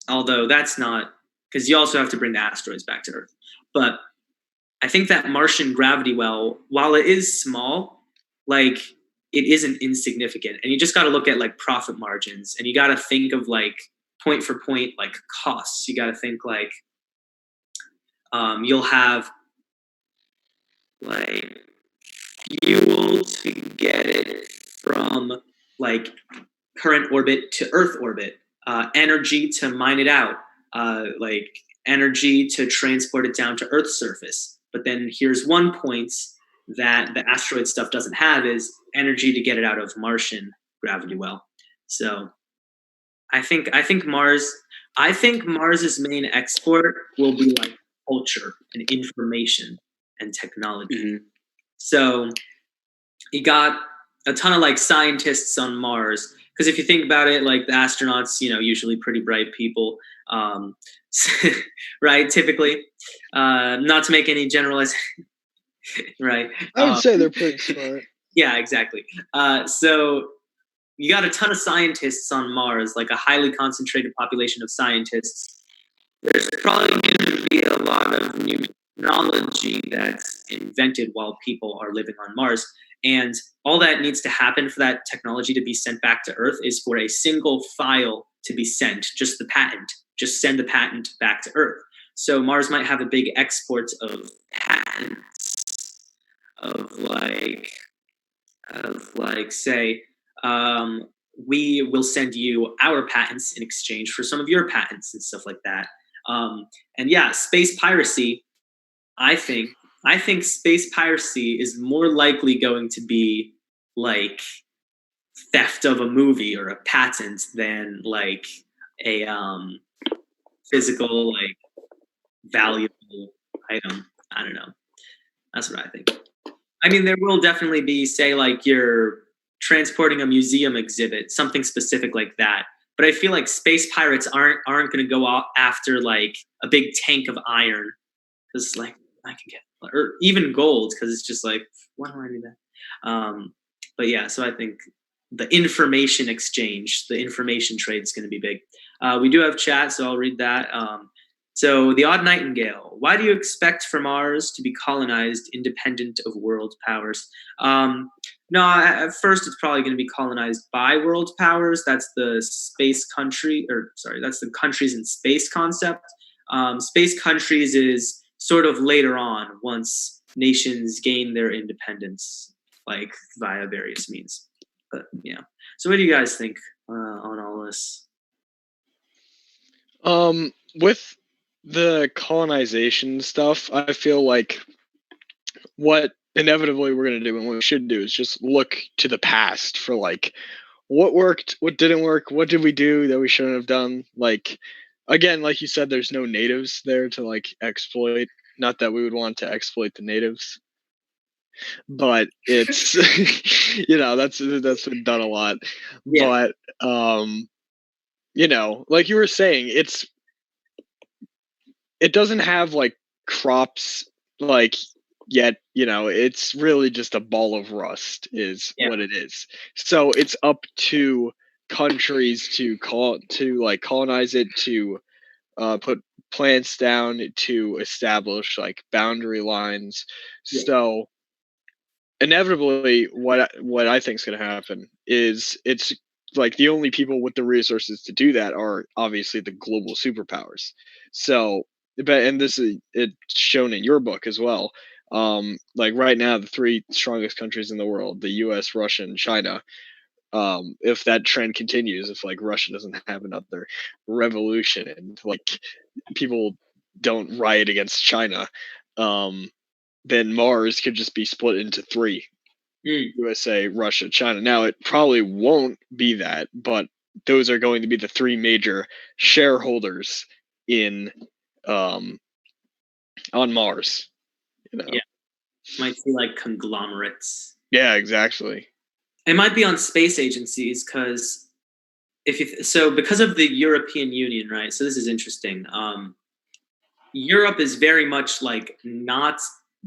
Although that's not, because you also have to bring the asteroids back to Earth. But I think that Martian gravity well, while it is small, like it isn't insignificant. And you just got to look at like profit margins, and you got to think of like point for point, like costs. You got to think like you'll have like fuel to get it from like current orbit to Earth orbit, energy to mine it out, like energy to transport it down to Earth's surface. But then here's one point that the asteroid stuff doesn't have is energy to get it out of Martian gravity well. So I think Mars's main export will be like culture and information and technology. Mm-hmm. So you got a ton of like scientists on Mars, because if you think about it, like the astronauts, usually pretty bright people, right? Typically, not to make any generalized, right? I would say they're pretty smart. Yeah, exactly. So you got a ton of scientists on Mars, like a highly concentrated population of scientists. There's probably going to be a lot of new technology that's invented while people are living on Mars. And all that needs to happen for that technology to be sent back to Earth is for a single file to be sent, just the patent. Just send the patent back to Earth. So Mars might have a big export of patents of say, we will send you our patents in exchange for some of your patents and stuff like that. And yeah, space piracy, I think space piracy is more likely going to be like theft of a movie or a patent than like a physical, like valuable item. I don't know. That's what I think. I mean, there will definitely be, say, like you're transporting a museum exhibit, something specific like that. But I feel like space pirates aren't going to go after like a big tank of iron, because like I can get, or even gold, because it's just like, why do I do that? But yeah, so I think the information exchange, the information trade is going to be big. We do have chat, so I'll read that. So the Odd Nightingale, why do you expect for Mars to be colonized independent of world powers? No, at first it's probably going to be colonized by world powers. That's the space country, that's the countries in space concept. Space countries is sort of later on, once nations gain their independence, like via various means. But yeah. So what do you guys think on all this? With the colonization stuff, I feel like what inevitably we're going to do and what we should do is just look to the past for like what worked, what didn't work, what did we do that we shouldn't have done. Like again, like you said, there's no natives there to like exploit. Not that we would want to exploit the natives, but it's that's been done a lot. Yeah. But like you were saying, it doesn't have like crops like yet. It's really just a ball of rust is what it is. So it's up to countries to colonize it, to put plants down, to establish like boundary lines. So inevitably, what I think is going to happen is it's like the only people with the resources to do that are obviously the global superpowers. So, and this is it's shown in your book as well. Like right now, the three strongest countries in the world: the U.S., Russia, and China. If that trend continues, if like Russia doesn't have another revolution and like people don't riot against China, then Mars could just be split into three: USA, Russia, China. Now it probably won't be that, but those are going to be the three major shareholders in on Mars. Yeah, might see like conglomerates. Yeah, exactly. It might be on space agencies because because of the European Union, right? So this is interesting. Europe is very much like not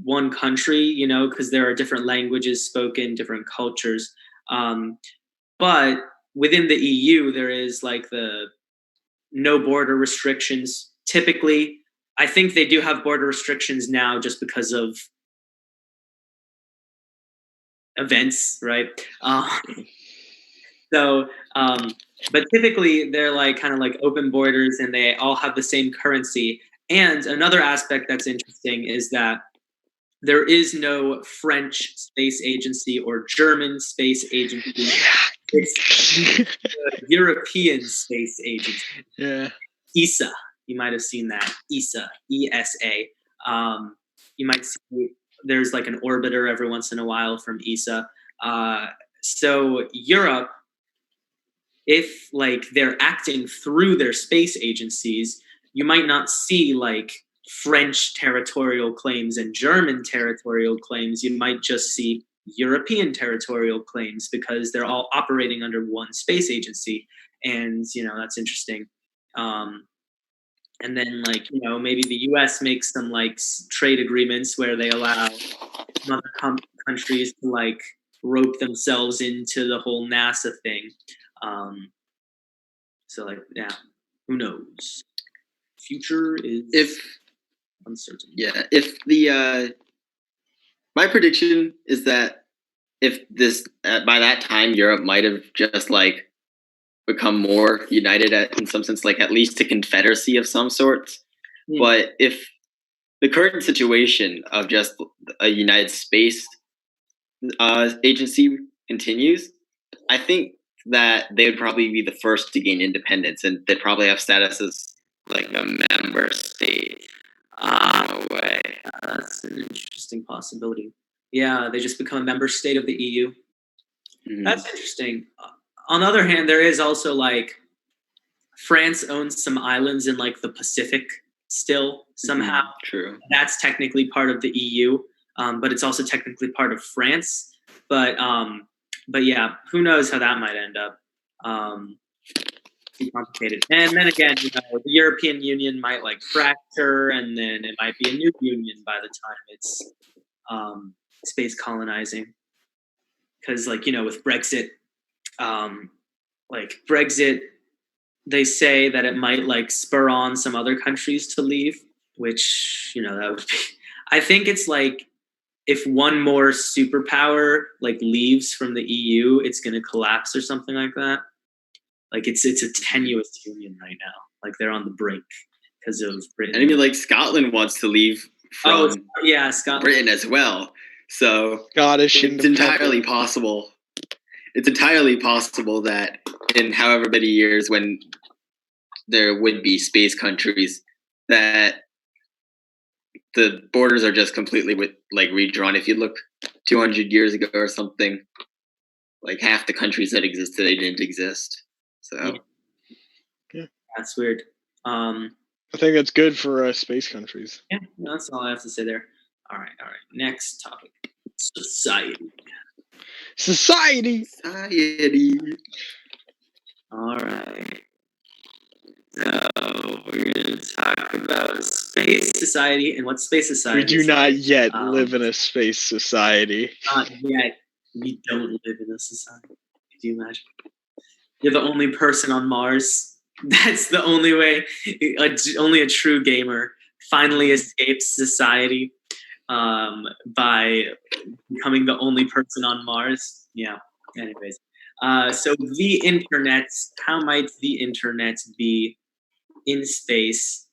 one country, because there are different languages spoken, different cultures. But within the EU, there is like the no border restrictions. Typically, I think they do have border restrictions now just because of events, right? But typically they're like kind of like open borders and they all have the same currency. And another aspect that's interesting is that there is no French space agency or German space agency. It's the European Space Agency. Yeah. ESA. You might have seen that. ESA. ESA. You might see there's like an orbiter every once in a while from ESA. So Europe, if like they're acting through their space agencies, you might not see like French territorial claims and German territorial claims. You might just see European territorial claims because they're all operating under one space agency. And, that's interesting. And then like, maybe the US makes some like trade agreements where they allow other countries to like rope themselves into the whole NASA thing. So like, yeah, who knows? Future is uncertain. Yeah, if my prediction is that if this by that time Europe might have just like become more united in some sense, like at least a confederacy of some sorts. But if the current situation of just a United Space agency continues, I think that they would probably be the first to gain independence, and they'd probably have status as like a member state. Way. That's an interesting possibility. Yeah, they just become a member state of the EU. Mm-hmm. That's interesting. On the other hand, there is also like France owns some islands in like the Pacific still somehow. True. That's technically part of the EU, but it's also technically part of France. But yeah, who knows how that might end up. Be complicated. And then again, the European Union might like fracture, and then it might be a new union by the time it's space colonizing. Because like with Brexit, they say that it might like spur on some other countries to leave, which that would be. I think it's like if one more superpower like leaves from the EU, it's going to collapse or something like that. Like it's a tenuous union right now. Like they're on the brink because of Britain. And I mean, like Scotland wants to leave from Scotland. Britain as well. So Scottish it's entirely possible. It's entirely possible that in however many years, when there would be space countries, that the borders are just completely redrawn. If you look 200 years ago or something, like half the countries that existed, they didn't exist. So yeah. That's weird. I think that's good for space countries. Yeah, that's all I have to say there. All right. Next topic: society. Society. All right. So we're going to talk about space society and what space society is. We do not yet live in a space society. Not yet. We don't live in a society. Could you imagine? You're the only person on Mars. That's the only way. Only a true gamer finally escapes society by becoming the only person on Mars. Yeah. Anyways. So the internet, how might the internet be in space?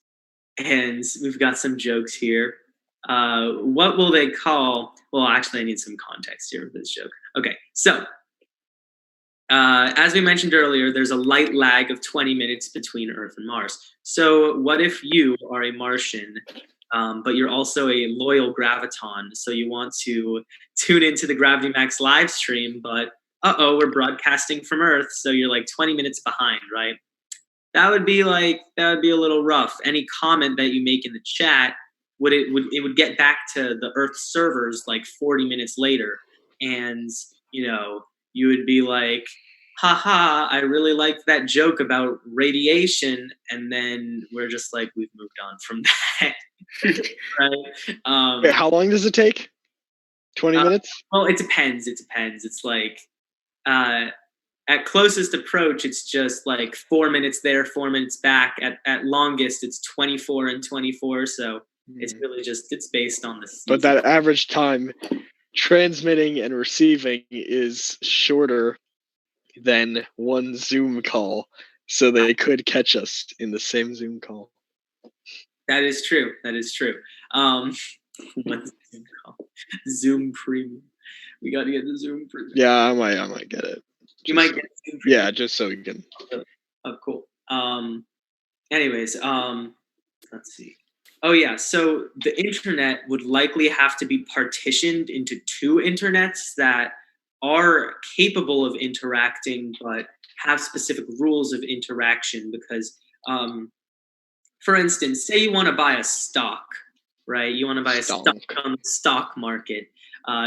And we've got some jokes here. What will they call? Well, actually, I need some context here for this joke. Okay, so as we mentioned earlier, there's a light lag of 20 minutes between Earth and Mars. So what if you are a Martian, but you're also a loyal graviton? So you want to tune into the Gravity Max live stream, but we're broadcasting from Earth, so you're like 20 minutes behind, right? That would be a little rough. Any comment that you make in the chat it would get back to the Earth servers like 40 minutes later, and you would be like, haha, I really liked that joke about radiation, and then we're just like, we've moved on from that. Right? Wait, how long does it take? 20 minutes? Well, it depends. It's like at closest approach, it's just like 4 minutes there, 4 minutes back. At longest, it's 24 and 24. So it's really it's based on the season. But that average time transmitting and receiving is shorter than one Zoom call. So they could catch us in the same Zoom call. That is true. What's Zoom call? Zoom Premium. We got to get the Zoom Premium. Yeah, I might get it. You might get Zoom Premium. Yeah, just so we can. Oh, cool. Anyways, let's see. Oh yeah, so the internet would likely have to be partitioned into two internets that are capable of interacting, but have specific rules of interaction. Because, for instance, say you want to buy a stock, right? You want to buy a stock on the stock market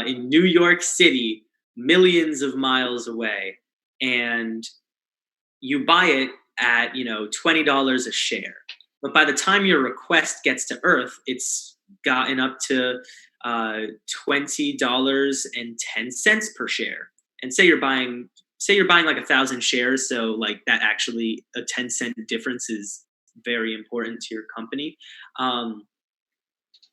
in New York City, millions of miles away, and you buy it at $20 a share. But by the time your request gets to Earth, it's gotten up to $20.10 per share. And say you're buying like 1,000 shares, so like that actually a 10-cent difference is very important to your company.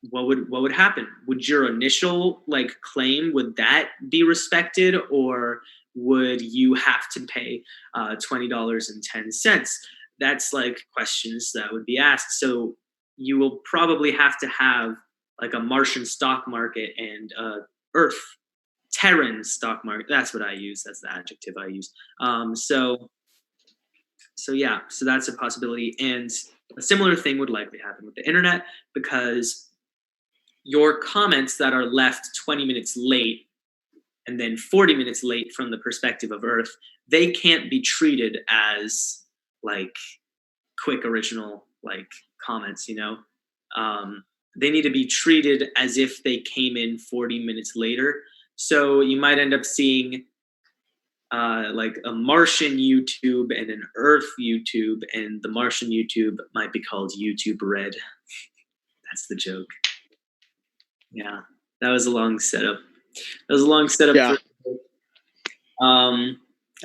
What would happen? Would your initial claim, would that be respected, or would you have to pay $20.10? That's questions that would be asked. So you will probably have to have a Martian stock market and Earth Terran stock market. That's what I use. That's the adjective I use. So that's a possibility. And a similar thing would likely happen with the internet, because your comments that are left 20 minutes late and then 40 minutes late from the perspective of Earth, they can't be treated as quick original comments. They need to be treated as if they came in 40 minutes later. So you might end up seeing a Martian YouTube and an Earth YouTube, and the Martian YouTube might be called YouTube Red. That's the joke. Yeah, that was a long setup. Yeah.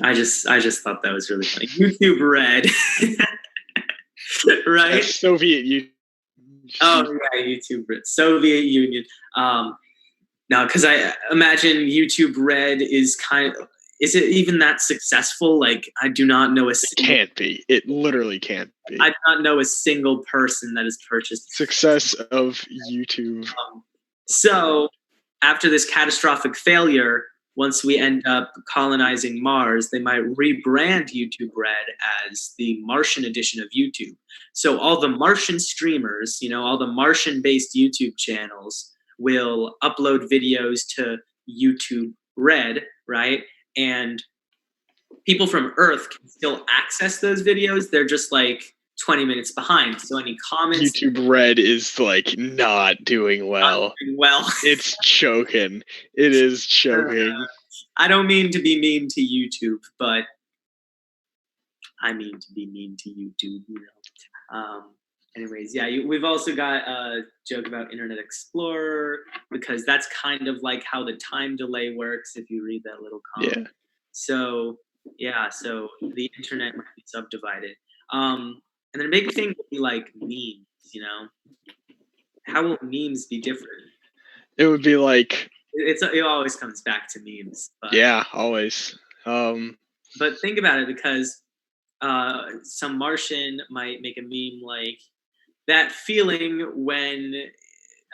I just thought that was really funny. YouTube Red. Right? That's Soviet Union. Oh yeah, YouTube Red. Soviet Union. No, because I imagine YouTube Red is is it even that successful? I do not know It can't be. It literally can't be. I do not know a single person that has purchased success of YouTube. So after this catastrophic failure, once we end up colonizing Mars, they might rebrand YouTube Red as the Martian edition of YouTube. So all the Martian streamers, all the Martian-based YouTube channels will upload videos to YouTube Red, right? And people from Earth can still access those videos. They're just 20 minutes behind. So any comments? YouTube Red is like not doing well. It's choking. It is choking. I don't mean to be mean to YouTube, but I mean to be mean to YouTube, you know. Anyways, yeah, we've also got a joke about Internet Explorer, because that's kind of like how the time delay works if you read that little comment. Yeah. So, yeah, so the internet might be subdivided. And then a big thing would be like memes, you know? How will memes be different? It would be like... It always comes back to memes. But, yeah, always. But think about it, because some Martian might make a meme like that feeling when,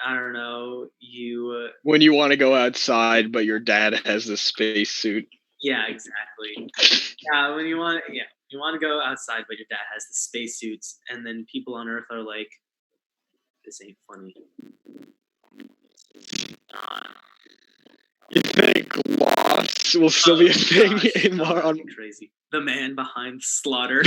I don't know, you... when you want to go outside, but your dad has the space suit. Yeah, exactly. Yeah, when you want to go outside, but your dad has the spacesuits, and then people on Earth are like, "This ain't funny." You think loss will still be a thing in Mars? Crazy. The man behind Slaughter.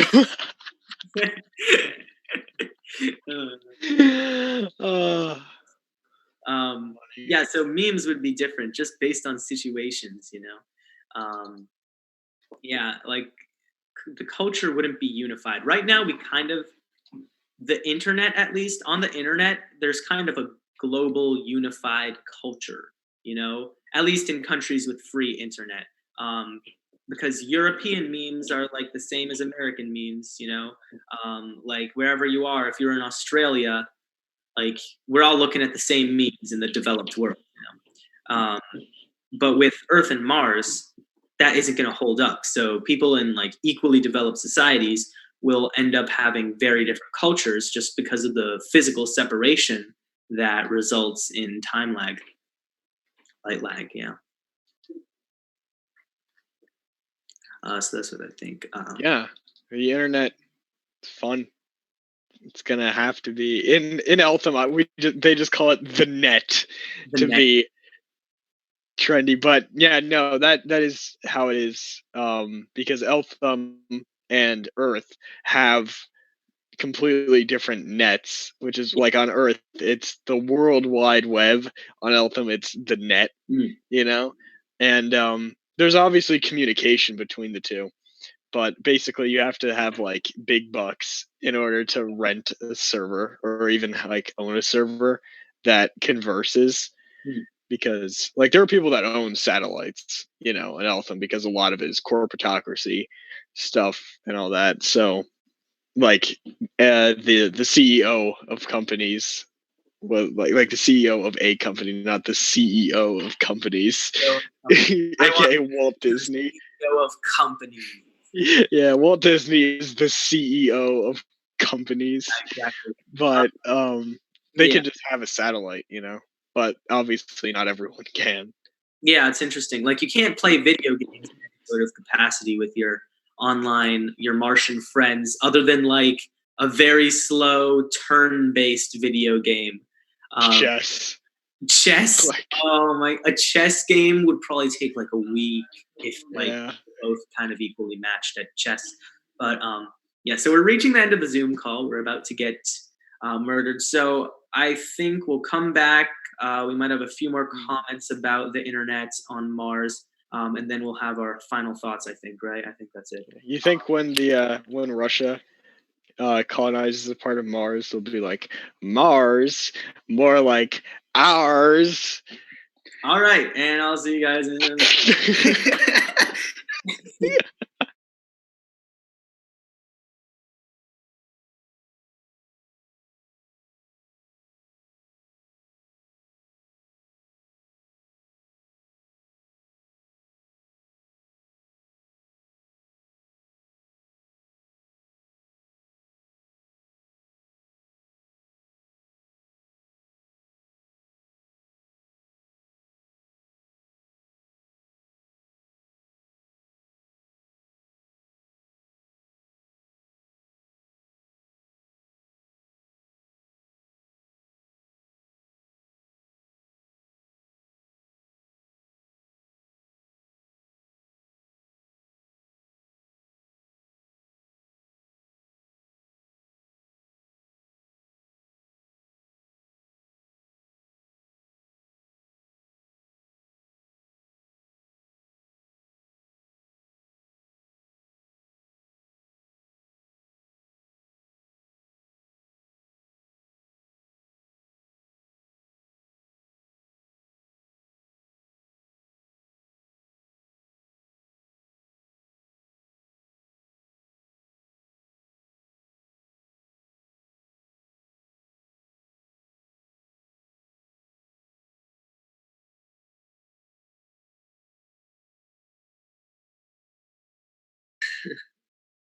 Yeah, so memes would be different just based on situations, you know. Yeah, like the culture wouldn't be unified. Right now, the internet, at least on the internet, there's kind of a global unified culture, you know, at least in countries with free internet. Because European memes are like the same as American memes, you know, like wherever you are, if you're in Australia, like we're all looking at the same memes in the developed world, you know. But with Earth and Mars, that isn't going to hold up. So people in like equally developed societies will end up having very different cultures just because of the physical separation that results in time lag, light lag. Yeah. So that's what I think. Yeah, the internet, it's fun. It's gonna have to be in Eltham. They just call it the net be trendy, but yeah, no, that is how it is. Because Eltham and Earth have completely different nets, which is like on Earth, it's the World Wide Web. On Eltham, it's the net. You know, and there's obviously communication between the two. But basically you have to have like big bucks in order to rent a server or even like own a server that converses, because like there are people that own satellites, you know, in Eltham, because a lot of it is corporatocracy stuff and all that. So like the CEO of companies, well, like the CEO of a company, not the CEO of companies, aka Walt Disney. CEO of companies. Yeah, Walt Disney is the CEO of companies. Exactly. But they can just have a satellite, you know. But obviously not everyone can. Yeah, it's interesting. Like you can't play video games in any sort of capacity with your Martian friends, other than like a very slow turn-based video game. Chess. A chess game would probably take like a week if both kind of equally matched at chess. But yeah, so we're reaching the end of the Zoom call. We're about to get murdered. So I think we'll come back. We might have a few more comments about the internet on Mars, and then we'll have our final thoughts. I think, right? I think that's it. You think when Russia colonizes a part of Mars, they'll be like Mars, more like ours? All right, and I'll see you guys in.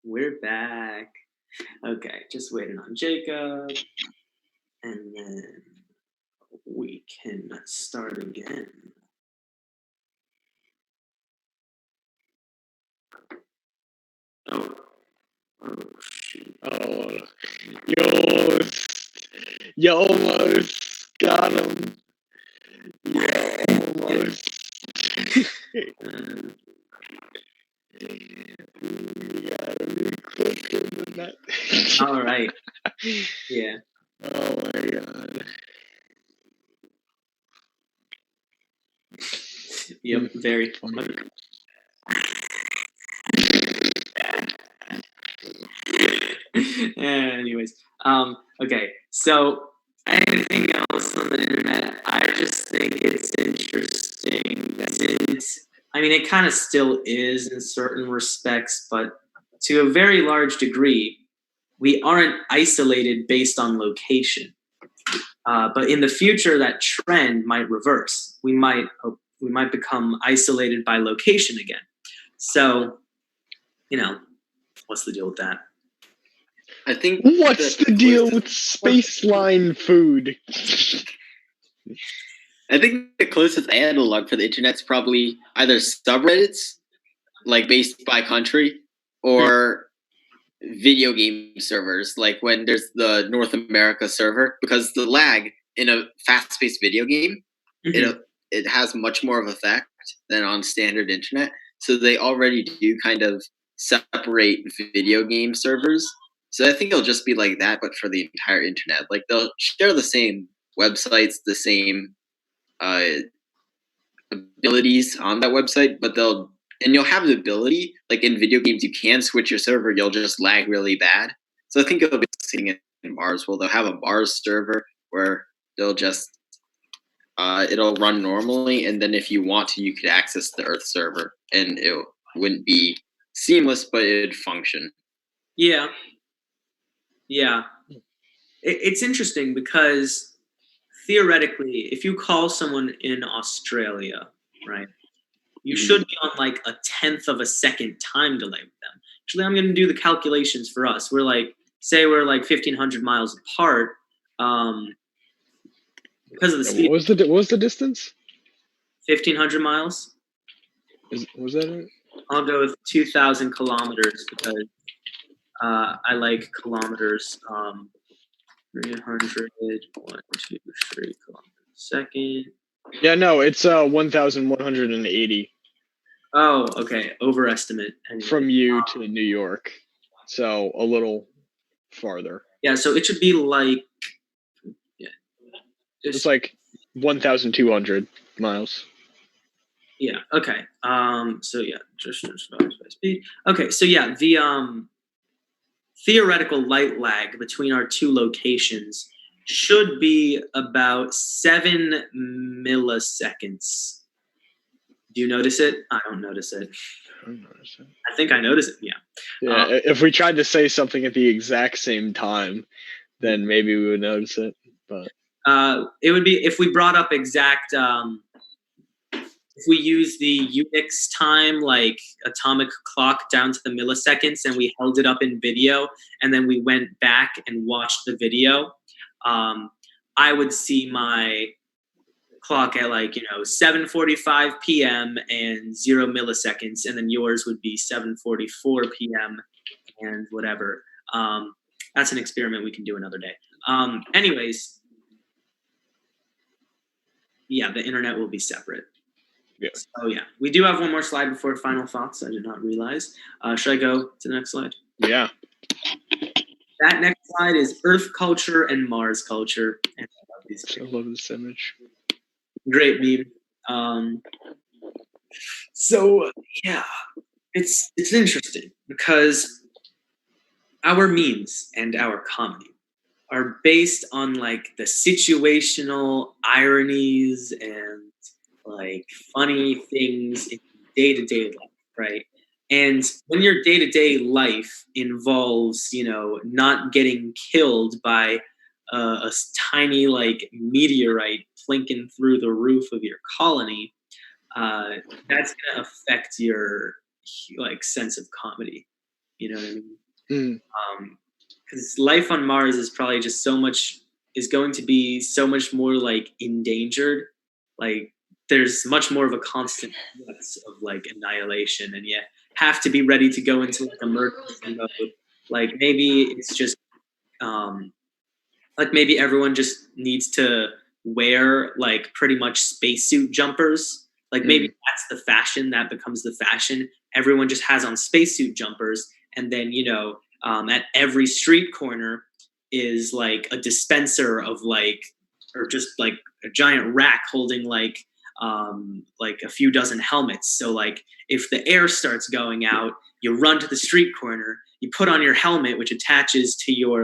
We're back. Okay, just waiting on Jacob. And then we can start again. Oh shoot. Oh, you almost got him. You almost. You gotta be quicker than that. All right. Yeah. Oh my god. Yep. Very funny. Anyways, okay. So anything else on the internet? I just think it's interesting. I mean, it kind of still is in certain respects, but to a very large degree, we aren't isolated based on location. But in the future, that trend might reverse. We might become isolated by location again. So, what's the deal with that? I think. What's the deal with Spaceline food? I think the closest analog for the internet's probably either subreddits, like based by country, or video game servers, like when there's the North America server, because the lag in a fast-paced video game, it has much more of effect than on standard internet. So they already do kind of separate video game servers. So I think it'll just be like that, but for the entire internet. Like they'll share the same websites, the same abilities on that website, but you'll have the ability, like in video games, you can switch your server, you'll just lag really bad. So I think it'll be the same in Mars. Well, they'll have a Mars server where they'll just it'll run normally, and then if you want to, you could access the Earth server, and it wouldn't be seamless, but it'd function. Yeah. It's interesting because theoretically, if you call someone in Australia, right, you should be on like a 1/10 of a second time delay with them. Actually, I'm going to do the calculations for us. We're like 1,500 miles apart. Because of the speed. What was the distance? 1,500 miles. Was that it? I'll go with 2,000 kilometers because I like kilometers. 300, 1, 2, 3 kilometers a second. Yeah, no, it's 1,180. Oh, okay. Overestimate. Anyway. From you to New York. So a little farther. Yeah, so it should be like it's like 1,200 miles. Yeah, okay. So yeah, just by speed. Okay, so yeah, the theoretical light lag between our two locations should be about 7 milliseconds. Do you notice it? I don't notice it. I don't notice it. I think I notice it, yeah. Yeah, if we tried to say something at the exact same time, then maybe we would notice it. But it would be if we brought up exact if we use the Unix time, like atomic clock down to the milliseconds, and we held it up in video, and then we went back and watched the video, I would see my clock at 7:45 p.m. and 0 milliseconds, and then yours would be 7:44 p.m. and whatever. That's an experiment we can do another day. Anyways, yeah, the internet will be separate. Yeah. So yeah, we do have one more slide before final thoughts. I did not realize. Should I go to the next slide? Yeah. That next slide is Earth culture and Mars culture. And I love this image. Great meme. So yeah, it's interesting because our memes and our comedy are based on like the situational ironies and like funny things in day-to-day life, right? And when your day-to-day life involves, not getting killed by a tiny like meteorite plinking through the roof of your colony, that's gonna affect your like sense of comedy. You know what I mean? Because life on Mars is probably just is going to be so much more like endangered. Like there's much more of a constant threat of like annihilation, and you have to be ready to go into like emergency mode. Like maybe it's just like maybe everyone just needs to wear like pretty much spacesuit jumpers. Like maybe that's the fashion that becomes the fashion. Everyone just has on spacesuit jumpers, and then at every street corner is like a dispenser of or just like a giant rack holding like a few dozen helmets. So like if the air starts going out, you run to the street corner, you put on your helmet, which attaches to your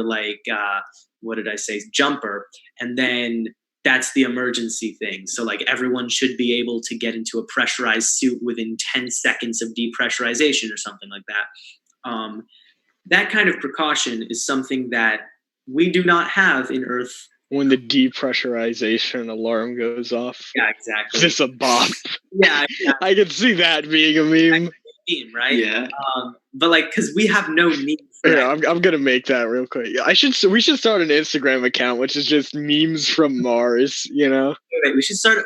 what did I say, jumper, and then that's the emergency thing. So like everyone should be able to get into a pressurized suit within 10 seconds of depressurization or something like that. That kind of precaution is something that we do not have in Earth. When the depressurization alarm goes off. Yeah, exactly. Just a bop. Yeah, I can see that being a meme. Meme, right? Yeah. But like, because we have no need for Yeah, I'm gonna make that real quick. We should start an Instagram account, which is just memes from Mars. Wait, we should start an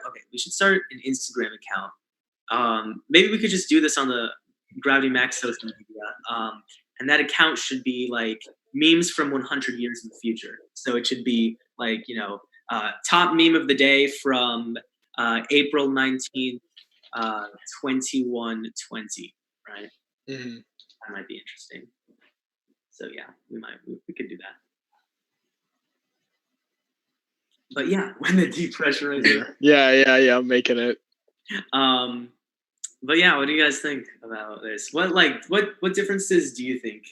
Instagram account. Maybe we could just do this on the Gravity Max social media. And that account should be like memes from 100 years in the future. So it should be like, top meme of the day from April 19th, 2120, right? Mm-hmm. That might be interesting. So yeah, we could do that. But yeah, when the depressurization. Yeah, I'm making it. But yeah, what do you guys think about this? What differences do you think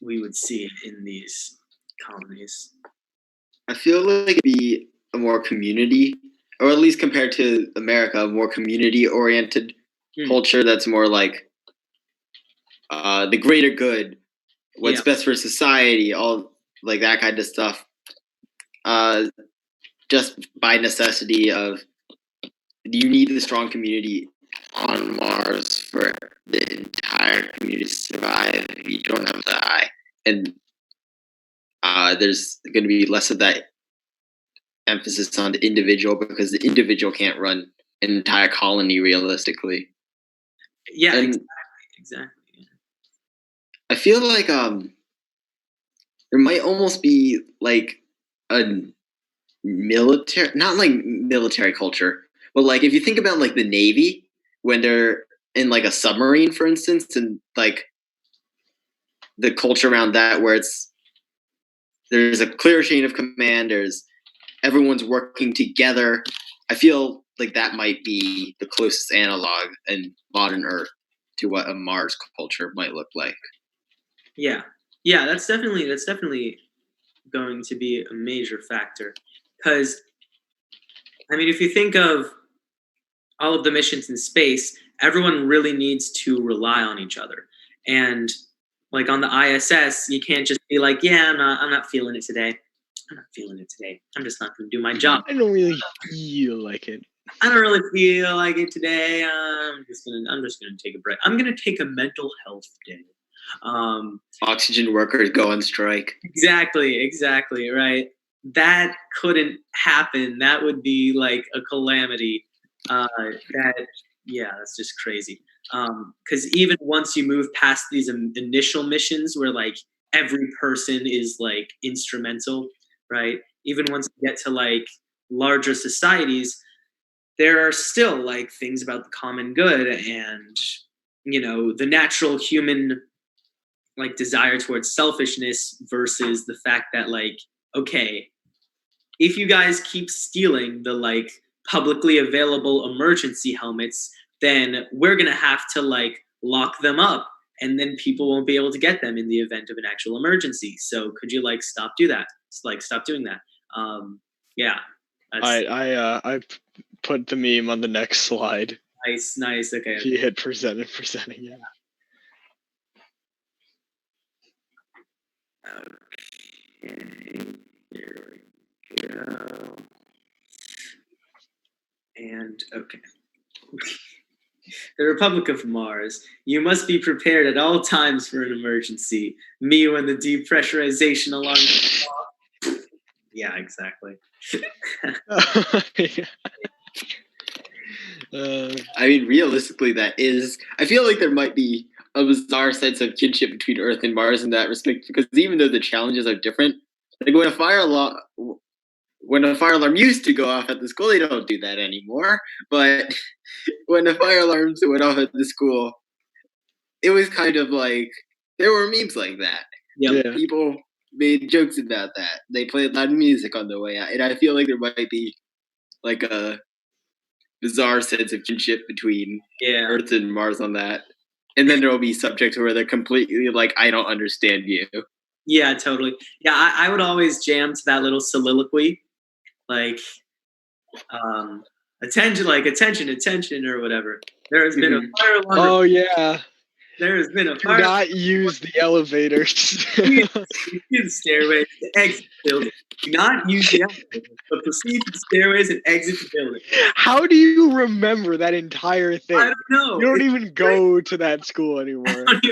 we would see in these colonies? I feel like it'd be a more community, or at least compared to America, a more community-oriented culture that's more like the greater good, what's best for society, all like that kind of stuff. Just by necessity of you need the strong community on Mars for the entire community to survive. You don't have the eye, and there's going to be less of that emphasis on the individual because the individual can't run an entire colony realistically. Yeah, and exactly. I feel like there might almost be like a military, not like military culture, but like if you think about like the Navy when they're in like a submarine, for instance, and like the culture around that where there's a clear chain of command, everyone's working together. I feel like that might be the closest analog in modern Earth to what a Mars culture might look like. Yeah, that's definitely going to be a major factor. Because, I mean, if you think of all of the missions in space, everyone really needs to rely on each other. And like on the ISS, you can't just be like, yeah, I'm not feeling it today. I'm just not going to do my job. I don't really feel like it. I don't really feel like it today. I'm just gonna take a break. I'm gonna take a mental health day. Oxygen workers go on strike. Exactly, right. That couldn't happen. That would be like a calamity. That's just crazy. Because even once you move past these initial missions where like every person is like instrumental, right? Even once you get to like larger societies, there are still like things about the common good and the natural human like desire towards selfishness versus the fact that like, okay, if you guys keep stealing the like publicly available emergency helmets, then we're gonna have to like lock them up and then people won't be able to get them in the event of an actual emergency. So could you like stop doing that? Yeah. I put the meme on the next slide. Nice. Okay. If you hit presenting, yeah. Okay. Here we go. And okay. The Republic of Mars. You must be prepared at all times for an emergency. Me when the depressurization alarm goes off. Yeah, exactly. I mean, realistically, that is. I feel like there might be a bizarre sense of kinship between Earth and Mars in that respect, because even though the challenges are different, like when a fire alarm used to go off at the school, they don't do that anymore. But when the fire alarms went off at the school, it was kind of like there were memes like that. Yep. Yeah. People made jokes about that. They played loud music on the way out, and I feel like there might be like a bizarre sense of kinship between Earth and Mars on that. And then there will be subjects where they're completely like, I don't understand you. Yeah, totally. Yeah, I would always jam to that little soliloquy, like, attention, or whatever. There has been a fire alarm. Oh yeah. There has been a Do fire. not use the elevators. Use the stairways to exit the building. Do not use the elevators, but proceed to the stairways and exit the building. How do you remember that entire thing? I don't know. You don't even go to that school anymore. I don't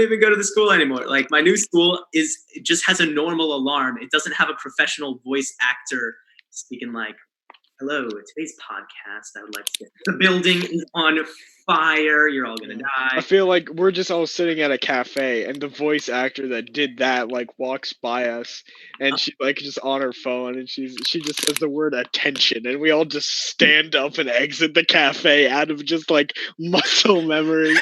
even go to the school anymore. Like my new school just has a normal alarm. It doesn't have a professional voice actor speaking like, "Hello, today's podcast. I would like to say the building is on fire. You're all gonna die." I feel like we're just all sitting at a cafe, and the voice actor that did that like walks by us, and she like just on her phone, and she just says the word attention, and we all just stand up and exit the cafe out of just like muscle memory.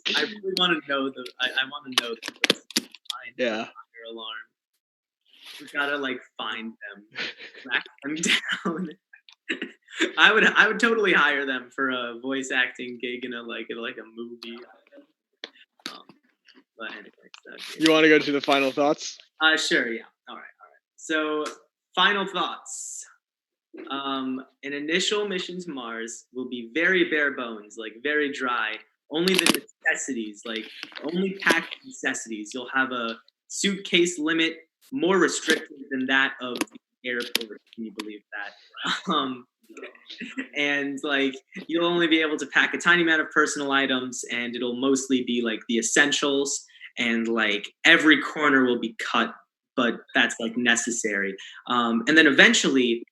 I really want to know I want to know Yeah. your alarm. We gotta like find them, track them down. I would totally hire them for a voice acting gig in a movie. But anyway, you want to go to the final thoughts? Sure. Yeah. All right. So, final thoughts. An initial mission to Mars will be very bare bones, like very dry. Only the necessities, like only packed necessities. You'll have a suitcase limit more restricted than that of the airport. Can you believe that? And like you'll only be able to pack a tiny amount of personal items, and it'll mostly be like the essentials, and like every corner will be cut, but that's like necessary. And then eventually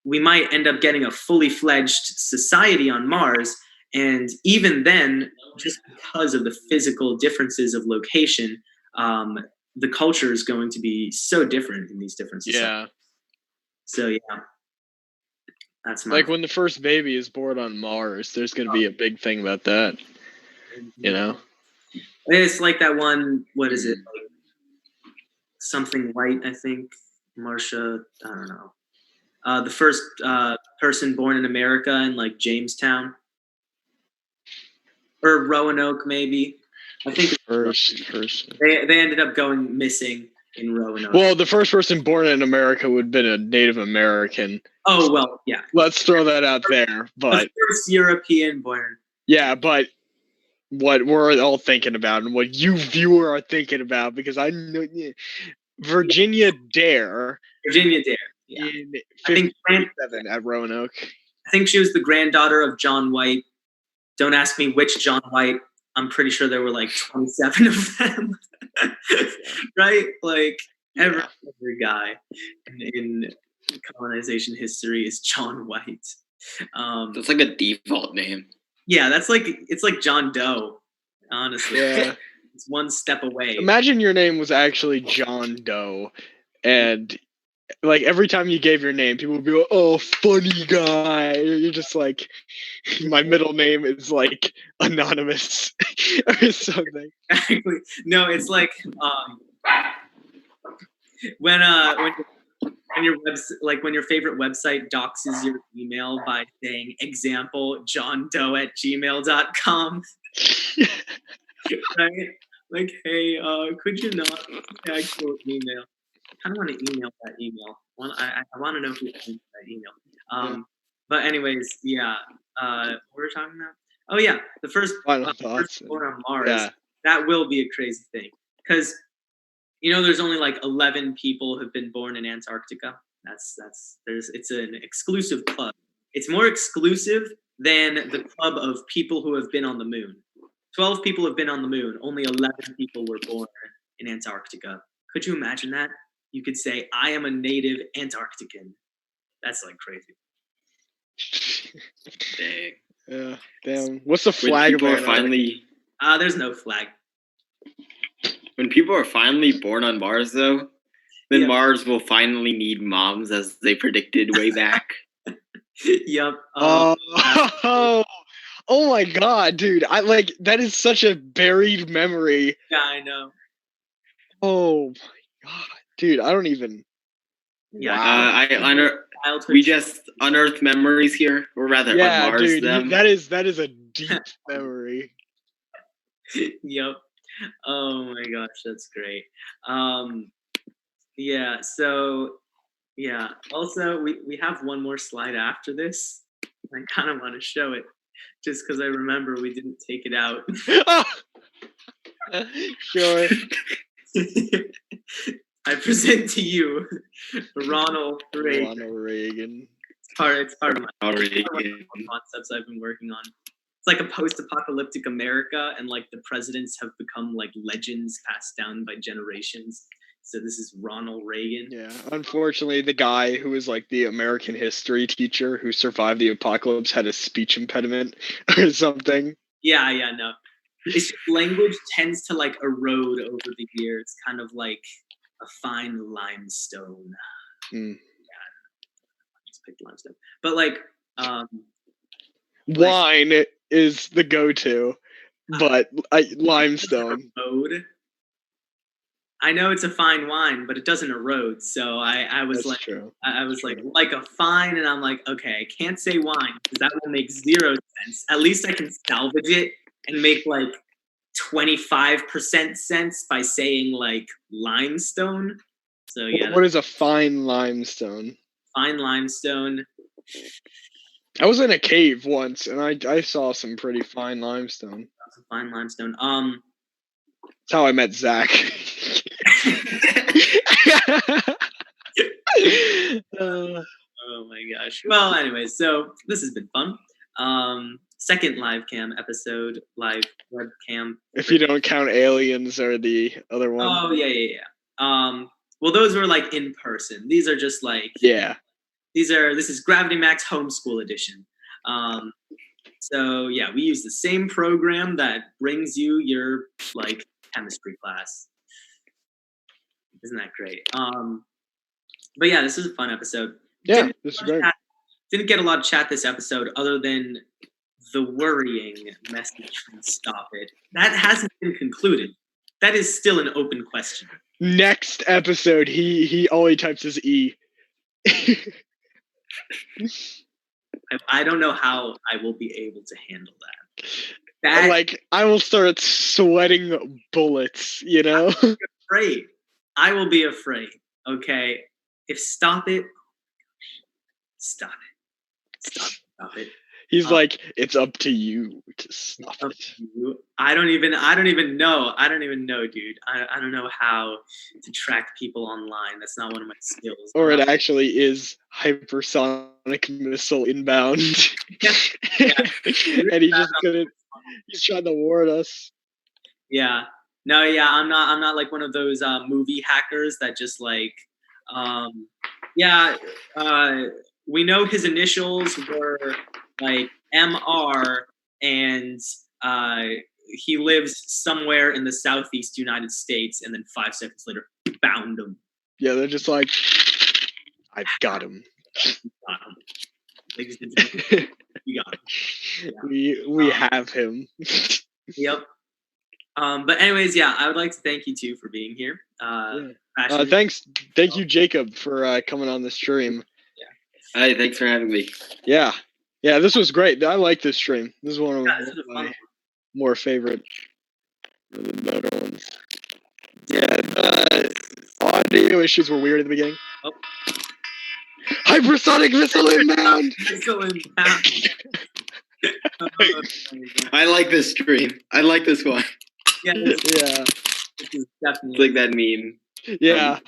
we might end up getting a fully fledged society on Mars. And even then, just because of the physical differences of location, the culture is going to be so different in these different societies. Yeah. So yeah, that's like when the first baby is born on Mars, there's going to be a big thing about that. You know, it's like that one. What is it? Like something white, I think. Marsha. I don't know. The first person born in America in like Jamestown or Roanoke, maybe. I think first person. They ended up going missing in Roanoke. Well, the first person born in America would have been a Native American. Oh well, yeah. Let's throw that out there. But the first European born. Yeah, but what we're all thinking about and what you viewer are thinking about, because I know Virginia Dare. Yeah. In 57 at Roanoke. I think she was the granddaughter of John White. Don't ask me which John White. I'm pretty sure there were like 27 of them. Right? Like every guy in colonization history is John White. That's like a default name. Yeah, it's like John Doe, honestly. Yeah. It's one step away. Imagine your name was actually John Doe, and like every time you gave your name, people would be like, "Oh, funny guy." You're just like, my middle name is like anonymous or something. Exactly. No, it's like when your favorite website doxes your email by saying example johndoe@gmail.com. Right? Like, hey, could you not actual email? I kind of want to email that email. I want to know who sent that email. But anyways, yeah. What were we talking about? Oh yeah, the first born on Mars. Yeah. That will be a crazy thing, because there's only like 11 people who've been born in Antarctica. It's an exclusive club. It's more exclusive than the club of people who have been on the moon. 12 people have been on the moon. Only 11 people were born in Antarctica. Could you imagine that? You could say, I am a native Antarctican. That's like crazy. Dang. Yeah, damn. What's the flag of Antarctica? There's no flag. When people are finally born on Mars, though, then Mars will finally need moms, as they predicted way back. Yep. Oh my god, dude! That is such a buried memory. Yeah, I know. Oh my god, dude! I don't even. Yeah. Wow. We just unearthed memories here, or rather, on Mars dude, them. that is a deep memory. Yep. Oh my gosh, that's great. Yeah. So, yeah. Also, we have one more slide after this. I kind of want to show it, just because I remember we didn't take it out. Sure. I present to you Ronald Reagan. Ronald Reagan. It's part of my concepts I've been working on. It's like a post-apocalyptic America, and like the presidents have become like legends passed down by generations. So this is Ronald Reagan. Yeah, unfortunately, the guy who was like the American history teacher who survived the apocalypse had a speech impediment or something. Yeah, no. His language tends to like erode over the years. It's kind of like a fine limestone. Yeah, I just picked limestone. But like, wine is the go-to, but limestone. I know it's a fine wine, but it doesn't erode. So I was That's like, true. I was like a fine, and I'm like, okay, I can't say wine because that will make zero sense. At least I can salvage it and make like 25% sense by saying like limestone. So yeah. What is a fine limestone? Fine limestone. I was in a cave once, and I saw some pretty fine limestone. Fine limestone. That's how I met Zach. Oh my gosh. Well, anyway, so this has been fun. Second live webcam. If you don't count aliens or the other one. Oh yeah. Well, those were like in person. These are just like this is Gravity Max Homeschool Edition. So yeah, we use the same program that brings you your like chemistry class. Isn't that great? But yeah, this is a fun episode. Yeah, this is great. Didn't get a lot of chat this episode, other than the worrying message from Stop It. That hasn't been concluded. That is still an open question. Next episode, he all he types is E. I don't know how I will be able to handle that. Like, I will start sweating bullets, you know? I will be afraid, okay? If Stop It, stop it. He's like, it's up to you to stop it. I don't even know. Dude. I don't know how to track people online. That's not one of my skills. Or it actually is hypersonic missile inbound. Yeah. And he's trying to warn us. Yeah. No, yeah, I'm not like one of those movie hackers that just like we know his initials were like MR, and he lives somewhere in the southeast United States, and then 5 seconds later, found him. Yeah, they're just like, I've got him. Ladies and gentlemen, we got him. Yeah. We have him. Yep. But anyways, yeah, I would like to thank you two for being here. Thank you, Jacob, for coming on the stream. Hi, thanks for having me. Yeah, this was great. I like this stream. This is one of my more favorite, the better ones. Yeah, the audio issues were weird at the beginning. Oh. Hypersonic missile inbound! I like this stream. I like this one. Yeah. This is definitely it's like that meme. Yeah.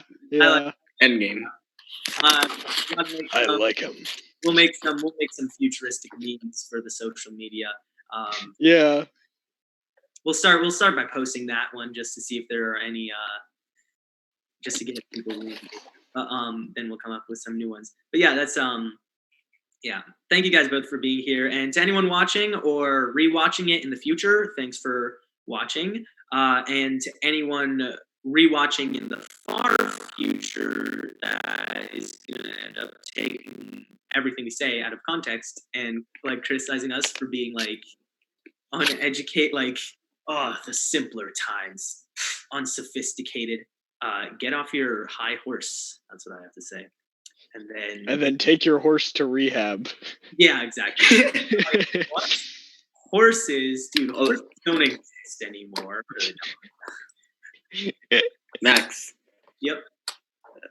Endgame. I like him. we'll make some futuristic memes for the social media. Yeah. We'll start by posting that one just to see if there are any just to get people reading. Then we'll come up with some new ones. But yeah, that's yeah. Thank you guys both for being here, and to anyone watching or rewatching it in the future, thanks for watching. And to anyone rewatching in the far future that is gonna end up taking everything we say out of context and like criticizing us for being like uneducated, like, oh, the simpler times, unsophisticated. Get off your high horse. That's what I have to say. And then take your horse to rehab. Yeah, exactly. Like, what? Horses, dude, horses don't exist anymore. Max. Yep.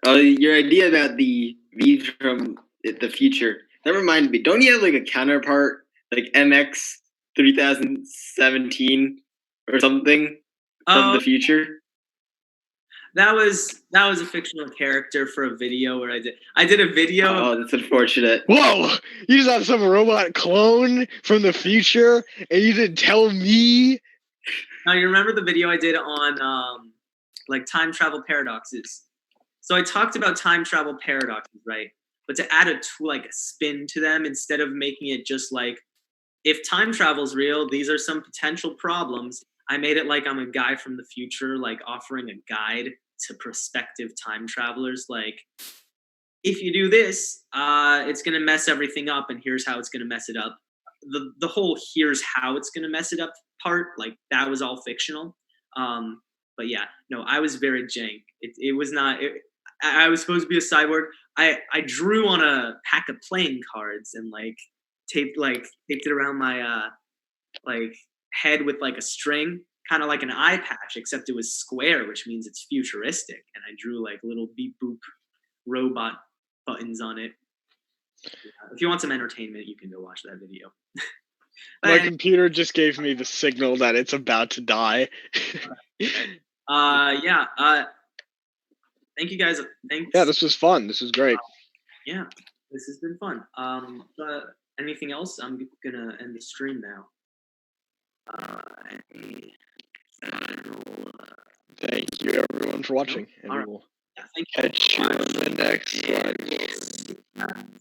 Your idea about the V from the future, that reminded me, don't you have like a counterpart, like MX 3017 or something from the future? That was a fictional character for a video where I did a video. Oh, that's unfortunate. Whoa! You just have some robot clone from the future, and you didn't tell me? Now, you remember the video I did on like time travel paradoxes? So I talked about time travel paradoxes, right? But to add a spin to them, instead of making it just like, if time travel's real, these are some potential problems. I made it like I'm a guy from the future, like offering a guide to prospective time travelers. Like, if you do this, it's going to mess everything up, and here's how it's going to mess it up. The whole here's how it's going to mess it up part, like, that was all fictional. But yeah, no, I was very jank. It was not... I was supposed to be a cyborg. I drew on a pack of playing cards and taped it around my head with like a string, kind of like an eye patch, except it was square, which means it's futuristic. And I drew like little beep boop robot buttons on it. If you want some entertainment, you can go watch that video. My computer just gave me the signal that it's about to die. Yeah. Thank you guys. Thanks. Yeah, this was fun. This was great. Yeah, this has been fun. Anything else? I'm gonna end the stream now. Thank you, everyone, for watching. And All right. we'll Yeah, thank catch you on the next one.